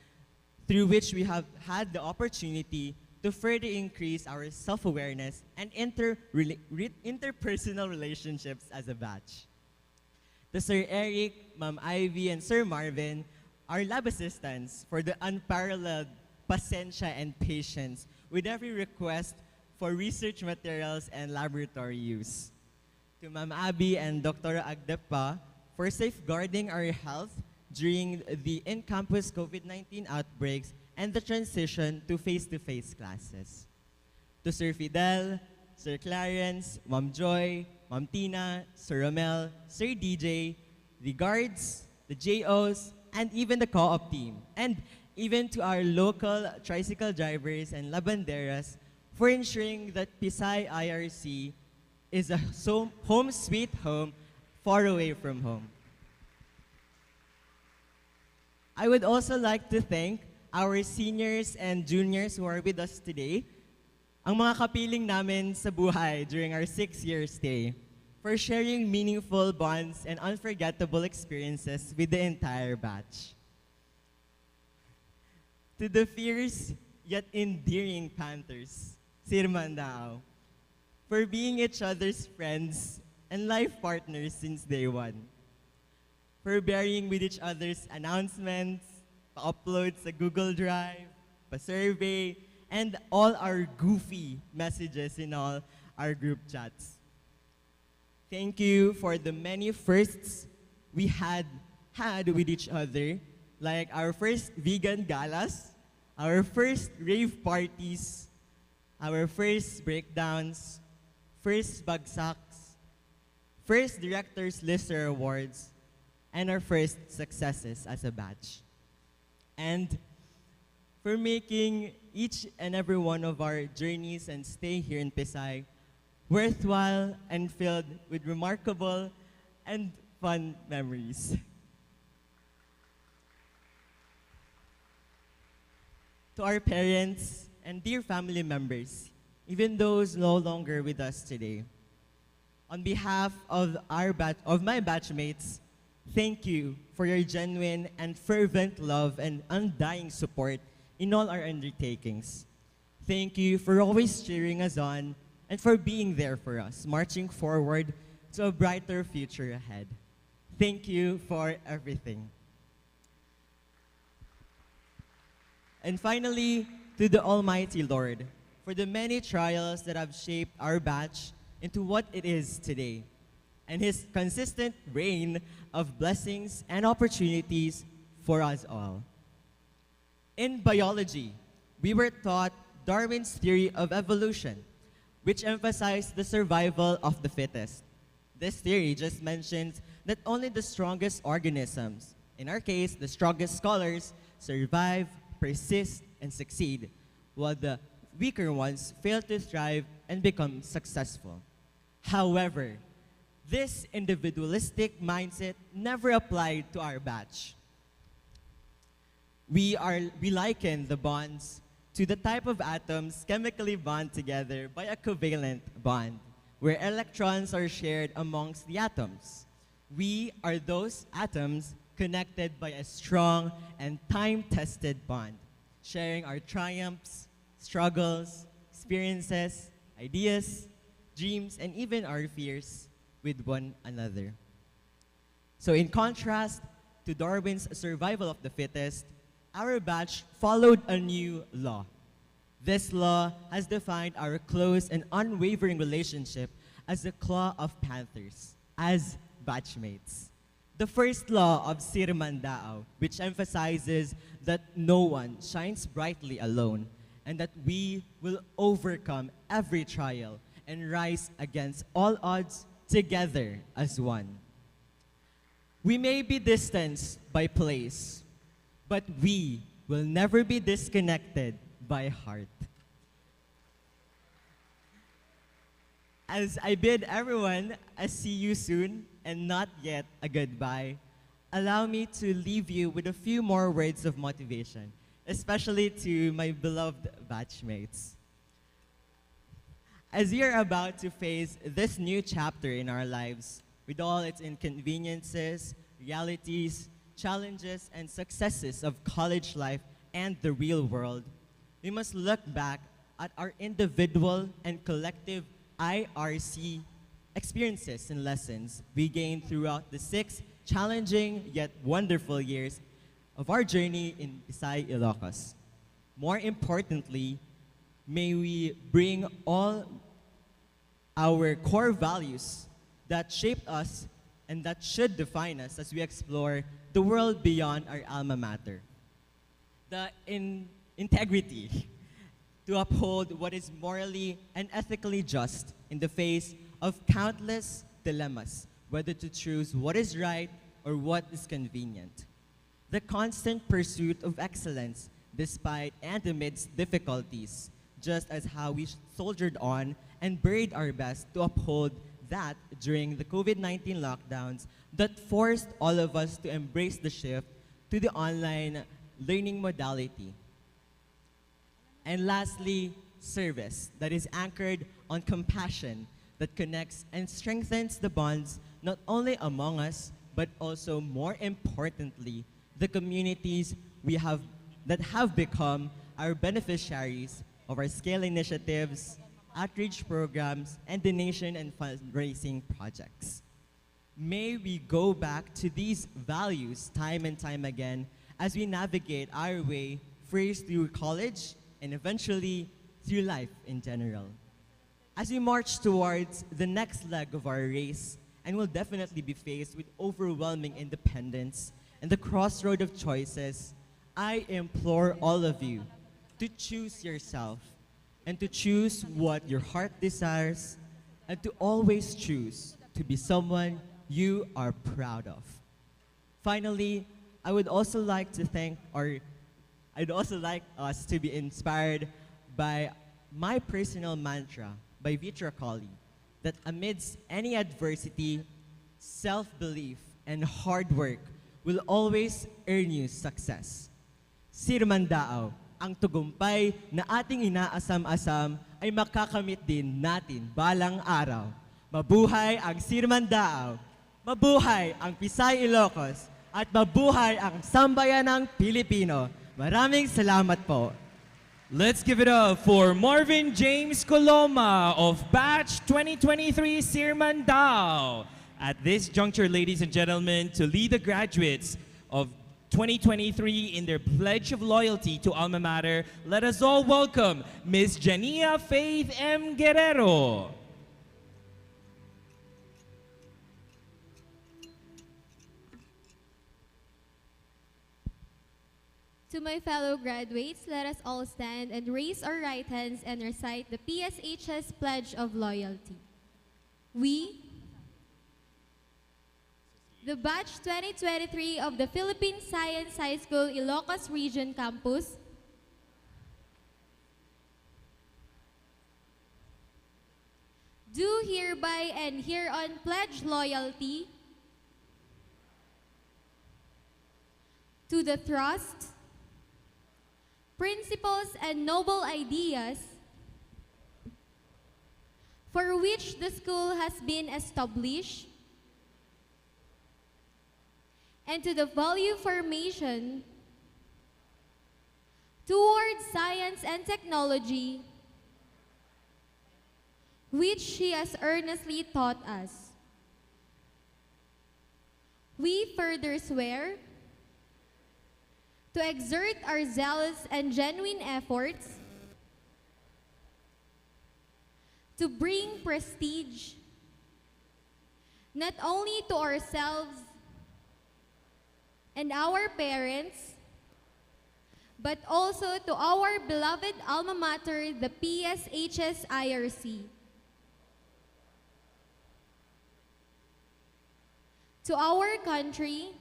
through which we have had the opportunity to further increase our self-awareness and interpersonal relationships as a batch. To Sir Eric, Ma'am Ivy, and Sir Marvin, our lab assistants, for the unparalleled pasensya and patience with every request for research materials and laboratory use. To Ma'am Abby and Dr. Agdepa for safeguarding our health during the in-campus COVID-19 outbreaks and the transition to face-to-face classes. To Sir Fidel, Sir Clarence, Ma'am Joy, Ma'am Tina, Sir Romel, Sir DJ, the guards, the JOs, and even the co-op team. And even to our local tricycle drivers and labanderas for ensuring that PSHS-IRC is a home sweet home far away from home. I would also like to thank our seniors and juniors who are with us today, ang mga kapiling namin sa buhay during our 6-year stay, for sharing meaningful bonds and unforgettable experiences with the entire batch. To the fierce yet endearing Panthers, Sirmandao, for being each other's friends and life partners since day one, for bearing with each other's announcements, pa-upload sa Google Drive, pa-survey, and all our goofy messages in all our group chats. Thank you for the many firsts we had with each other, like our first vegan galas, our first rave parties, our first breakdowns, first bagsaks, first Director's Lister Awards, and our first successes as a batch. And for making each and every one of our journeys and stay here in Pisay worthwhile and filled with remarkable and fun memories. To our parents and dear family members, even those no longer with us today, on behalf of my batchmates, thank you for your genuine and fervent love and undying support in all our undertakings. Thank you for always cheering us on and for being there for us, marching forward to a brighter future ahead. Thank you for everything. And finally, to the Almighty Lord, for the many trials that have shaped our batch into what it is today, and His consistent reign of blessings and opportunities for us all. In biology, we were taught Darwin's theory of evolution, which emphasized the survival of the fittest. This theory just mentions that only the strongest organisms, in our case, the strongest scholars, survive, persist, and succeed, while the weaker ones fail to thrive and become successful. However, this individualistic mindset never applied to our batch. We liken the bonds to the type of atoms chemically bond together by a covalent bond, where electrons are shared amongst the atoms. We are those atoms connected by a strong and time-tested bond, sharing our triumphs, struggles, experiences, ideas, dreams, and even our fears with one another. So in contrast to Darwin's survival of the fittest, our batch followed a new law. This law has defined our close and unwavering relationship as the claw of panthers, as batchmates. The first law of Sirmandao, which emphasizes that no one shines brightly alone, and that we will overcome every trial and rise against all odds together as one. We may be distanced by place, but we will never be disconnected by heart. As I bid everyone a see you soon and not yet a goodbye, allow me to leave you with a few more words of motivation, especially to my beloved batchmates. As we are about to face this new chapter in our lives, with all its inconveniences, realities, challenges, and successes of college life and the real world, we must look back at our individual and collective IRC experiences and lessons we gained throughout the 6 challenging yet wonderful years of our journey in Pisay, Ilocos. More importantly, may we bring all our core values that shaped us and that should define us as we explore the world beyond our alma mater. The integrity to uphold what is morally and ethically just in the face of countless dilemmas, whether to choose what is right or what is convenient. The constant pursuit of excellence despite and amidst difficulties, just as how we soldiered on and buried our best to uphold that during the COVID-19 lockdowns that forced all of us to embrace the shift to the online learning modality. And lastly, service that is anchored on compassion that connects and strengthens the bonds not only among us, but also more importantly, the communities that have become our beneficiaries of our scale initiatives, outreach programs, and donation and fundraising projects. May we go back to these values time and time again as we navigate our way first through college and eventually through life in general. As we march towards the next leg of our race, and will definitely be faced with overwhelming independence and the crossroad of choices, I implore all of you to choose yourself and to choose what your heart desires and to always choose to be someone you are proud of. Finally, I would also like to I'd also like us to be inspired by my personal mantra by Vitra Kali, that amidst any adversity, self-belief, and hard work will always earn you success. Sirmandao, ang tagumpay na ating inaasam-asam ay makakamit din natin balang araw. Mabuhay ang Sirmandao, mabuhay ang Pisay Ilocos, at mabuhay ang sambayanang Pilipino. Maraming salamat po. Let's give it up for Marvin James Coloma of Batch 2023 Sirmandao. At this juncture, ladies and gentlemen, to lead the graduates of 2023 in their pledge of loyalty to Alma Mater, let us all welcome Ms. Jania Faith M. Guerrero. To my fellow graduates, let us all stand and raise our right hands and recite the PSHS Pledge of Loyalty. We, the Batch 2023 of the Philippine Science High School Ilocos Region Campus, do hereby and hereon pledge loyalty to the trust, principles, and noble ideas for which the school has been established, and to the value formation towards science and technology which she has earnestly taught us. We further swear to exert our zealous and genuine efforts to bring prestige not only to ourselves and our parents, but also to our beloved alma mater, the PSHS-IRC. To our country,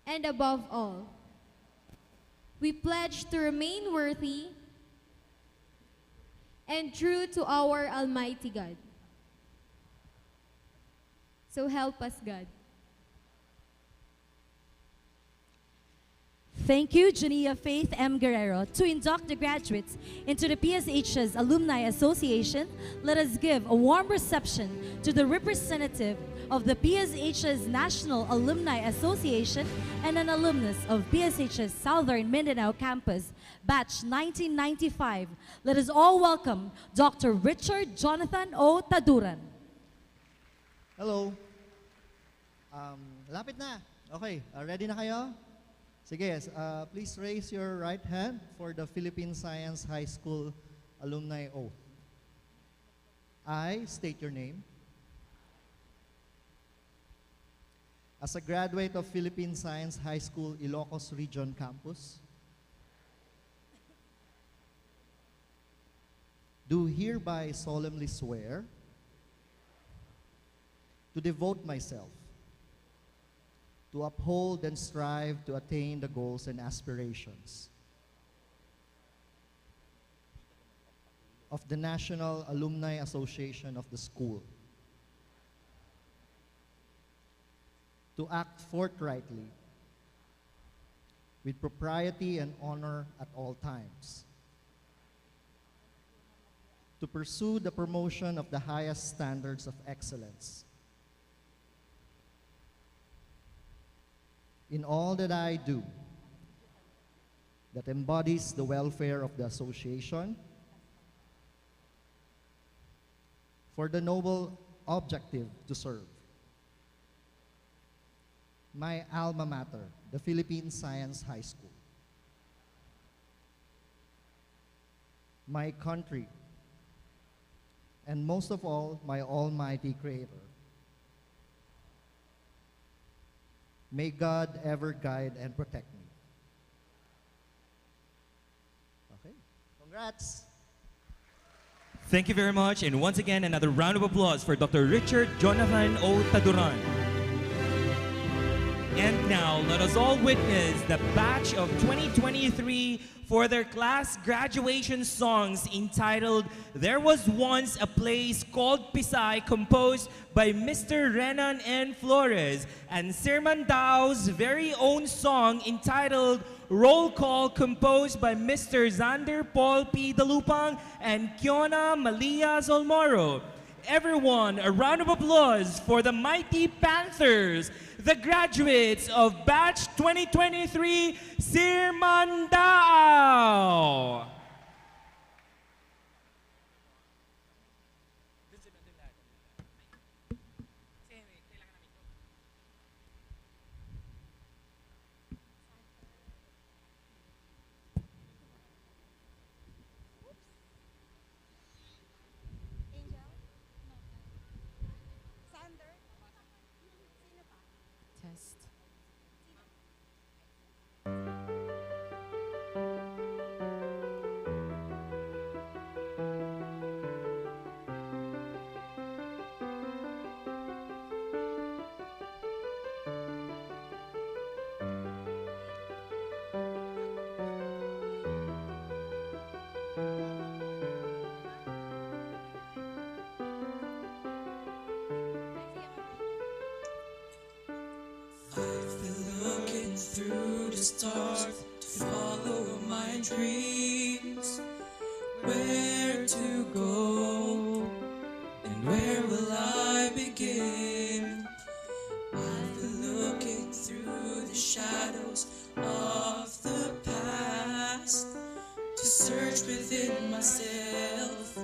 and above all, we pledge to remain worthy and true to our Almighty God. So help us, God. Thank you, Jania Faith M. Guerrero. To induct the graduates into the PSH's Alumni Association, let us give a warm reception to the representative of the PSH's National Alumni Association and an alumnus of PSH's Southern Mindanao Campus, Batch 1995. Let us all welcome Dr. Richard Jonathan O. Taduran. Hello. Lapit na. Okay, ready na kayo? Sige, please raise your right hand for the Philippine Science High School Alumni Oath. I state your name. As a graduate of Philippine Science High School Ilocos Region Campus, do hereby solemnly swear to devote myself to uphold and strive to attain the goals and aspirations of the National Alumni Association of the school, to act forthrightly, with propriety and honor at all times, to pursue the promotion of the highest standards of excellence. In all that I do, that embodies the welfare of the association, for the noble objective to serve my alma mater, the Philippine Science High School, my country, and most of all, my almighty Creator. May God ever guide and protect me. Okay, congrats. Thank you very much, and once again, another round of applause for Dr. Richard Jonathan O. Taduran. And now, let us all witness the batch of 2023 for their class graduation songs entitled There Was Once a Place Called Pisay, composed by Mr. Renan N. Flores, and Sirmandao's very own song entitled Roll Call, composed by Mr. Xander Paul P. Dalupang and Kiona Malia Zolmoro. Everyone, a round of applause for the Mighty Panthers, the graduates of Batch 2023, Sirmandao. Test. I've been looking through the stars to follow my dreams. Where to go and where will I begin? I've been looking through the shadows of the past to search within myself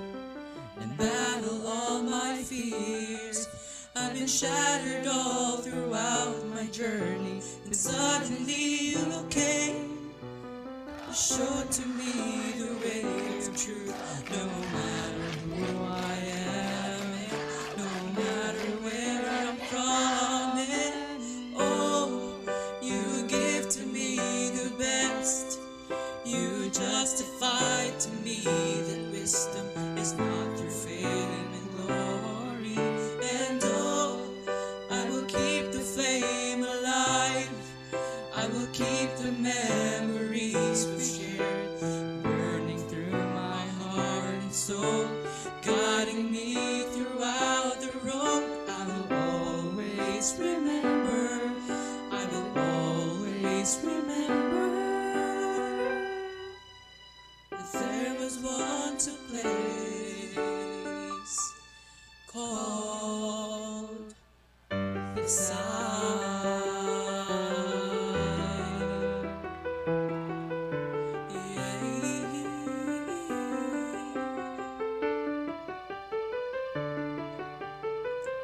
and battle all my fears. I've been shattered all throughout my journey, and suddenly you came. You showed to me the way of truth. No matter who I am, and no matter where I'm from, and oh, you give to me the best. You justify to me that wisdom is not through fame and glory. And oh, I will keep the flame alive. I will keep the memories we shared, burning through my heart and soul, guiding me throughout the road. I will always remember. I will always remember that there was once a place called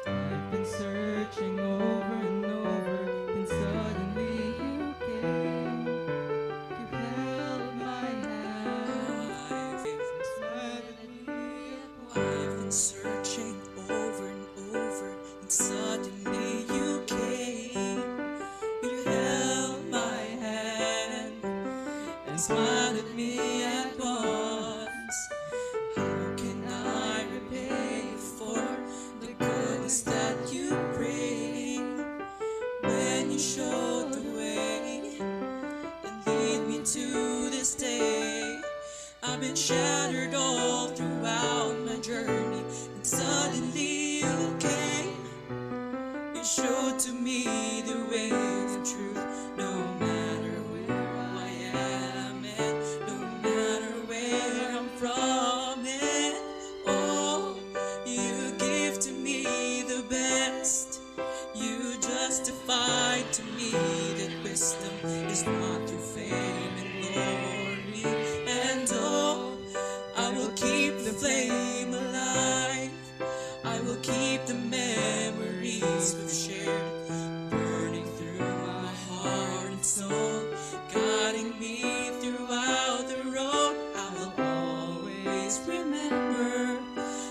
I've been searching over and over, then suddenly you came. You held my hand. I've been searching over and over, and suddenly you came. You held my hand and smiled at me at once. How can I repay you for the goodness that you bring? When you showed the way and lead me to this day, I've been shattered all throughout my journey, and suddenly you came. You showed to me the to me that wisdom is not through fame and glory. And oh, I will keep the flame alive. I will keep the memories we've shared, burning through my heart and soul, guiding me throughout the road. I will always remember.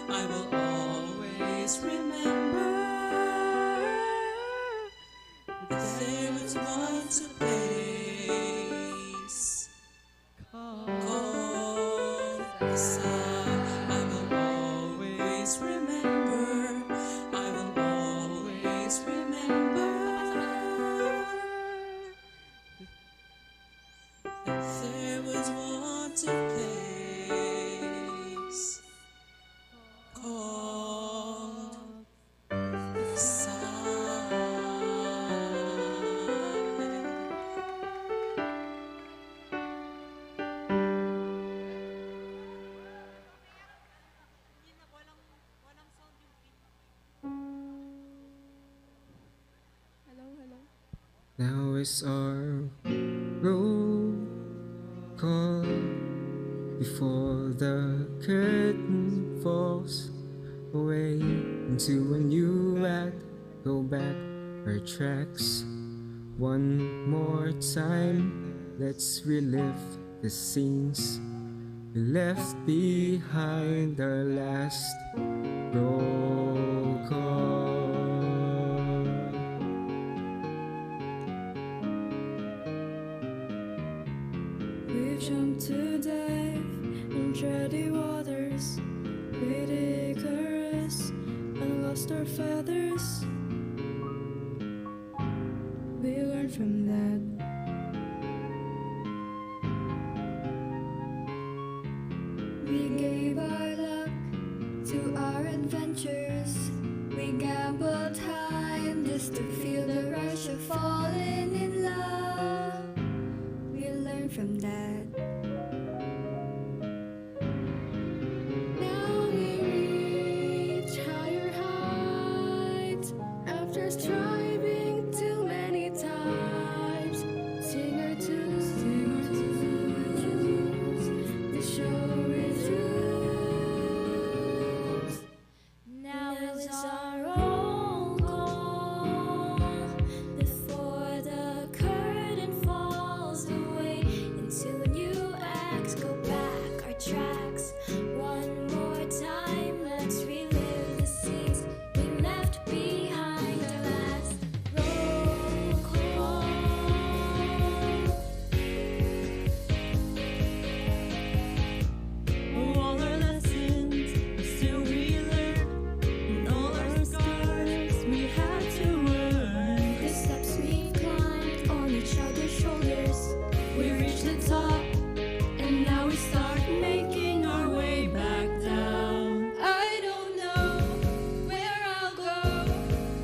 I will always remember that there was once a place called the sun. I will always remember. I will always remember that there was once a place called the sun. Now is our roll call before the curtain falls away into a new act. Go back our tracks one more time. Let's relive the scenes we left behind. Our last roll call. We've jumped to dive in tready waters, with Icarus and lost our feathers. We learned from that. We gave our luck to our adventures. We gambled time just to feel the rush of falling in love. We learned from that. Now we reach higher heights after striving too many times. Sing our tunes, the show resumes. Now is our roll call before the curtain falls away into a new act. Go back our tracks one more time. Let's relive the scenes we left behind. Our last roll call. All our lessons still relearn, and all our scars we had to earn. The steps we climbed on each other's shoulders. We reached the top, and now we start making our way back down. I don't know where I'll go.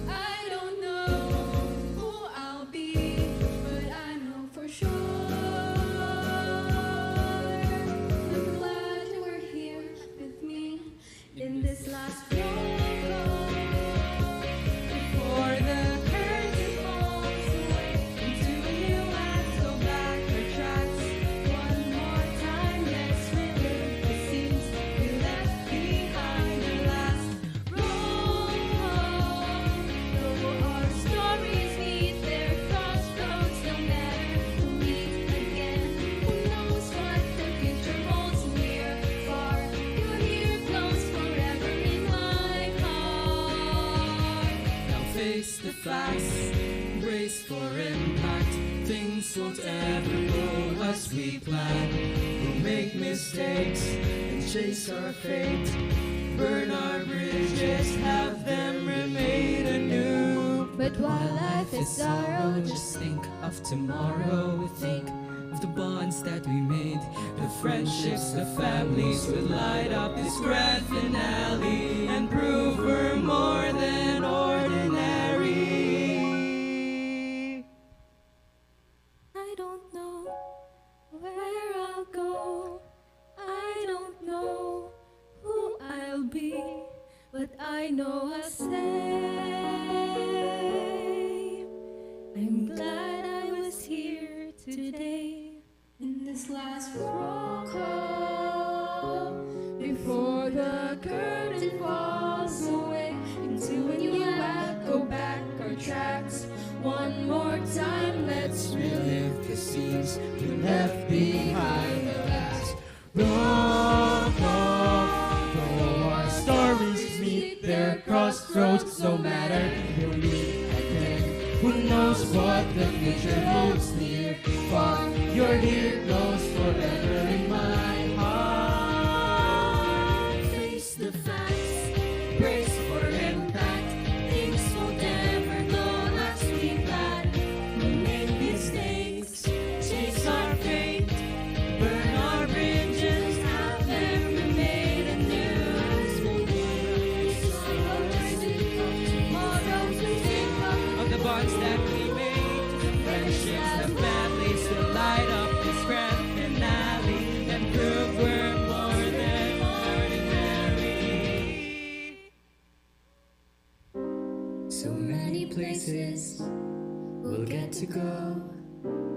I don't know who I'll be, but I know for sure. I'm glad you were here with me in this last roll call. Before the curtain falls away into a new act, go back our tracks one more time. Let's relive the scenes we left behind. Our last roll call. Though our stories meet their crossroads, no matter who meets again, who knows what the future holds near, far. Your here glows forever in my heart. Now face the facts, brace for impact. Things won't ever go as we plan. We'll make mistakes and chase our fate. Burn our bridges, have them remade anew. But while life is sorrow, Just think of tomorrow. Think of the bonds that we made, the friendships, the families would light up this grand finale and prove we're more than ordinary. I don't know where I'll go. I don't know who I'll be, but I know I'll say I'm glad today in this last roll call before the curtain falls away into a new act. Go back our tracks one more time. Let's relive the scenes we left behind. The last roll call. Though our stories meet their crossroads, no matter who we meet again. Who knows what the future holds near, far. You're here, close forever in my heart. Face the facts, brace for impact. Things won't ever go as we planned. We make mistakes, chase our fate, burn our bridges, have them remade anew. As we tomorrow, we think of the bonds that we made, the friendships, the families that light up this grand finale and prove we're more than ordinary. So many places we'll get to go.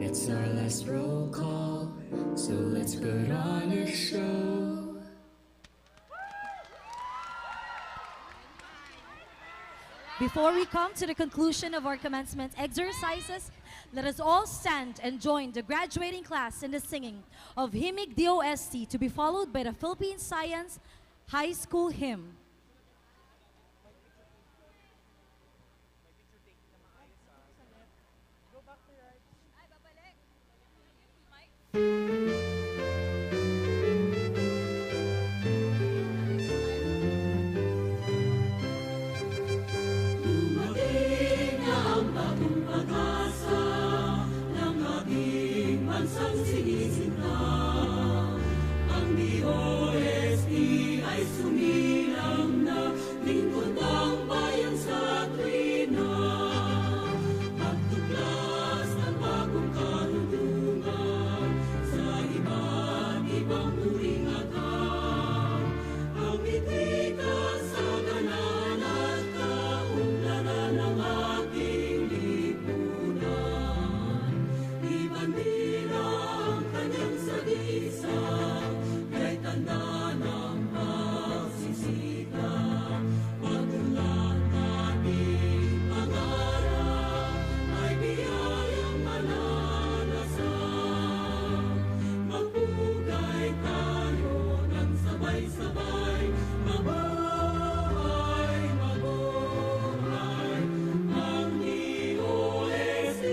It's our last roll call, so let's put on a show. Before we come to the conclusion of our commencement exercises, let us all stand and join the graduating class in the singing of Himig DOST, to be followed by the Philippine Science High School hymn. Dumating na ang bagong pag-asa ng ating bansang sinisinta. Ang DOST ay sumilang na lingkod ang bayan sa tuwina. Pagtuklas ng bagong karunungan sa iba't ibang uring akal. Ang itika sa ganan at kaunlaran ng ating lipunan. Ibandila ang kanyang sagisang, kay tanda ng pagsisikap. Pagmulan nating pangarap ay biyayang malalasan. Magpugay tayo ng sabay-sabay. Mabuhay, mabuhay ang DOST.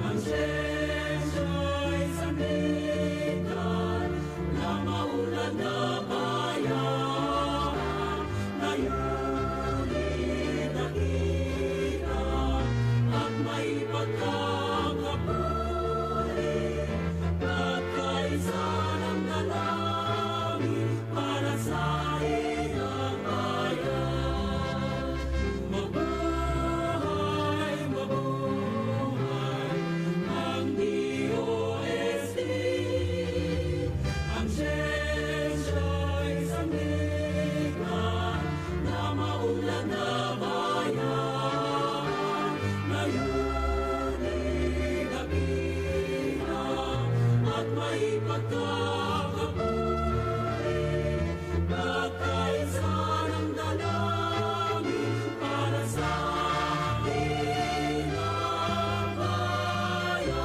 Ang siyensya'y sandigan na maunlad na bayan. Layunin nakita at may pagkakapuri. At kaisa ng dalangin para sa ilang bayan. Mabuhay, mabuhay ang DOST. Ang siyensya'y sandigan na maunlad na bayan. Layunin nakita at may pagkakapuri. At kaisa ng dalangin para sa ilang bayan.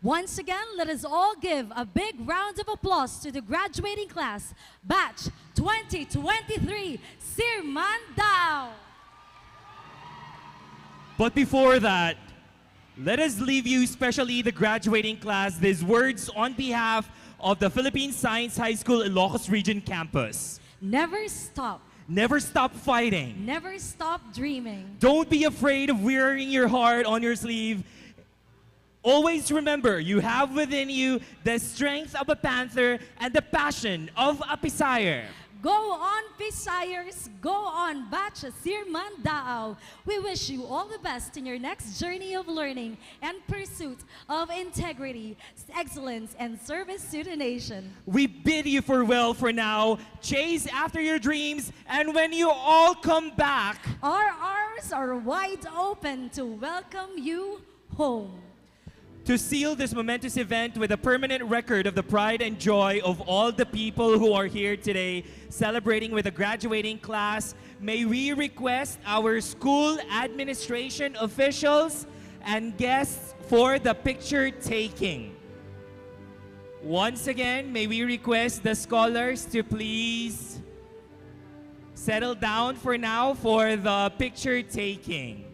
Once again, let us all give a big round of applause to the graduating class, Batch 2023, Sirmandao. But before that, let us leave you, especially the graduating class, these words on behalf of the Philippine Science High School Ilocos Region campus. Never stop. Never stop fighting. Never stop dreaming. Don't be afraid of wearing your heart on your sleeve. Always remember, you have within you the strength of a panther and the passion of a Pisayar. Go on, Pisayers. Go on, Batch Sirmandao. We wish you all the best in your next journey of learning and pursuit of integrity, excellence, and service to the nation. We bid you farewell for now. Chase after your dreams, and when you all come back, our arms are wide open to welcome you home. To seal this momentous event with a permanent record of the pride and joy of all the people who are here today celebrating with the graduating class, may we request our school administration officials and guests for the picture taking. Once again, may we request the scholars to please settle down for now for the picture taking.